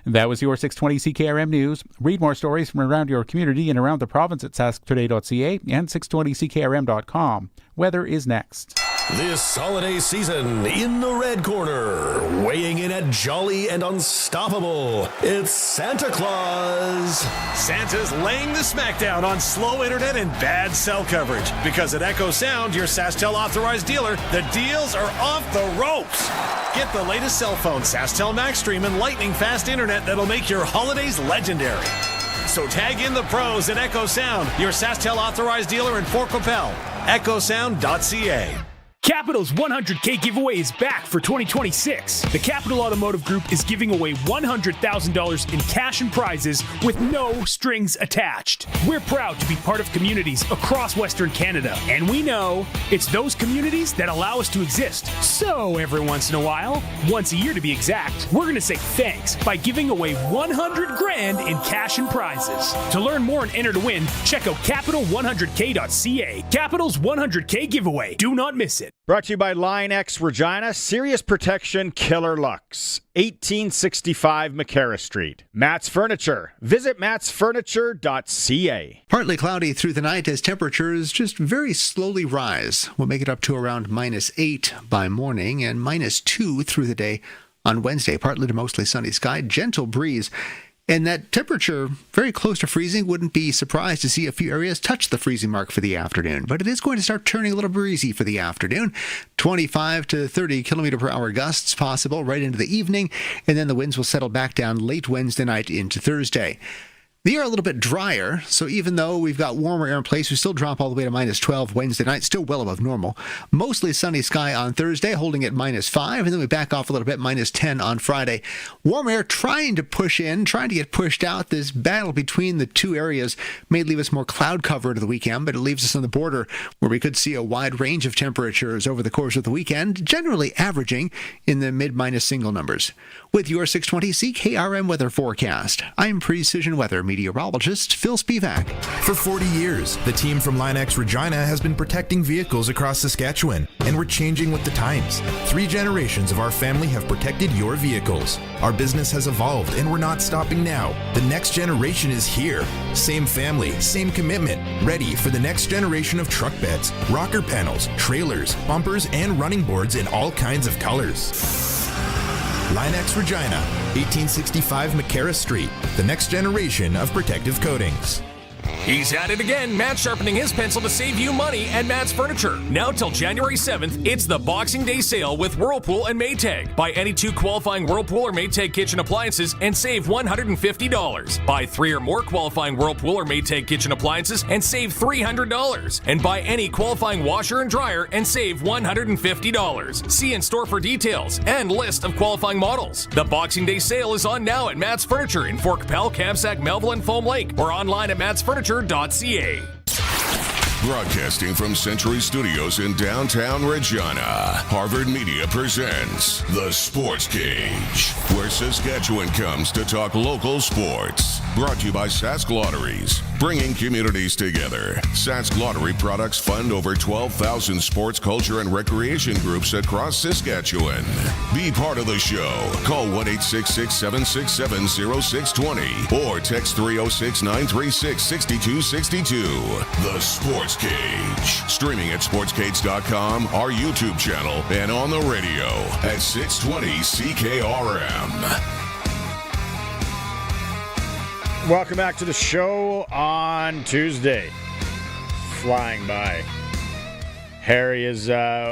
That was your 620 CKRM News. Read more stories from around your community and around the province at sasktoday.ca and 620ckrm.com. Weather is next. This holiday season, in the red corner, weighing in at jolly and unstoppable, it's Santa Claus. Santa's laying the smackdown on slow internet and bad cell coverage. Because at Echo Sound, your SaskTel authorized dealer, the deals are off the ropes. Get the latest cell phone, SaskTel MaxStream, and lightning-fast internet that'll make your holidays legendary. So tag in the pros at Echo Sound, your SaskTel authorized dealer in Fort Qu'Appelle. EchoSound.ca. Capital's 100K giveaway is back for 2026. The Capital Automotive Group is giving away $100,000 in cash and prizes with no strings attached. We're proud to be part of communities across Western Canada, and we know it's those communities that allow us to exist. So every once in a while, once a year to be exact, we're going to say thanks by giving away $100,000 in cash and prizes. To learn more and enter to win, check out capital100k.ca. Capital's 100K giveaway. Do not miss it. Brought to you by Line X Regina, Serious Protection Killer Lux, 1865 McCarra Street. Matt's Furniture. Visit mattsfurniture.ca. Partly cloudy through the night as temperatures just very slowly rise. We'll make it up to around -8 by morning and -2 through the day on Wednesday. Partly to mostly sunny sky, gentle breeze. And that temperature, very close to freezing, wouldn't be surprised to see a few areas touch the freezing mark for the afternoon. But it is going to start turning a little breezy for the afternoon. 25 to 30 kilometer per hour gusts possible right into the evening. And then the winds will settle back down late Wednesday night into Thursday. The air a little bit drier, so even though we've got warmer air in place, we still drop all the way to minus 12 Wednesday night, still well above normal. Mostly sunny sky on Thursday, holding at minus 5, and then we back off a little bit, minus 10 on Friday. Warm air trying to push in, trying to get pushed out. This battle between the two areas may leave us more cloud cover to the weekend, but it leaves us on the border where we could see a wide range of temperatures over the course of the weekend, generally averaging in the mid-minus single numbers. With your 620 CKRM weather forecast, I'm Precision Weather meteorologist Phil Spivak. For 40 years, the team from Linex Regina has been protecting vehicles across Saskatchewan, and we're changing with the times. 3 generations of our family have protected your vehicles. Our business has evolved, and we're not stopping now. The next generation is here. Same family, same commitment, ready for the next generation of truck beds, rocker panels, trailers, bumpers, and running boards in all kinds of colors. Linex Regina, 1865 McCarra Street, the next generation of protective coatings. He's at it again. Matt's sharpening his pencil to save you money at Matt's Furniture. Now till January 7th, it's the Boxing Day sale with Whirlpool and Maytag. Buy any 2 qualifying Whirlpool or Maytag kitchen appliances and save $150. Buy 3 or more qualifying Whirlpool or Maytag kitchen appliances and save $300. And buy any qualifying washer and dryer and save $150. See in store for details and list of qualifying models. The Boxing Day sale is on now at Matt's Furniture in Fort Capel, Kamsack, Melville, and Foam Lake, or online at mattsfurniture.ca. Broadcasting from Century Studios in downtown Regina, Harvard Media presents The Sports Cage, where Saskatchewan comes to talk local sports. Brought to you by Sask Lotteries, bringing communities together. Sask Lottery products fund over 12,000 sports, culture, and recreation groups across Saskatchewan. Be part of the show. Call 1-866-767-0620 or text 306-936-6262. The Sports Cage. Streaming at sportscage.com, our YouTube channel, and on the radio at 620 CKRM. Welcome back to the show on Tuesday. Flying by. Harry is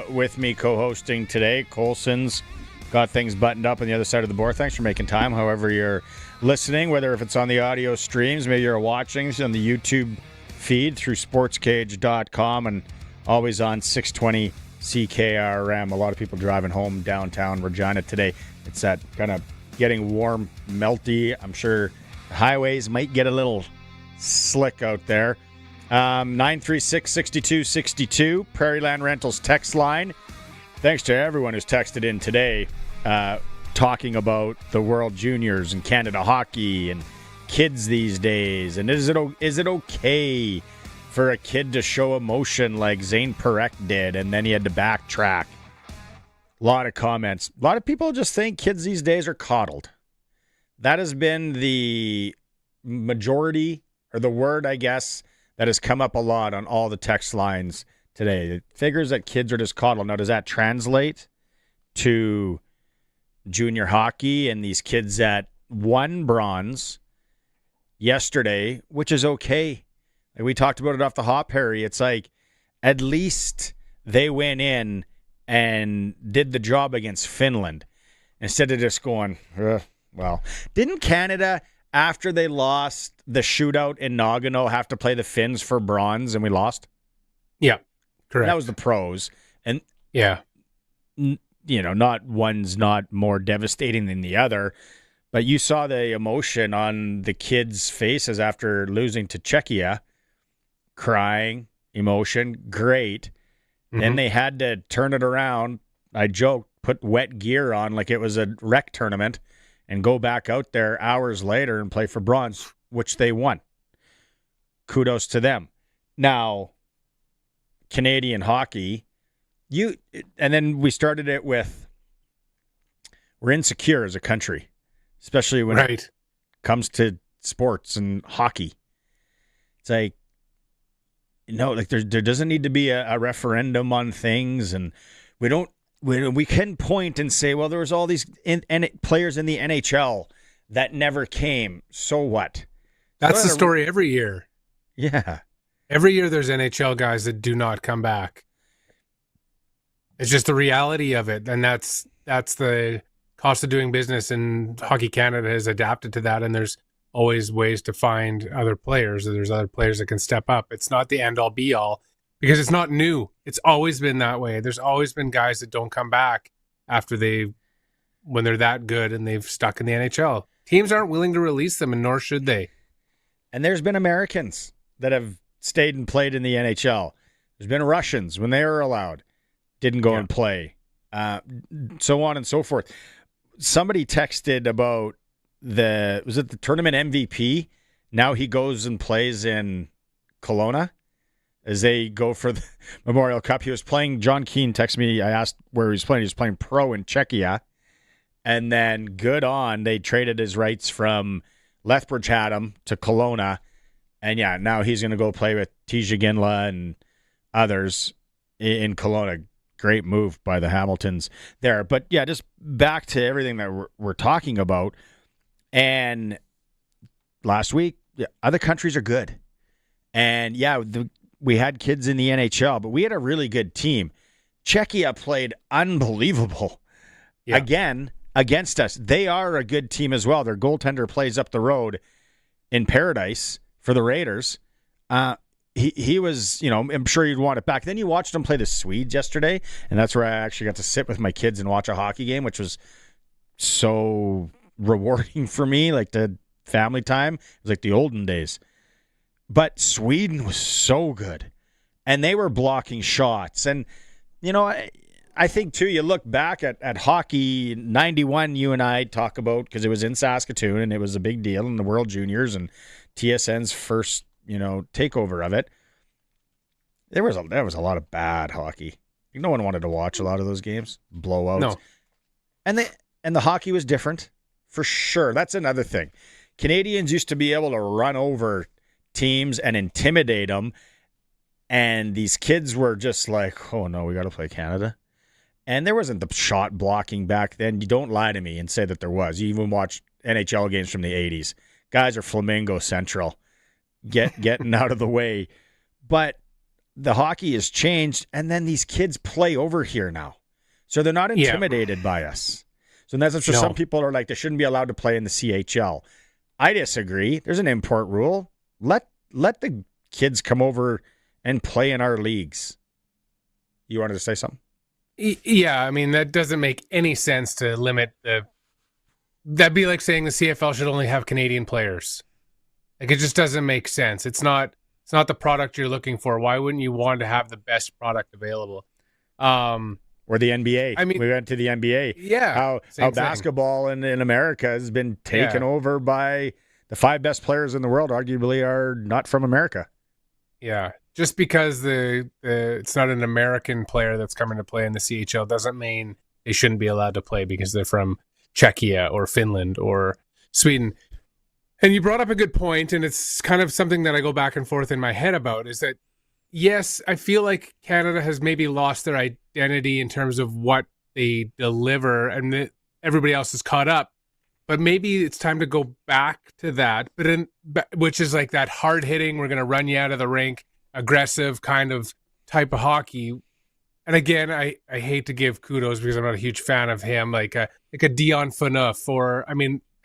with me co-hosting today. Colson's got things buttoned up on the other side of the board. Thanks for making time. However you're listening, whether if it's on the audio streams, maybe you're watching on the YouTube feed through sportscage.com and always on 620 CKRM. A lot of people driving home downtown Regina today. It's that kind of getting warm, melty. I'm sure highways might get a little slick out there. 936-6262, Prairie Land Rentals text line. Thanks to everyone who's texted in today talking about the World Juniors and Canada hockey and kids these days. And is it okay for a kid to show emotion like Zane Perek did and then he had to backtrack? A lot of comments. A lot of people just think kids these days are coddled. That has been the majority, or the word, I guess, that has come up a lot on all the text lines today. It figures that kids are just coddled. Now, does that translate to junior hockey and these kids that won bronze yesterday, which is okay? Like we talked about it off the hop, Harry. It's like at least they went in and did the job against Finland instead of just going, well, didn't Canada, after they lost the shootout in Nagano, have to play the Finns for bronze and we lost? Yeah, correct. That was the pros. And yeah, not one's not more devastating than the other, but you saw the emotion on the kids' faces after losing to Czechia, crying, emotion, great. Mm-hmm. Then they had to turn it around. I joked, put wet gear on like it was a rec tournament and go back out there hours later and play for bronze, which they won. Kudos to them. Now, Canadian hockey, and then we started it with, we're insecure as a country, especially when it comes to sports and hockey. It's like, there doesn't need to be a referendum on things, and we can point and say, well, there was all these players in the NHL that never came. So what? That's the story every year. Yeah. Every year there's NHL guys that do not come back. It's just the reality of it. And that's the cost of doing business, and Hockey Canada has adapted to that. And there's always ways to find other players. There's other players that can step up. It's not the end all be all because it's not new. It's always been that way. There's always been guys that don't come back after when they're that good and they've stuck in the NHL. Teams aren't willing to release them, and nor should they. And there's been Americans that have stayed and played in the NHL. There's been Russians when they were allowed, didn't go and play, so on and so forth. Somebody texted about was it the tournament MVP? Now he goes and plays in Kelowna as they go for the Memorial Cup. He was playing, John Keane texted me, I asked where he was playing. He was playing pro in Czechia. And then good on, they traded his rights from Lethbridge had him to Kelowna. And yeah, now he's going to go play with Tija Ginla and others in Kelowna. Great move by the Hamiltons there. But yeah, just back to everything that we're talking about. And last week, other countries are good. And yeah, we had kids in the NHL, but we had a really good team. Czechia played unbelievable again against us. They are a good team as well. Their goaltender plays up the road in Paradise for the Raiders. He was, I'm sure you'd want it back. Then you watched them play the Swedes yesterday, and that's where I actually got to sit with my kids and watch a hockey game, which was so rewarding for me, like the family time. It was like the olden days. But Sweden was so good, and they were blocking shots. And, I think, too, you look back at hockey, 91 you and I talk about, because it was in Saskatoon, and it was a big deal in the World Juniors and TSN's first takeover of it. There was a lot of bad hockey. No one wanted to watch a lot of those games. Blowouts. No. And the hockey was different, for sure. That's another thing. Canadians used to be able to run over teams and intimidate them, and these kids were just like, oh no, we got to play Canada. And there wasn't the shot blocking back then. You don't lie to me and say that there was. You even watch NHL games from the 80s. Guys are Flamingo Central. Getting out of the way. But the hockey has changed, and then these kids play over here now. So they're not intimidated by us. So that's for some people are like, they shouldn't be allowed to play in the CHL. I disagree. There's an import rule. Let the kids come over and play in our leagues. You wanted to say something? Yeah, I mean, that doesn't make any sense to limit that'd be like saying the CFL should only have Canadian players. Like, it just doesn't make sense. It's not the product you're looking for. Why wouldn't you want to have the best product available? Or the NBA. I mean, we went to the NBA. Yeah. How basketball in America has been taken over by the 5 best players in the world, arguably are not from America. Yeah. Just because it's not an American player that's coming to play in the CHL doesn't mean they shouldn't be allowed to play because they're from Czechia or Finland or Sweden. And you brought up a good point, and it's kind of something that I go back and forth in my head about, is that, yes, I feel like Canada has maybe lost their identity in terms of what they deliver, and everybody else is caught up. But maybe it's time to go back to that, which is like that hard-hitting, we're going to run you out of the rink, aggressive kind of type of hockey. And again, I hate to give kudos because I'm not a huge fan of him, like a Dion Phaneuf,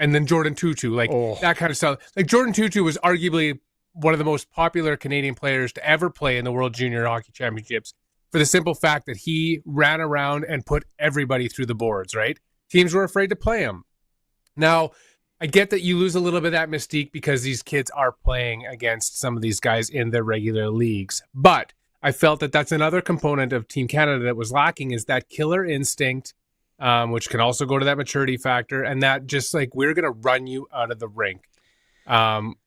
and then Jordan Tutu, that kind of stuff. Like, Jordan Tutu was arguably one of the most popular Canadian players to ever play in the World Junior Hockey Championships for the simple fact that he ran around and put everybody through the boards, right? Teams were afraid to play him. Now, I get that you lose a little bit of that mystique because these kids are playing against some of these guys in their regular leagues. But I felt that that's another component of Team Canada that was lacking, is that killer instinct, which can also go to that maturity factor, and that just like, we're going to run you out of the rink.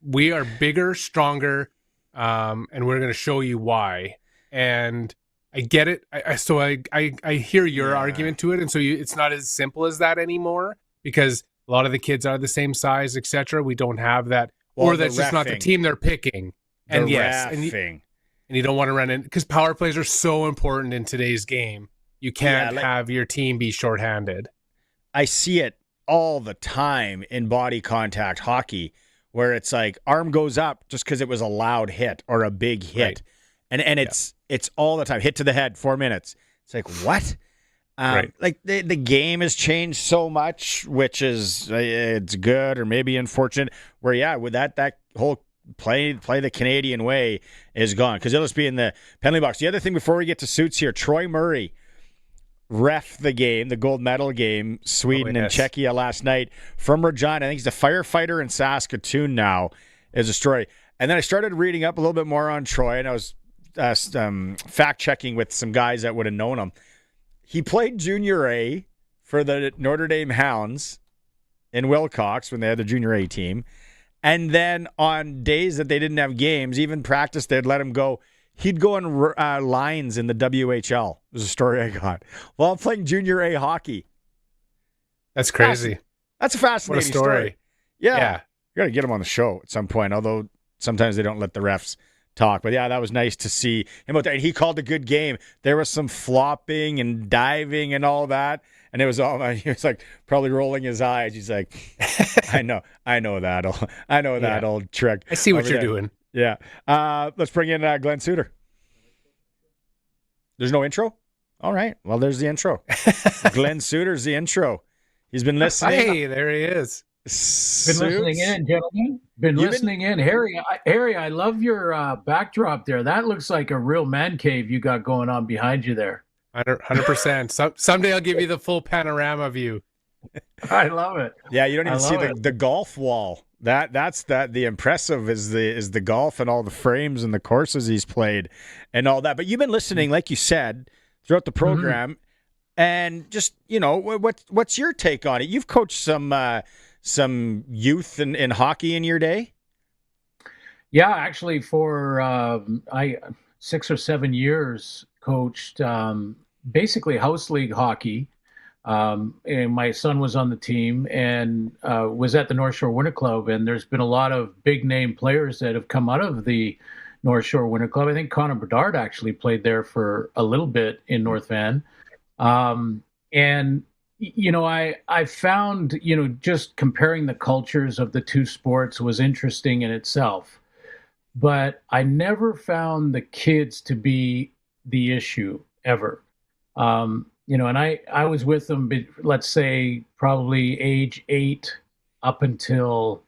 We are bigger, stronger, and we're going to show you why. And I get it. I hear your argument to it, and so it's not as simple as that anymore, because a lot of the kids are the same size, etc. We don't have that, or that's just not the team they're picking. And and you don't want to run in, because power plays are so important in today's game. You can't have your team be shorthanded. I see it all the time in body contact hockey where it's like arm goes up just because it was a loud hit or a big hit. Right. And it's all the time. Hit to the head, 4 minutes. It's like, what? Like the game has changed so much, which is it's good or maybe unfortunate. Where with that whole play the Canadian way is gone because it'll just be in the penalty box. The other thing before we get to suits here, Troy Murray ref the game, the gold medal game, Sweden and Czechia last night from Regina. I think he's a firefighter in Saskatoon now. Is a story. And then I started reading up a little bit more on Troy, and I was fact checking with some guys that would have known him. He played Junior A for the Notre Dame Hounds in Wilcox when they had the Junior A team. And then on days that they didn't have games, even practice, they'd let him go. He'd go on lines in the WHL. It was a story I got while playing Junior A hockey. That's crazy. That's a fascinating what a story. Yeah. You got to get him on the show at some point, although sometimes they don't let the refs talk. But yeah, that was nice to see him out there. And he called a good game. There was some flopping and diving and all that. And it was all, he was like probably rolling his eyes. He's like, I know that old trick. I see what you're doing. Yeah. Let's bring in Glen Suitor. There's no intro? All right. Well, there's the intro. Glen Suitor's the intro. He's been listening. Hey, there he is. Been listening in, gentlemen. Been listening in. Harry, I love your backdrop there. That looks like a real man cave you got going on behind you there. 100%. Someday I'll give you the full panorama view. I love it. Yeah, you don't even see the golf wall. That's the impressive is the golf and all the frames and the courses he's played and all that. But you've been listening, like you said, throughout the program, and just what's your take on it? You've coached some youth in hockey in your day. Yeah, actually, for I 6 or 7 years coached basically house league hockey. And my son was on the team and was at the North Shore Winter Club. And there's been a lot of big name players that have come out of the North Shore Winter Club. I think Connor Bedard actually played there for a little bit in North Van. And, I found, just comparing the cultures of the two sports was interesting in itself. But I never found the kids to be the issue ever. And I was with them, let's say, probably age 8 up until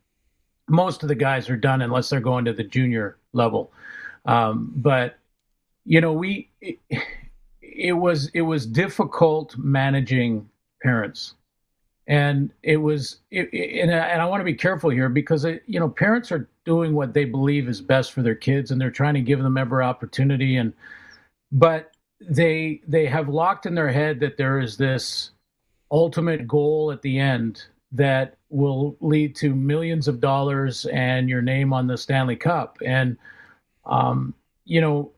most of the guys are done, unless they're going to the junior level. But it was difficult managing parents, and and I want to be careful here because parents are doing what they believe is best for their kids, and they're trying to give them every opportunity, but they have locked in their head that there is this ultimate goal at the end that will lead to millions of dollars and your name on the Stanley Cup. And the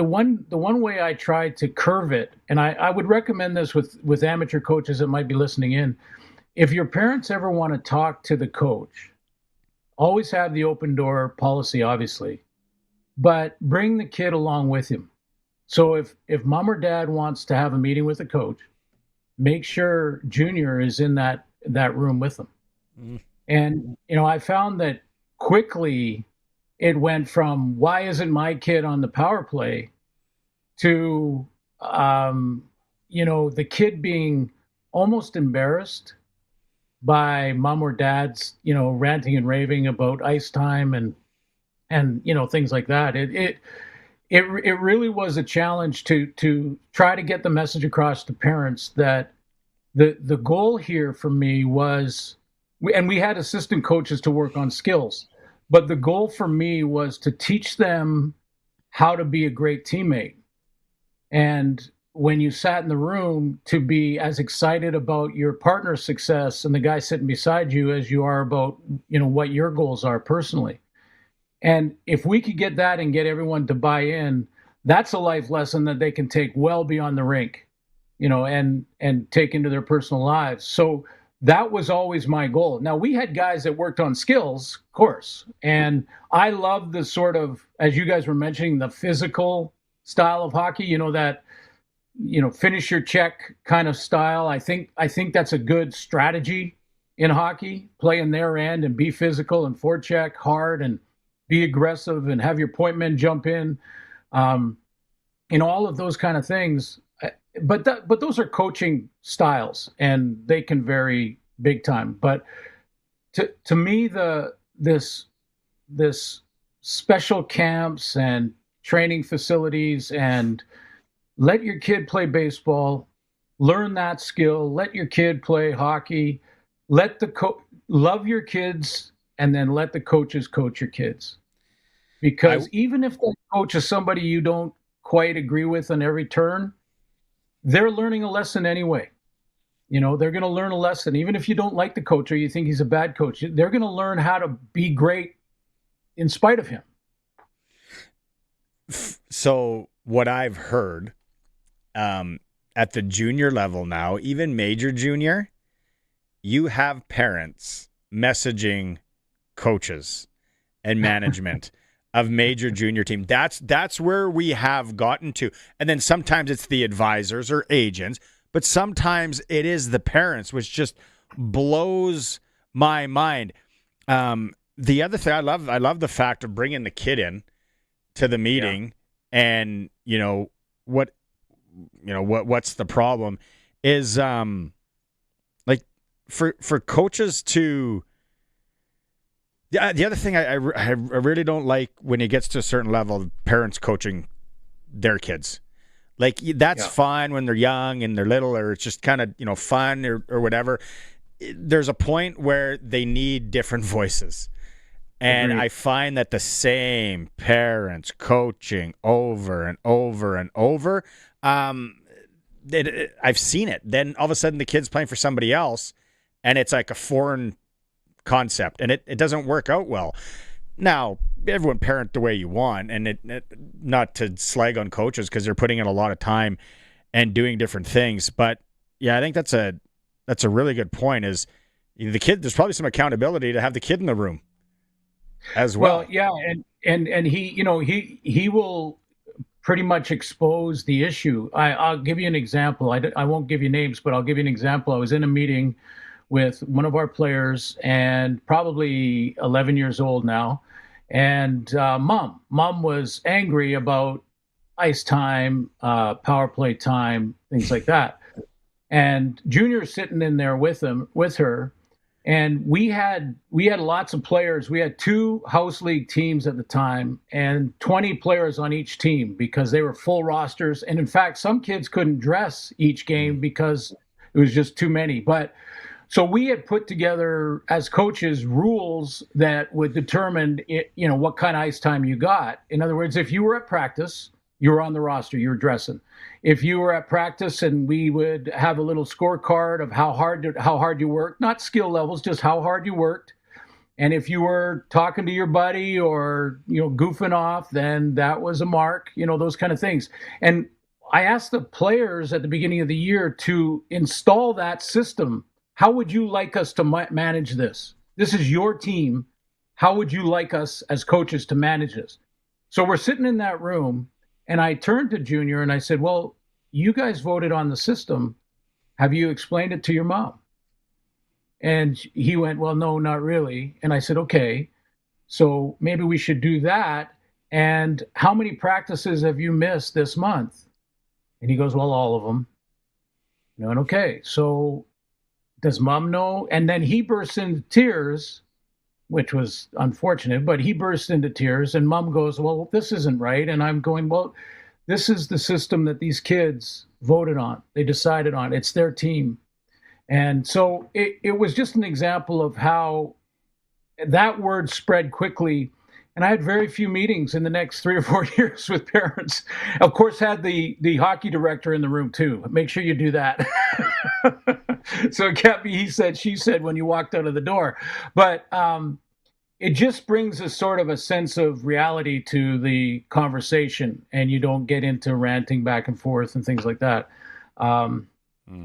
one way I tried to curve it, and I would recommend this with amateur coaches that might be listening in, if your parents ever want to talk to the coach, always have the open door policy, obviously, but bring the kid along with him. So if mom or dad wants to have a meeting with the coach, make sure Junior is in that room with them. Mm. And, I found that quickly it went from, why isn't my kid on the power play, to, the kid being almost embarrassed by mom or dad's, ranting and raving about ice time and things like that. It really was a challenge to try to get the message across to parents that the goal here for me was, and we had assistant coaches to work on skills, but the goal for me was to teach them how to be a great teammate. And when you sat in the room, to be as excited about your partner's success and the guy sitting beside you as you are about, what your goals are personally. And if we could get that and get everyone to buy in, that's a life lesson that they can take well beyond the rink, and take into their personal lives. So that was always my goal. Now, we had guys that worked on skills, of course, and I love the sort of, as you guys were mentioning, the physical style of hockey, that, finish your check kind of style. I think that's a good strategy in hockey, play in their end and be physical and forecheck hard and be aggressive and have your point men jump in, all of those kind of things. But those are coaching styles, and they can vary big time. But to me, this special camps and training facilities, and let your kid play baseball, learn that skill, let your kid play hockey, love your kids, and then let the coaches coach your kids. Because even if the coach is somebody you don't quite agree with on every turn, they're learning a lesson anyway. They're going to learn a lesson. Even if you don't like the coach or you think he's a bad coach, they're going to learn how to be great in spite of him. So what I've heard at the junior level now, even major junior, you have parents messaging coaches and management of major junior team. That's where we have gotten to. And then sometimes it's the advisors or agents, but sometimes it is the parents, which just blows my mind. The other thing I love the fact of bringing the kid in to the meeting, and what's the problem is like for coaches to. The other thing I really don't like when it gets to a certain level, parents coaching their kids. Like, that's fine when they're young and they're little, or it's just kind of, fun or whatever. There's a point where they need different voices. And I find that the same parents coaching over and over and over, I've seen it. Then all of a sudden the kid's playing for somebody else, and it's like a foreign concept, and it doesn't work out well. Now, everyone parent the way you want, and it not to slag on coaches because they're putting in a lot of time and doing different things. But yeah, I think that's a really good point. Is the kid? There's probably some accountability to have the kid in the room as well. Well, yeah, and he will pretty much expose the issue. I'll give you an example. I won't give you names, but I'll give you an example. I was in a meeting with one of our players, and probably 11 years old now. And mom was angry about ice time, power play time, things like that. And Junior's sitting in there with her. And we had lots of players. We had 2 house league teams at the time, and 20 players on each team because they were full rosters. And in fact, some kids couldn't dress each game because it was just too many. So we had put together, as coaches, rules that would determine what kind of ice time you got. In other words, if you were at practice, you were on the roster, you were dressing. If you were at practice, and we would have a little scorecard of how hard you worked, not skill levels, just how hard you worked. And if you were talking to your buddy or goofing off, then that was a mark. Those kind of things. And I asked the players at the beginning of the year to install that system. How would you like us to manage this? This is your team. How would you like us as coaches to manage this? So we're sitting in that room, and I turned to Junior and I said, well, you guys voted on the system. Have you explained it to your mom? And he went, well, no, not really. And I said, okay, so maybe we should do that. And how many practices have you missed this month? And he goes, well, all of them. And okay, so does mom know? And then he burst into tears, which was unfortunate, but he burst into tears, and mom goes, well, this isn't right. And I'm going, well, this is the system that these kids voted on. They decided on. It's their team. And so it was just an example of how that word spread quickly. And I had very few meetings in the next 3 or 4 years with parents. Of course, had the hockey director in the room too. Make sure you do that. So it can't be he said, she said when you walked out of the door. But it just brings a sort of a sense of reality to the conversation, and you don't get into ranting back and forth and things like that.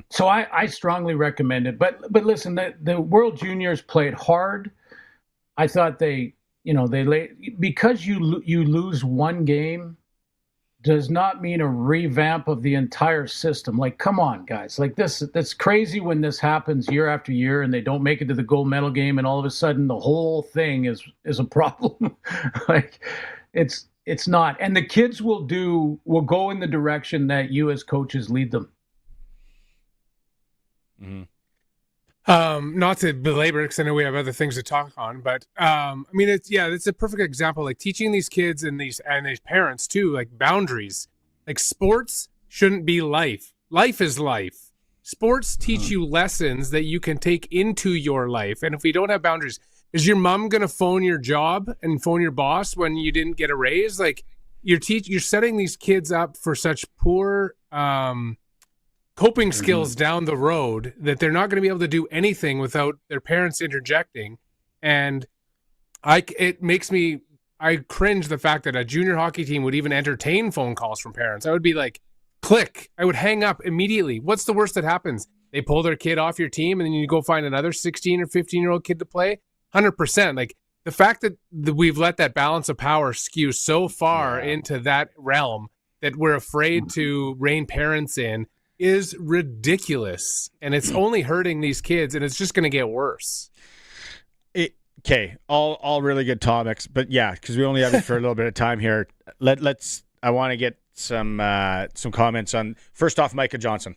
So I strongly recommend it. But listen, the World Juniors played hard. I thought because you lose one game does not mean a revamp of the entire system. Like, come on, guys. Like, that's crazy when this happens year after year and they don't make it to the gold medal game, and all of a sudden the whole thing is a problem. Like, it's not. And the kids will go in the direction that you as coaches lead them. Mm-hmm. Not to belabor, because I know we have other things to talk on, but I mean, it's a perfect example. Like, teaching these kids and these parents too, like, boundaries. Like, sports shouldn't be life. Life is life. Sports teach you lessons that you can take into your life. And if we don't have boundaries, is your mom gonna phone your job and phone your boss when you didn't get a raise? Like, you're setting these kids up for such poor coping skills down the road that they're not going to be able to do anything without their parents interjecting. And I cringe the fact that a junior hockey team would even entertain phone calls from parents. I would be like, click. I would hang up immediately. What's the worst that happens? They pull their kid off your team and then you go find another 16 or 15-year-old kid to play? 100%. Like, the fact that we've let that balance of power skew so far into that realm that we're afraid to rein parents in is ridiculous, and it's only hurting these kids, and it's just going to get worse. Okay, all really good topics, but yeah, because we only have it for a little bit of time here. Let's. I want to get some comments on. First off, Micah Johnson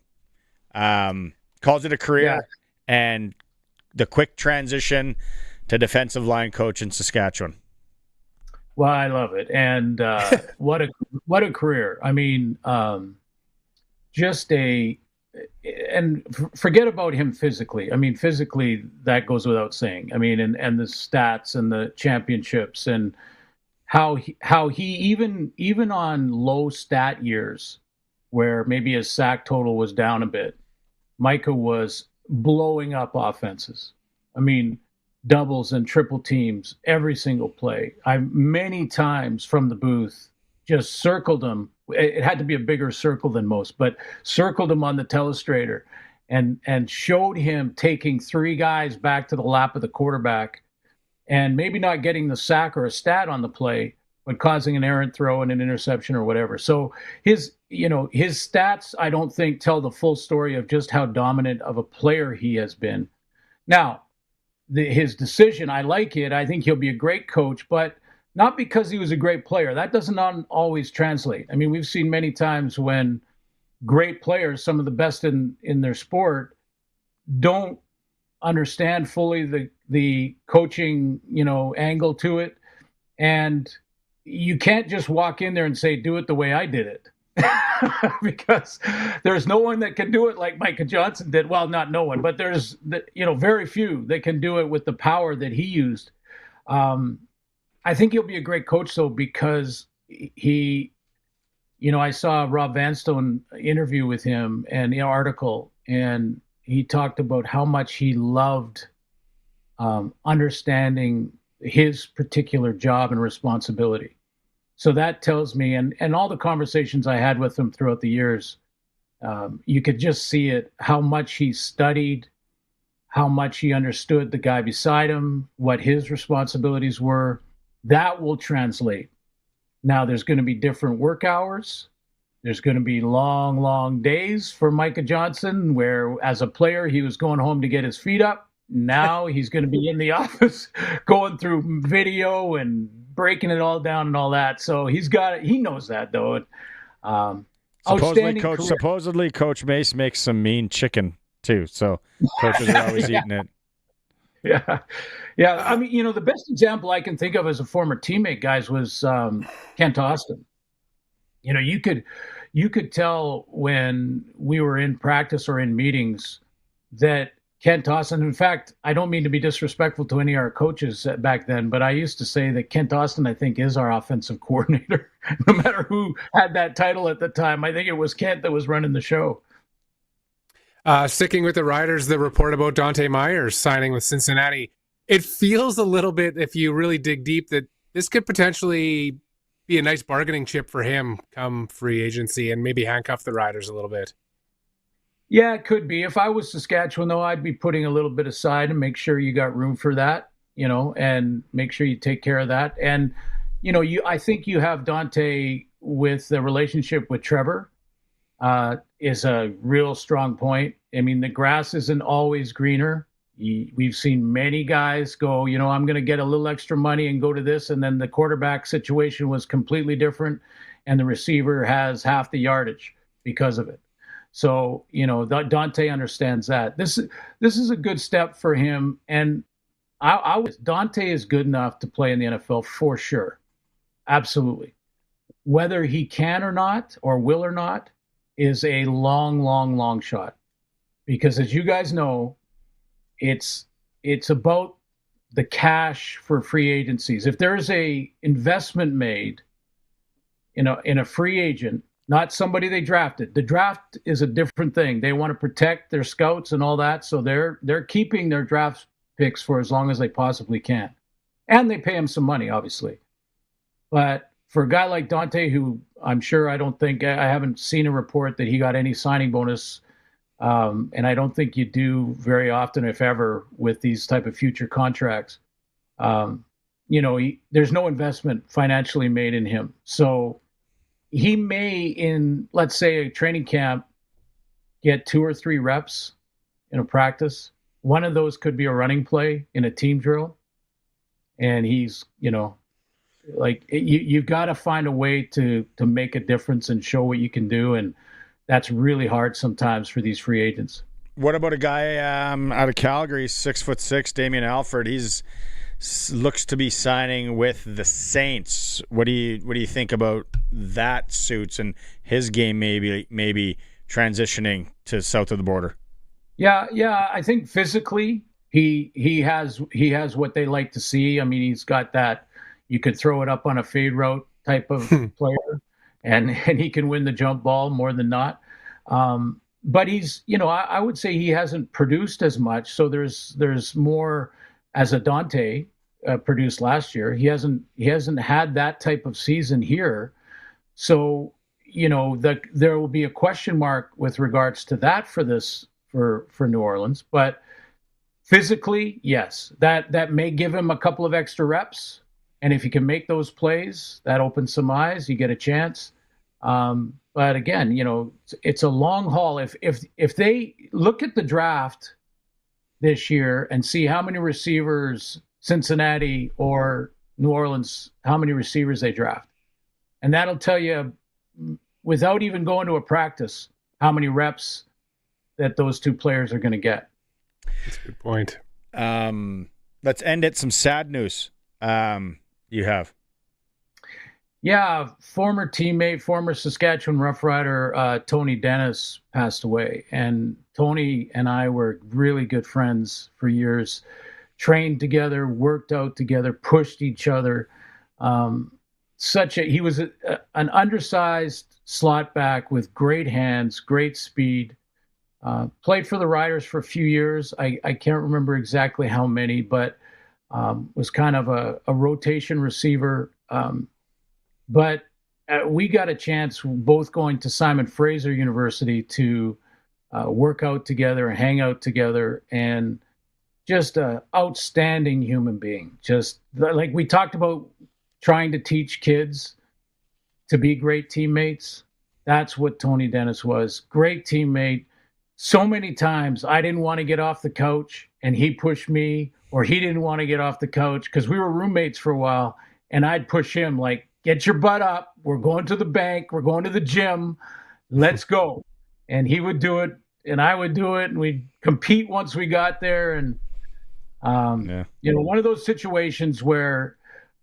calls it a career, and the quick transition to defensive line coach in Saskatchewan. Well, I love it, and what a career! I mean. Forget about him physically. I mean, physically, that goes without saying. I mean, and the stats and the championships and how he even on low stat years where maybe his sack total was down a bit, Micah was blowing up offenses. I mean, doubles and triple teams every single play. I many times from the booth just circled him. It had to be a bigger circle than most, but circled him on the telestrator and showed him taking three guys back to the lap of the quarterback and maybe not getting the sack or a stat on the play, but causing an errant throw and an interception or whatever. So his stats, I don't think, tell the full story of just how dominant of a player he has been. Now, his decision, I like it. I think he'll be a great coach, but not because he was a great player. That doesn't always translate. I mean, we've seen many times when great players, some of the best in their sport, don't understand fully the coaching, angle to it. And you can't just walk in there and say, do it the way I did it. Because there's no one that can do it like Micah Johnson did. Well, not no one, but there's very few that can do it with the power that he used. I think he'll be a great coach, though, because he, I saw a Rob Vanstone interview with him and article, and he talked about how much he loved understanding his particular job and responsibility. So that tells me, and all the conversations I had with him throughout the years, you could just see it, how much he studied, how much he understood the guy beside him, what his responsibilities were. That will translate. Now, there's going to be different work hours. There's going to be long, long days for Micah Johnson, where as a player, he was going home to get his feet up. Now he's going to be in the office going through video and breaking it all down and all that. So he knows that, though. Supposedly, Coach Mace makes some mean chicken, too. So coaches are always eating it. Yeah. I mean, the best example I can think of as a former teammate, guys, was Kent Austin. You could tell when we were in practice or in meetings that Kent Austin, in fact, I don't mean to be disrespectful to any of our coaches back then, but I used to say that Kent Austin, I think, is our offensive coordinator. No matter who had that title at the time, I think it was Kent that was running the show. Sticking with the Riders, the report about Dante Myers signing with Cincinnati, it feels a little bit, if you really dig deep, that this could potentially be a nice bargaining chip for him come free agency and maybe handcuff the Riders a little bit. Yeah, it could be. If I was Saskatchewan, though, I'd be putting a little bit aside and make sure you got room for that, and make sure you take care of that. And, I think you have Dante with the relationship with Trevor is a real strong point. I mean, the grass isn't always greener. We've seen many guys go, I'm going to get a little extra money and go to this. And then the quarterback situation was completely different. And the receiver has half the yardage because of it. So, Dante understands that. This is a good step for him. And Dante is good enough to play in the NFL for sure. Absolutely. Whether he can or not, or will or not, is a long, long, long shot. Because as you guys know, it's about the cash for free agencies. If there's a investment made in a free agent, not somebody they drafted. The draft is a different thing. They want to protect their scouts and all that, so they're keeping their draft picks for as long as they possibly can. And they pay him some money, obviously. But for a guy like Dante, who I haven't seen a report that he got any signing bonus. And I don't think you do very often, if ever, with these type of future contracts. There's no investment financially made in him. So he may, in, let's say, a training camp, get 2 or 3 reps in a practice. One of those could be a running play in a team drill. And he's, you've got to find a way to make a difference and show what you can do. And that's really hard sometimes for these free agents. What about a guy out of Calgary, 6'6", Damian Alford? He's looks to be signing with the Saints. What do you think about that, Suits, and his game maybe transitioning to south of the border? Yeah. I think physically he has what they like to see. I mean, he's got that. You could throw it up on a fade route type of player. And he can win the jump ball more than not. But he's, I would say he hasn't produced as much. So there's more as a Dante produced last year. He hasn't had that type of season here. So, there will be a question mark with regards to that for New Orleans. But physically, yes, that may give him a couple of extra reps. And if you can make those plays, that opens some eyes. You get a chance. But again, it's a long haul. If they look at the draft this year and see how many receivers Cincinnati or New Orleans, how many receivers they draft, and that'll tell you, without even going to a practice, how many reps that those two players are going to get. That's a good point. Let's end it. Some sad news. You have. Yeah, former teammate, former Saskatchewan Roughrider, Tony Dennis passed away. And Tony and I were really good friends for years, trained together, worked out together, pushed each other. He was an undersized slot back with great hands, great speed. Played for the Riders for a few years. I can't remember exactly how many, but was kind of a rotation receiver. But we got a chance, both going to Simon Fraser University, to work out together and hang out together, and just an outstanding human being. Just like we talked about, trying to teach kids to be great teammates. That's what Tony Dennis was. Great teammate. So many times I didn't want to get off the couch and he pushed me, or he didn't want to get off the couch because we were roommates for a while, and I'd push him like, get your butt up. We're going to the bank. We're going to the gym. Let's go. And he would do it, and I would do it, and we'd compete once we got there. And, one of those situations where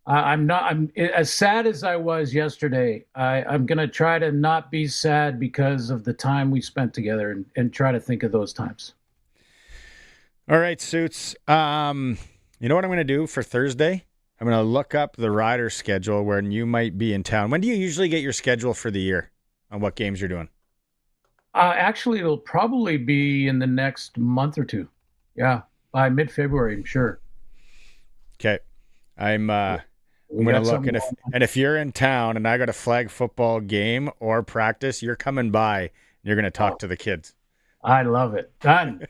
I'm as sad as I was yesterday. I'm going to try to not be sad because of the time we spent together, and try to think of those times. All right, Suits. You know what I'm going to do for Thursday? I'm going to look up the Riders schedule when you might be in town. When do you usually get your schedule for the year on what games you're doing? Actually, it'll probably be in the next month or two. Yeah, by mid-February, I'm sure. Okay. I'm going to look. And if you're in town and I got a flag football game or practice, you're coming by and you're going to talk to the kids. I love it. Done.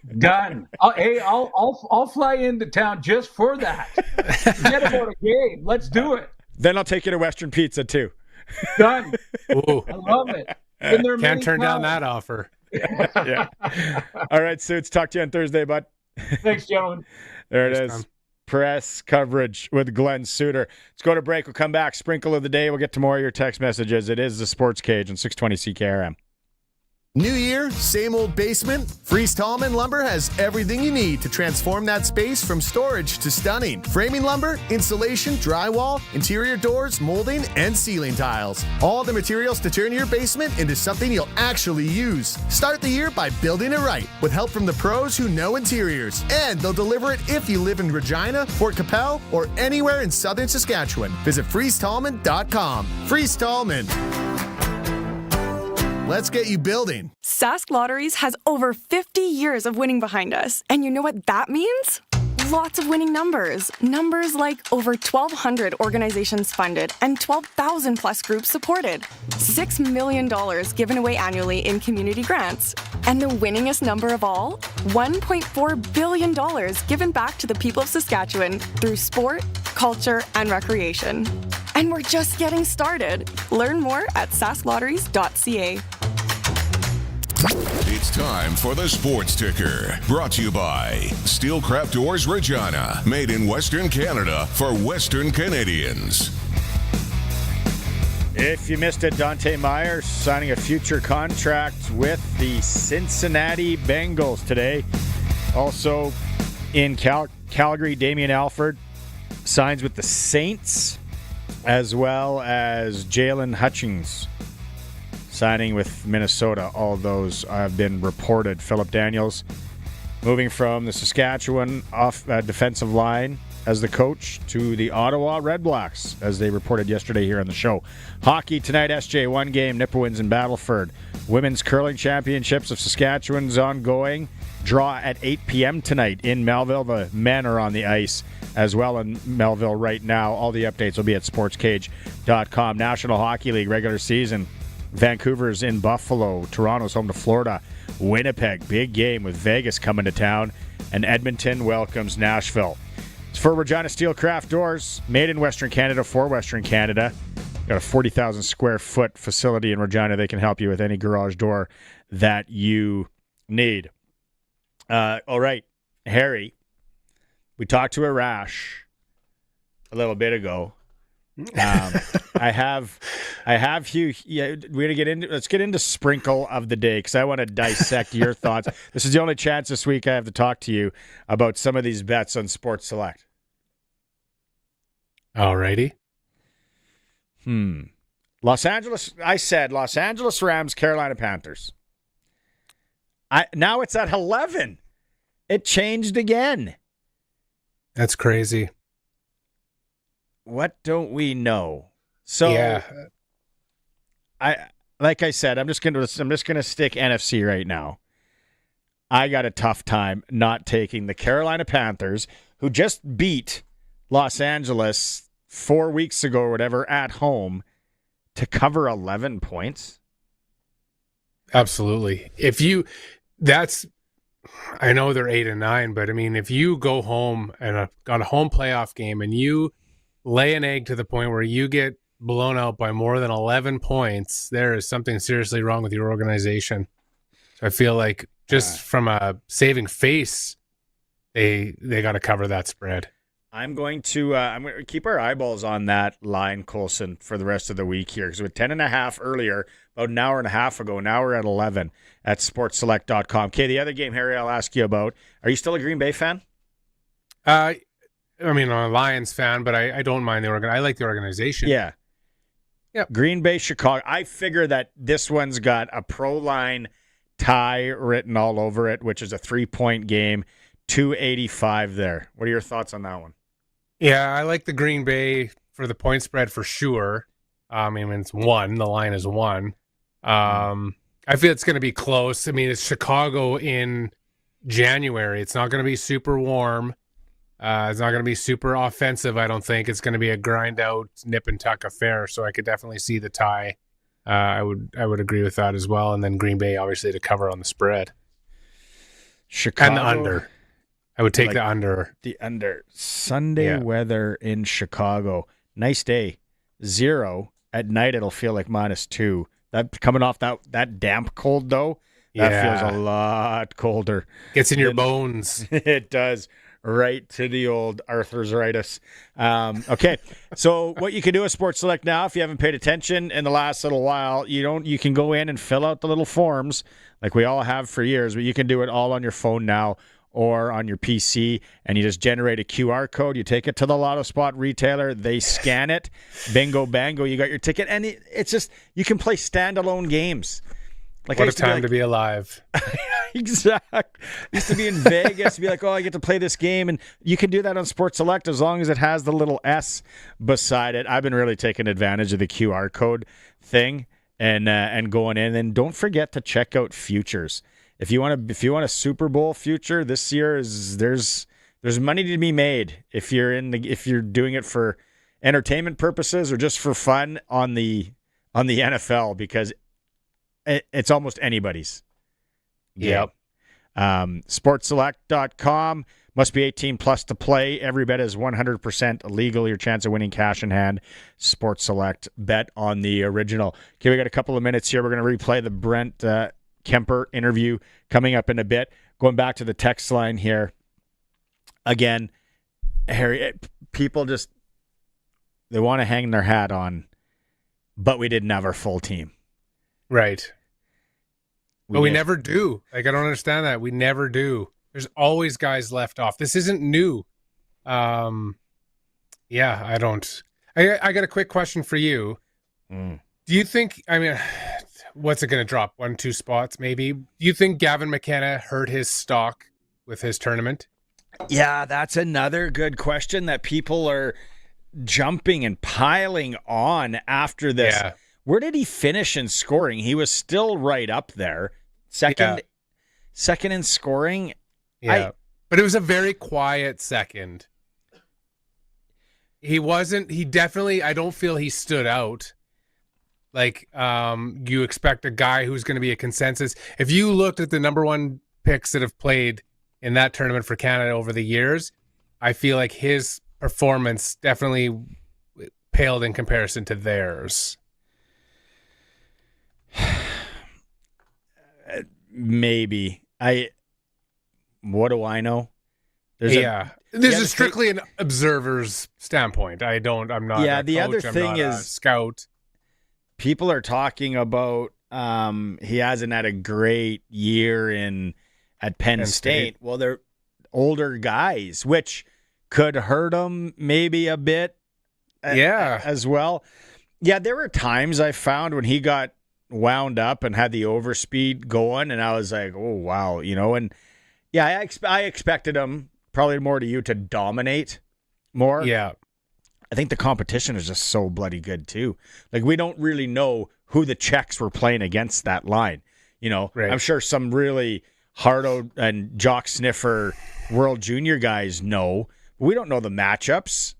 I'll fly into town just for that. Forget about a game. Let's do it. Then I'll take you to Western Pizza too. Done. Ooh. I love it. Been there Can't many turn down times. that offer. Yeah. All right, Suits. Talk to you on Thursday, bud. Thanks, gentlemen. There it Thanks, is. Tom. Press coverage with Glen Suitor. Let's go to break. We'll come back. Sprinkle of the day. We'll get to more of your text messages. It is the Sports Cage on 620 CKRM. New year, same old basement? Fries Tallman Lumber has everything you need to transform that space from storage to stunning. Framing lumber, insulation, drywall, interior doors, molding, and ceiling tiles. All the materials to turn your basement into something you'll actually use. Start the year by building it right with help from the pros who know interiors. And they'll deliver it if you live in Regina, Fort Capel, or anywhere in southern Saskatchewan. Visit FriesTallman.com. Fries Tallman. Let's get you building. Sask Lotteries has over 50 years of winning behind us. And you know what that means? Lots of winning numbers. Numbers like over 1,200 organizations funded and 12,000 plus groups supported. $6 million given away annually in community grants. And the winningest number of all? $1.4 billion given back to the people of Saskatchewan through sport, culture, and recreation. And we're just getting started. Learn more at sasklotteries.ca. It's time for the Sports Ticker, brought to you by Steelcraft Doors Regina, made in Western Canada for Western Canadians. If you missed it, Dante Meyer signing a future contract with the Cincinnati Bengals today. Also in Calgary, Damian Alford signs with the Saints, as well as Jalen Hutchings signing with Minnesota. All of those have been reported. Philip Daniels moving from the Saskatchewan defensive line as the coach to the Ottawa Redblacks, as they reported yesterday here on the show. Hockey tonight, SJ1 game, Nipawins and Battleford. Women's Curling Championships of Saskatchewan's ongoing. Draw at 8 p.m. tonight in Melville. The men are on the ice as well in Melville right now. All the updates will be at sportscage.com. National Hockey League regular season. Vancouver's in Buffalo. Toronto's home to Florida. Winnipeg, big game with Vegas coming to town. And Edmonton welcomes Nashville. It's for Regina Steelcraft Doors, made in Western Canada for Western Canada. Got a 40,000 square foot facility in Regina. They can help you with any garage door that you need. All right, Harry. We talked to Arash a little bit ago. I have Hugh. Yeah, let's get into sprinkle of the day, because I want to dissect your thoughts. This is the only chance this week I have to talk to you about some of these bets on Sports Select. Alrighty. Los Angeles Rams, Carolina Panthers. Now it's at 11. It changed again. That's crazy. What don't we know? So, yeah. Like I said, I'm just gonna stick NFC right now. I got a tough time not taking the Carolina Panthers, who just beat Los Angeles 4 weeks ago or whatever at home, to cover 11 points. Absolutely. I know they're 8-9, but I mean, if you go home and got a home playoff game and you lay an egg to the point where you get blown out by more than 11 points, there is something seriously wrong with your organization. So I feel like just from a saving face, they got to cover that spread. I'm going to keep our eyeballs on that line, Colson, for the rest of the week here, because with 10.5 earlier, about an hour and a half ago, now we're at 11 at sportselect.com. Okay, the other game, Harry, I'll ask you about. Are you still a Green Bay fan? I mean, I'm a Lions fan, but I don't mind I like the organization. Yeah. Yep. Green Bay, Chicago. I figure that this one's got a pro line tie written all over it, which is a 3-point game, 285 there. What are your thoughts on that one? Yeah, I like the Green Bay for the point spread for sure. I mean, it's 1. The line is 1. I feel it's going to be close. I mean, it's Chicago in January. It's not going to be super warm. It's not going to be super offensive, I don't think. It's going to be a grind-out, nip-and-tuck affair, so I could definitely see the tie. I would agree with that as well. And then Green Bay, obviously, to cover on the spread. Chicago. And the under. I would take the under. The under. Sunday weather in Chicago. Nice day. 0 At night, it'll feel like -2. That coming off that damp cold though, that feels a lot colder. Gets in your bones. It does. Right to the old arthritis. Okay, so what you can do with Sports Select now, if you haven't paid attention in the last little while, you can go in and fill out the little forms like we all have for years, but you can do it all on your phone now or on your PC, and you just generate a QR code. You take it to the Lotto Spot retailer. They scan it. Bingo, bango, you got your ticket. And it's just, you can play standalone games. Like what a time to be alive. Exactly. Used to be in Vegas, be like, oh, I get to play this game. And you can do that on Sports Select as long as it has the little S beside it. I've been really taking advantage of the QR code thing and going in. And don't forget to check out futures. If you want a Super Bowl future this year, there's money to be made if you're doing it for entertainment purposes or just for fun on the NFL, because it's almost anybody's game. Yep. Sportselect.com. Must be 18 plus to play. Every bet is 100% legal. Your chance of winning cash in hand. Sports Select. Bet on the original. Okay, we got a couple of minutes here. We're going to replay the Brent Kuemper interview coming up in a bit. Going back to the text line here. Again, Harry, people just, they want to hang their hat on, but we didn't have our full team. Right. But we never do. Like, I don't understand that. We never do. There's always guys left off. This isn't new. Yeah, I don't. I got a quick question for you. Do you think, what's it going to drop? 1-2 spots, maybe? Do you think Gavin McKenna hurt his stock with his tournament? Yeah, that's another good question that people are jumping and piling on after this. Yeah. Where did he finish in scoring? He was still right up there. Second in scoring. Yeah. But it was a very quiet second. He definitely, I don't feel he stood out. Like, you expect a guy who's going to be a consensus. If you looked at the number one picks that have played in that tournament for Canada over the years, I feel like his performance definitely paled in comparison to theirs. Maybe. What do I know? This is strictly an observer's standpoint. I'm not a the coach, other I'm thing not a is scout. People are talking about he hasn't had a great year at Penn State. Well, they're older guys, which could hurt him maybe a bit as well. Yeah, there were times I found when he got wound up and had the overspeed going, and I was like, oh, wow, and yeah, I expected him, probably more to you, to dominate more. Yeah. I think the competition is just so bloody good too. Like, we don't really know who the Czechs were playing against that line. Right. I'm sure some really hardo and jock sniffer World Junior guys know, but we don't know the matchups.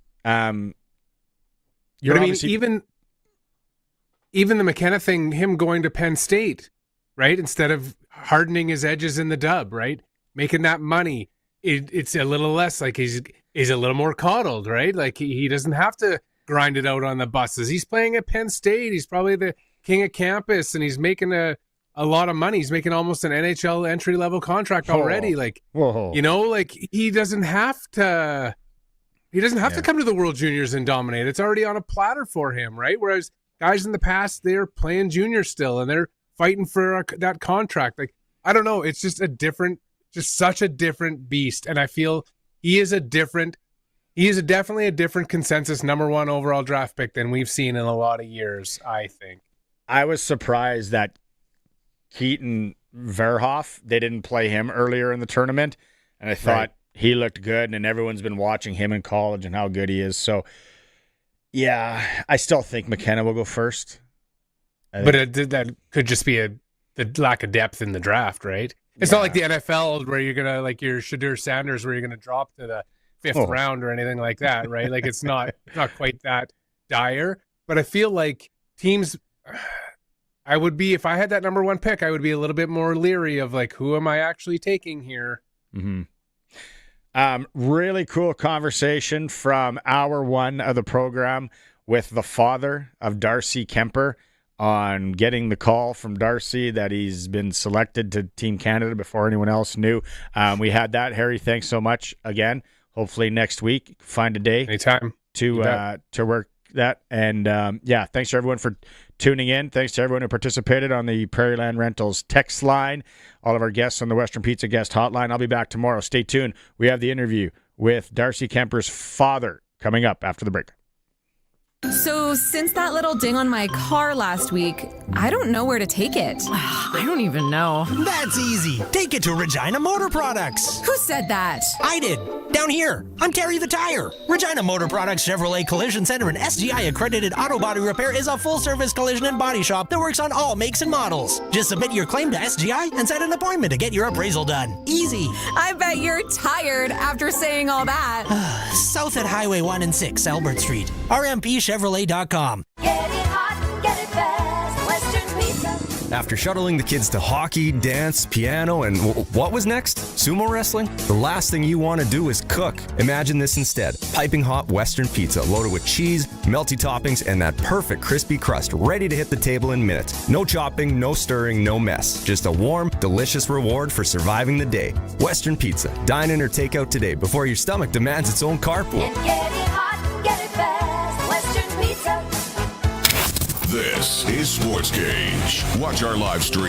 Even the McKenna thing, him going to Penn State, right? Instead of hardening his edges in the dub, right? Making that money, it's a little less like he's a little more coddled, right? Like he doesn't have to grind it out on the buses. He's playing at Penn State. He's probably the king of campus, and he's making a lot of money. He's making almost an NHL entry-level contract already. Like, like he doesn't have to come to the World Juniors and dominate. It's already on a platter for him, right? Whereas guys in the past, they're playing junior still, and they're fighting for that contract. Like, I don't know. It's just such a different beast. And I feel he is definitely a different consensus number one overall draft pick than we've seen in a lot of years, I think. I was surprised that Keaton Verhoff, they didn't play him earlier in the tournament. And I thought he looked good, and everyone's been watching him in college and how good he is. So, yeah, I still think McKenna will go first. But that could just be the lack of depth in the draft, right? It's not like the NFL where you're going to, like your Shadur Sanders, where you're going to drop to the fifth round or anything like that, right? Like, it's not quite that dire. But I feel like teams, I would be, if I had that number one pick, I would be a little bit more leery of, like, who am I actually taking here? Mm-hmm. Really cool conversation from hour one of the program with the father of Darcy Kuemper on getting the call from Darcy that he's been selected to Team Canada before anyone else knew. We had that. Harry, thanks so much again. Hopefully next week, find a day anytime to work that. And thanks to everyone for tuning in. Thanks to everyone who participated on the Prairieland Rentals text line, all of our guests on the Western Pizza guest hotline. I'll be back tomorrow. Stay tuned. We have the interview with Darcy Kuemper's father coming up after the break. So, since that little ding on my car last week, I don't know where to take it. I don't even know. That's easy. Take it to Regina Motor Products. Who said that? I did. Down here. I'm Terry the Tire. Regina Motor Products Chevrolet Collision Center and SGI accredited auto body repair is a full-service collision and body shop that works on all makes and models. Just submit your claim to SGI and set an appointment to get your appraisal done. Easy. I bet you're tired after saying all that. South at Highway 1 and 6, Albert Street. RMPChevrolet.com. Get it hot, get it fast, Western Pizza. After shuttling the kids to hockey, dance, piano, and what was next? Sumo wrestling? The last thing you want to do is cook. Imagine this instead. Piping hot Western pizza loaded with cheese, melty toppings, and that perfect crispy crust ready to hit the table in minutes. No chopping, no stirring, no mess. Just a warm, delicious reward for surviving the day. Western Pizza. Dine in or take out today before your stomach demands its own carpool. And get it hot, get it fast, Western Pizza. This is Sportscage. Watch our live stream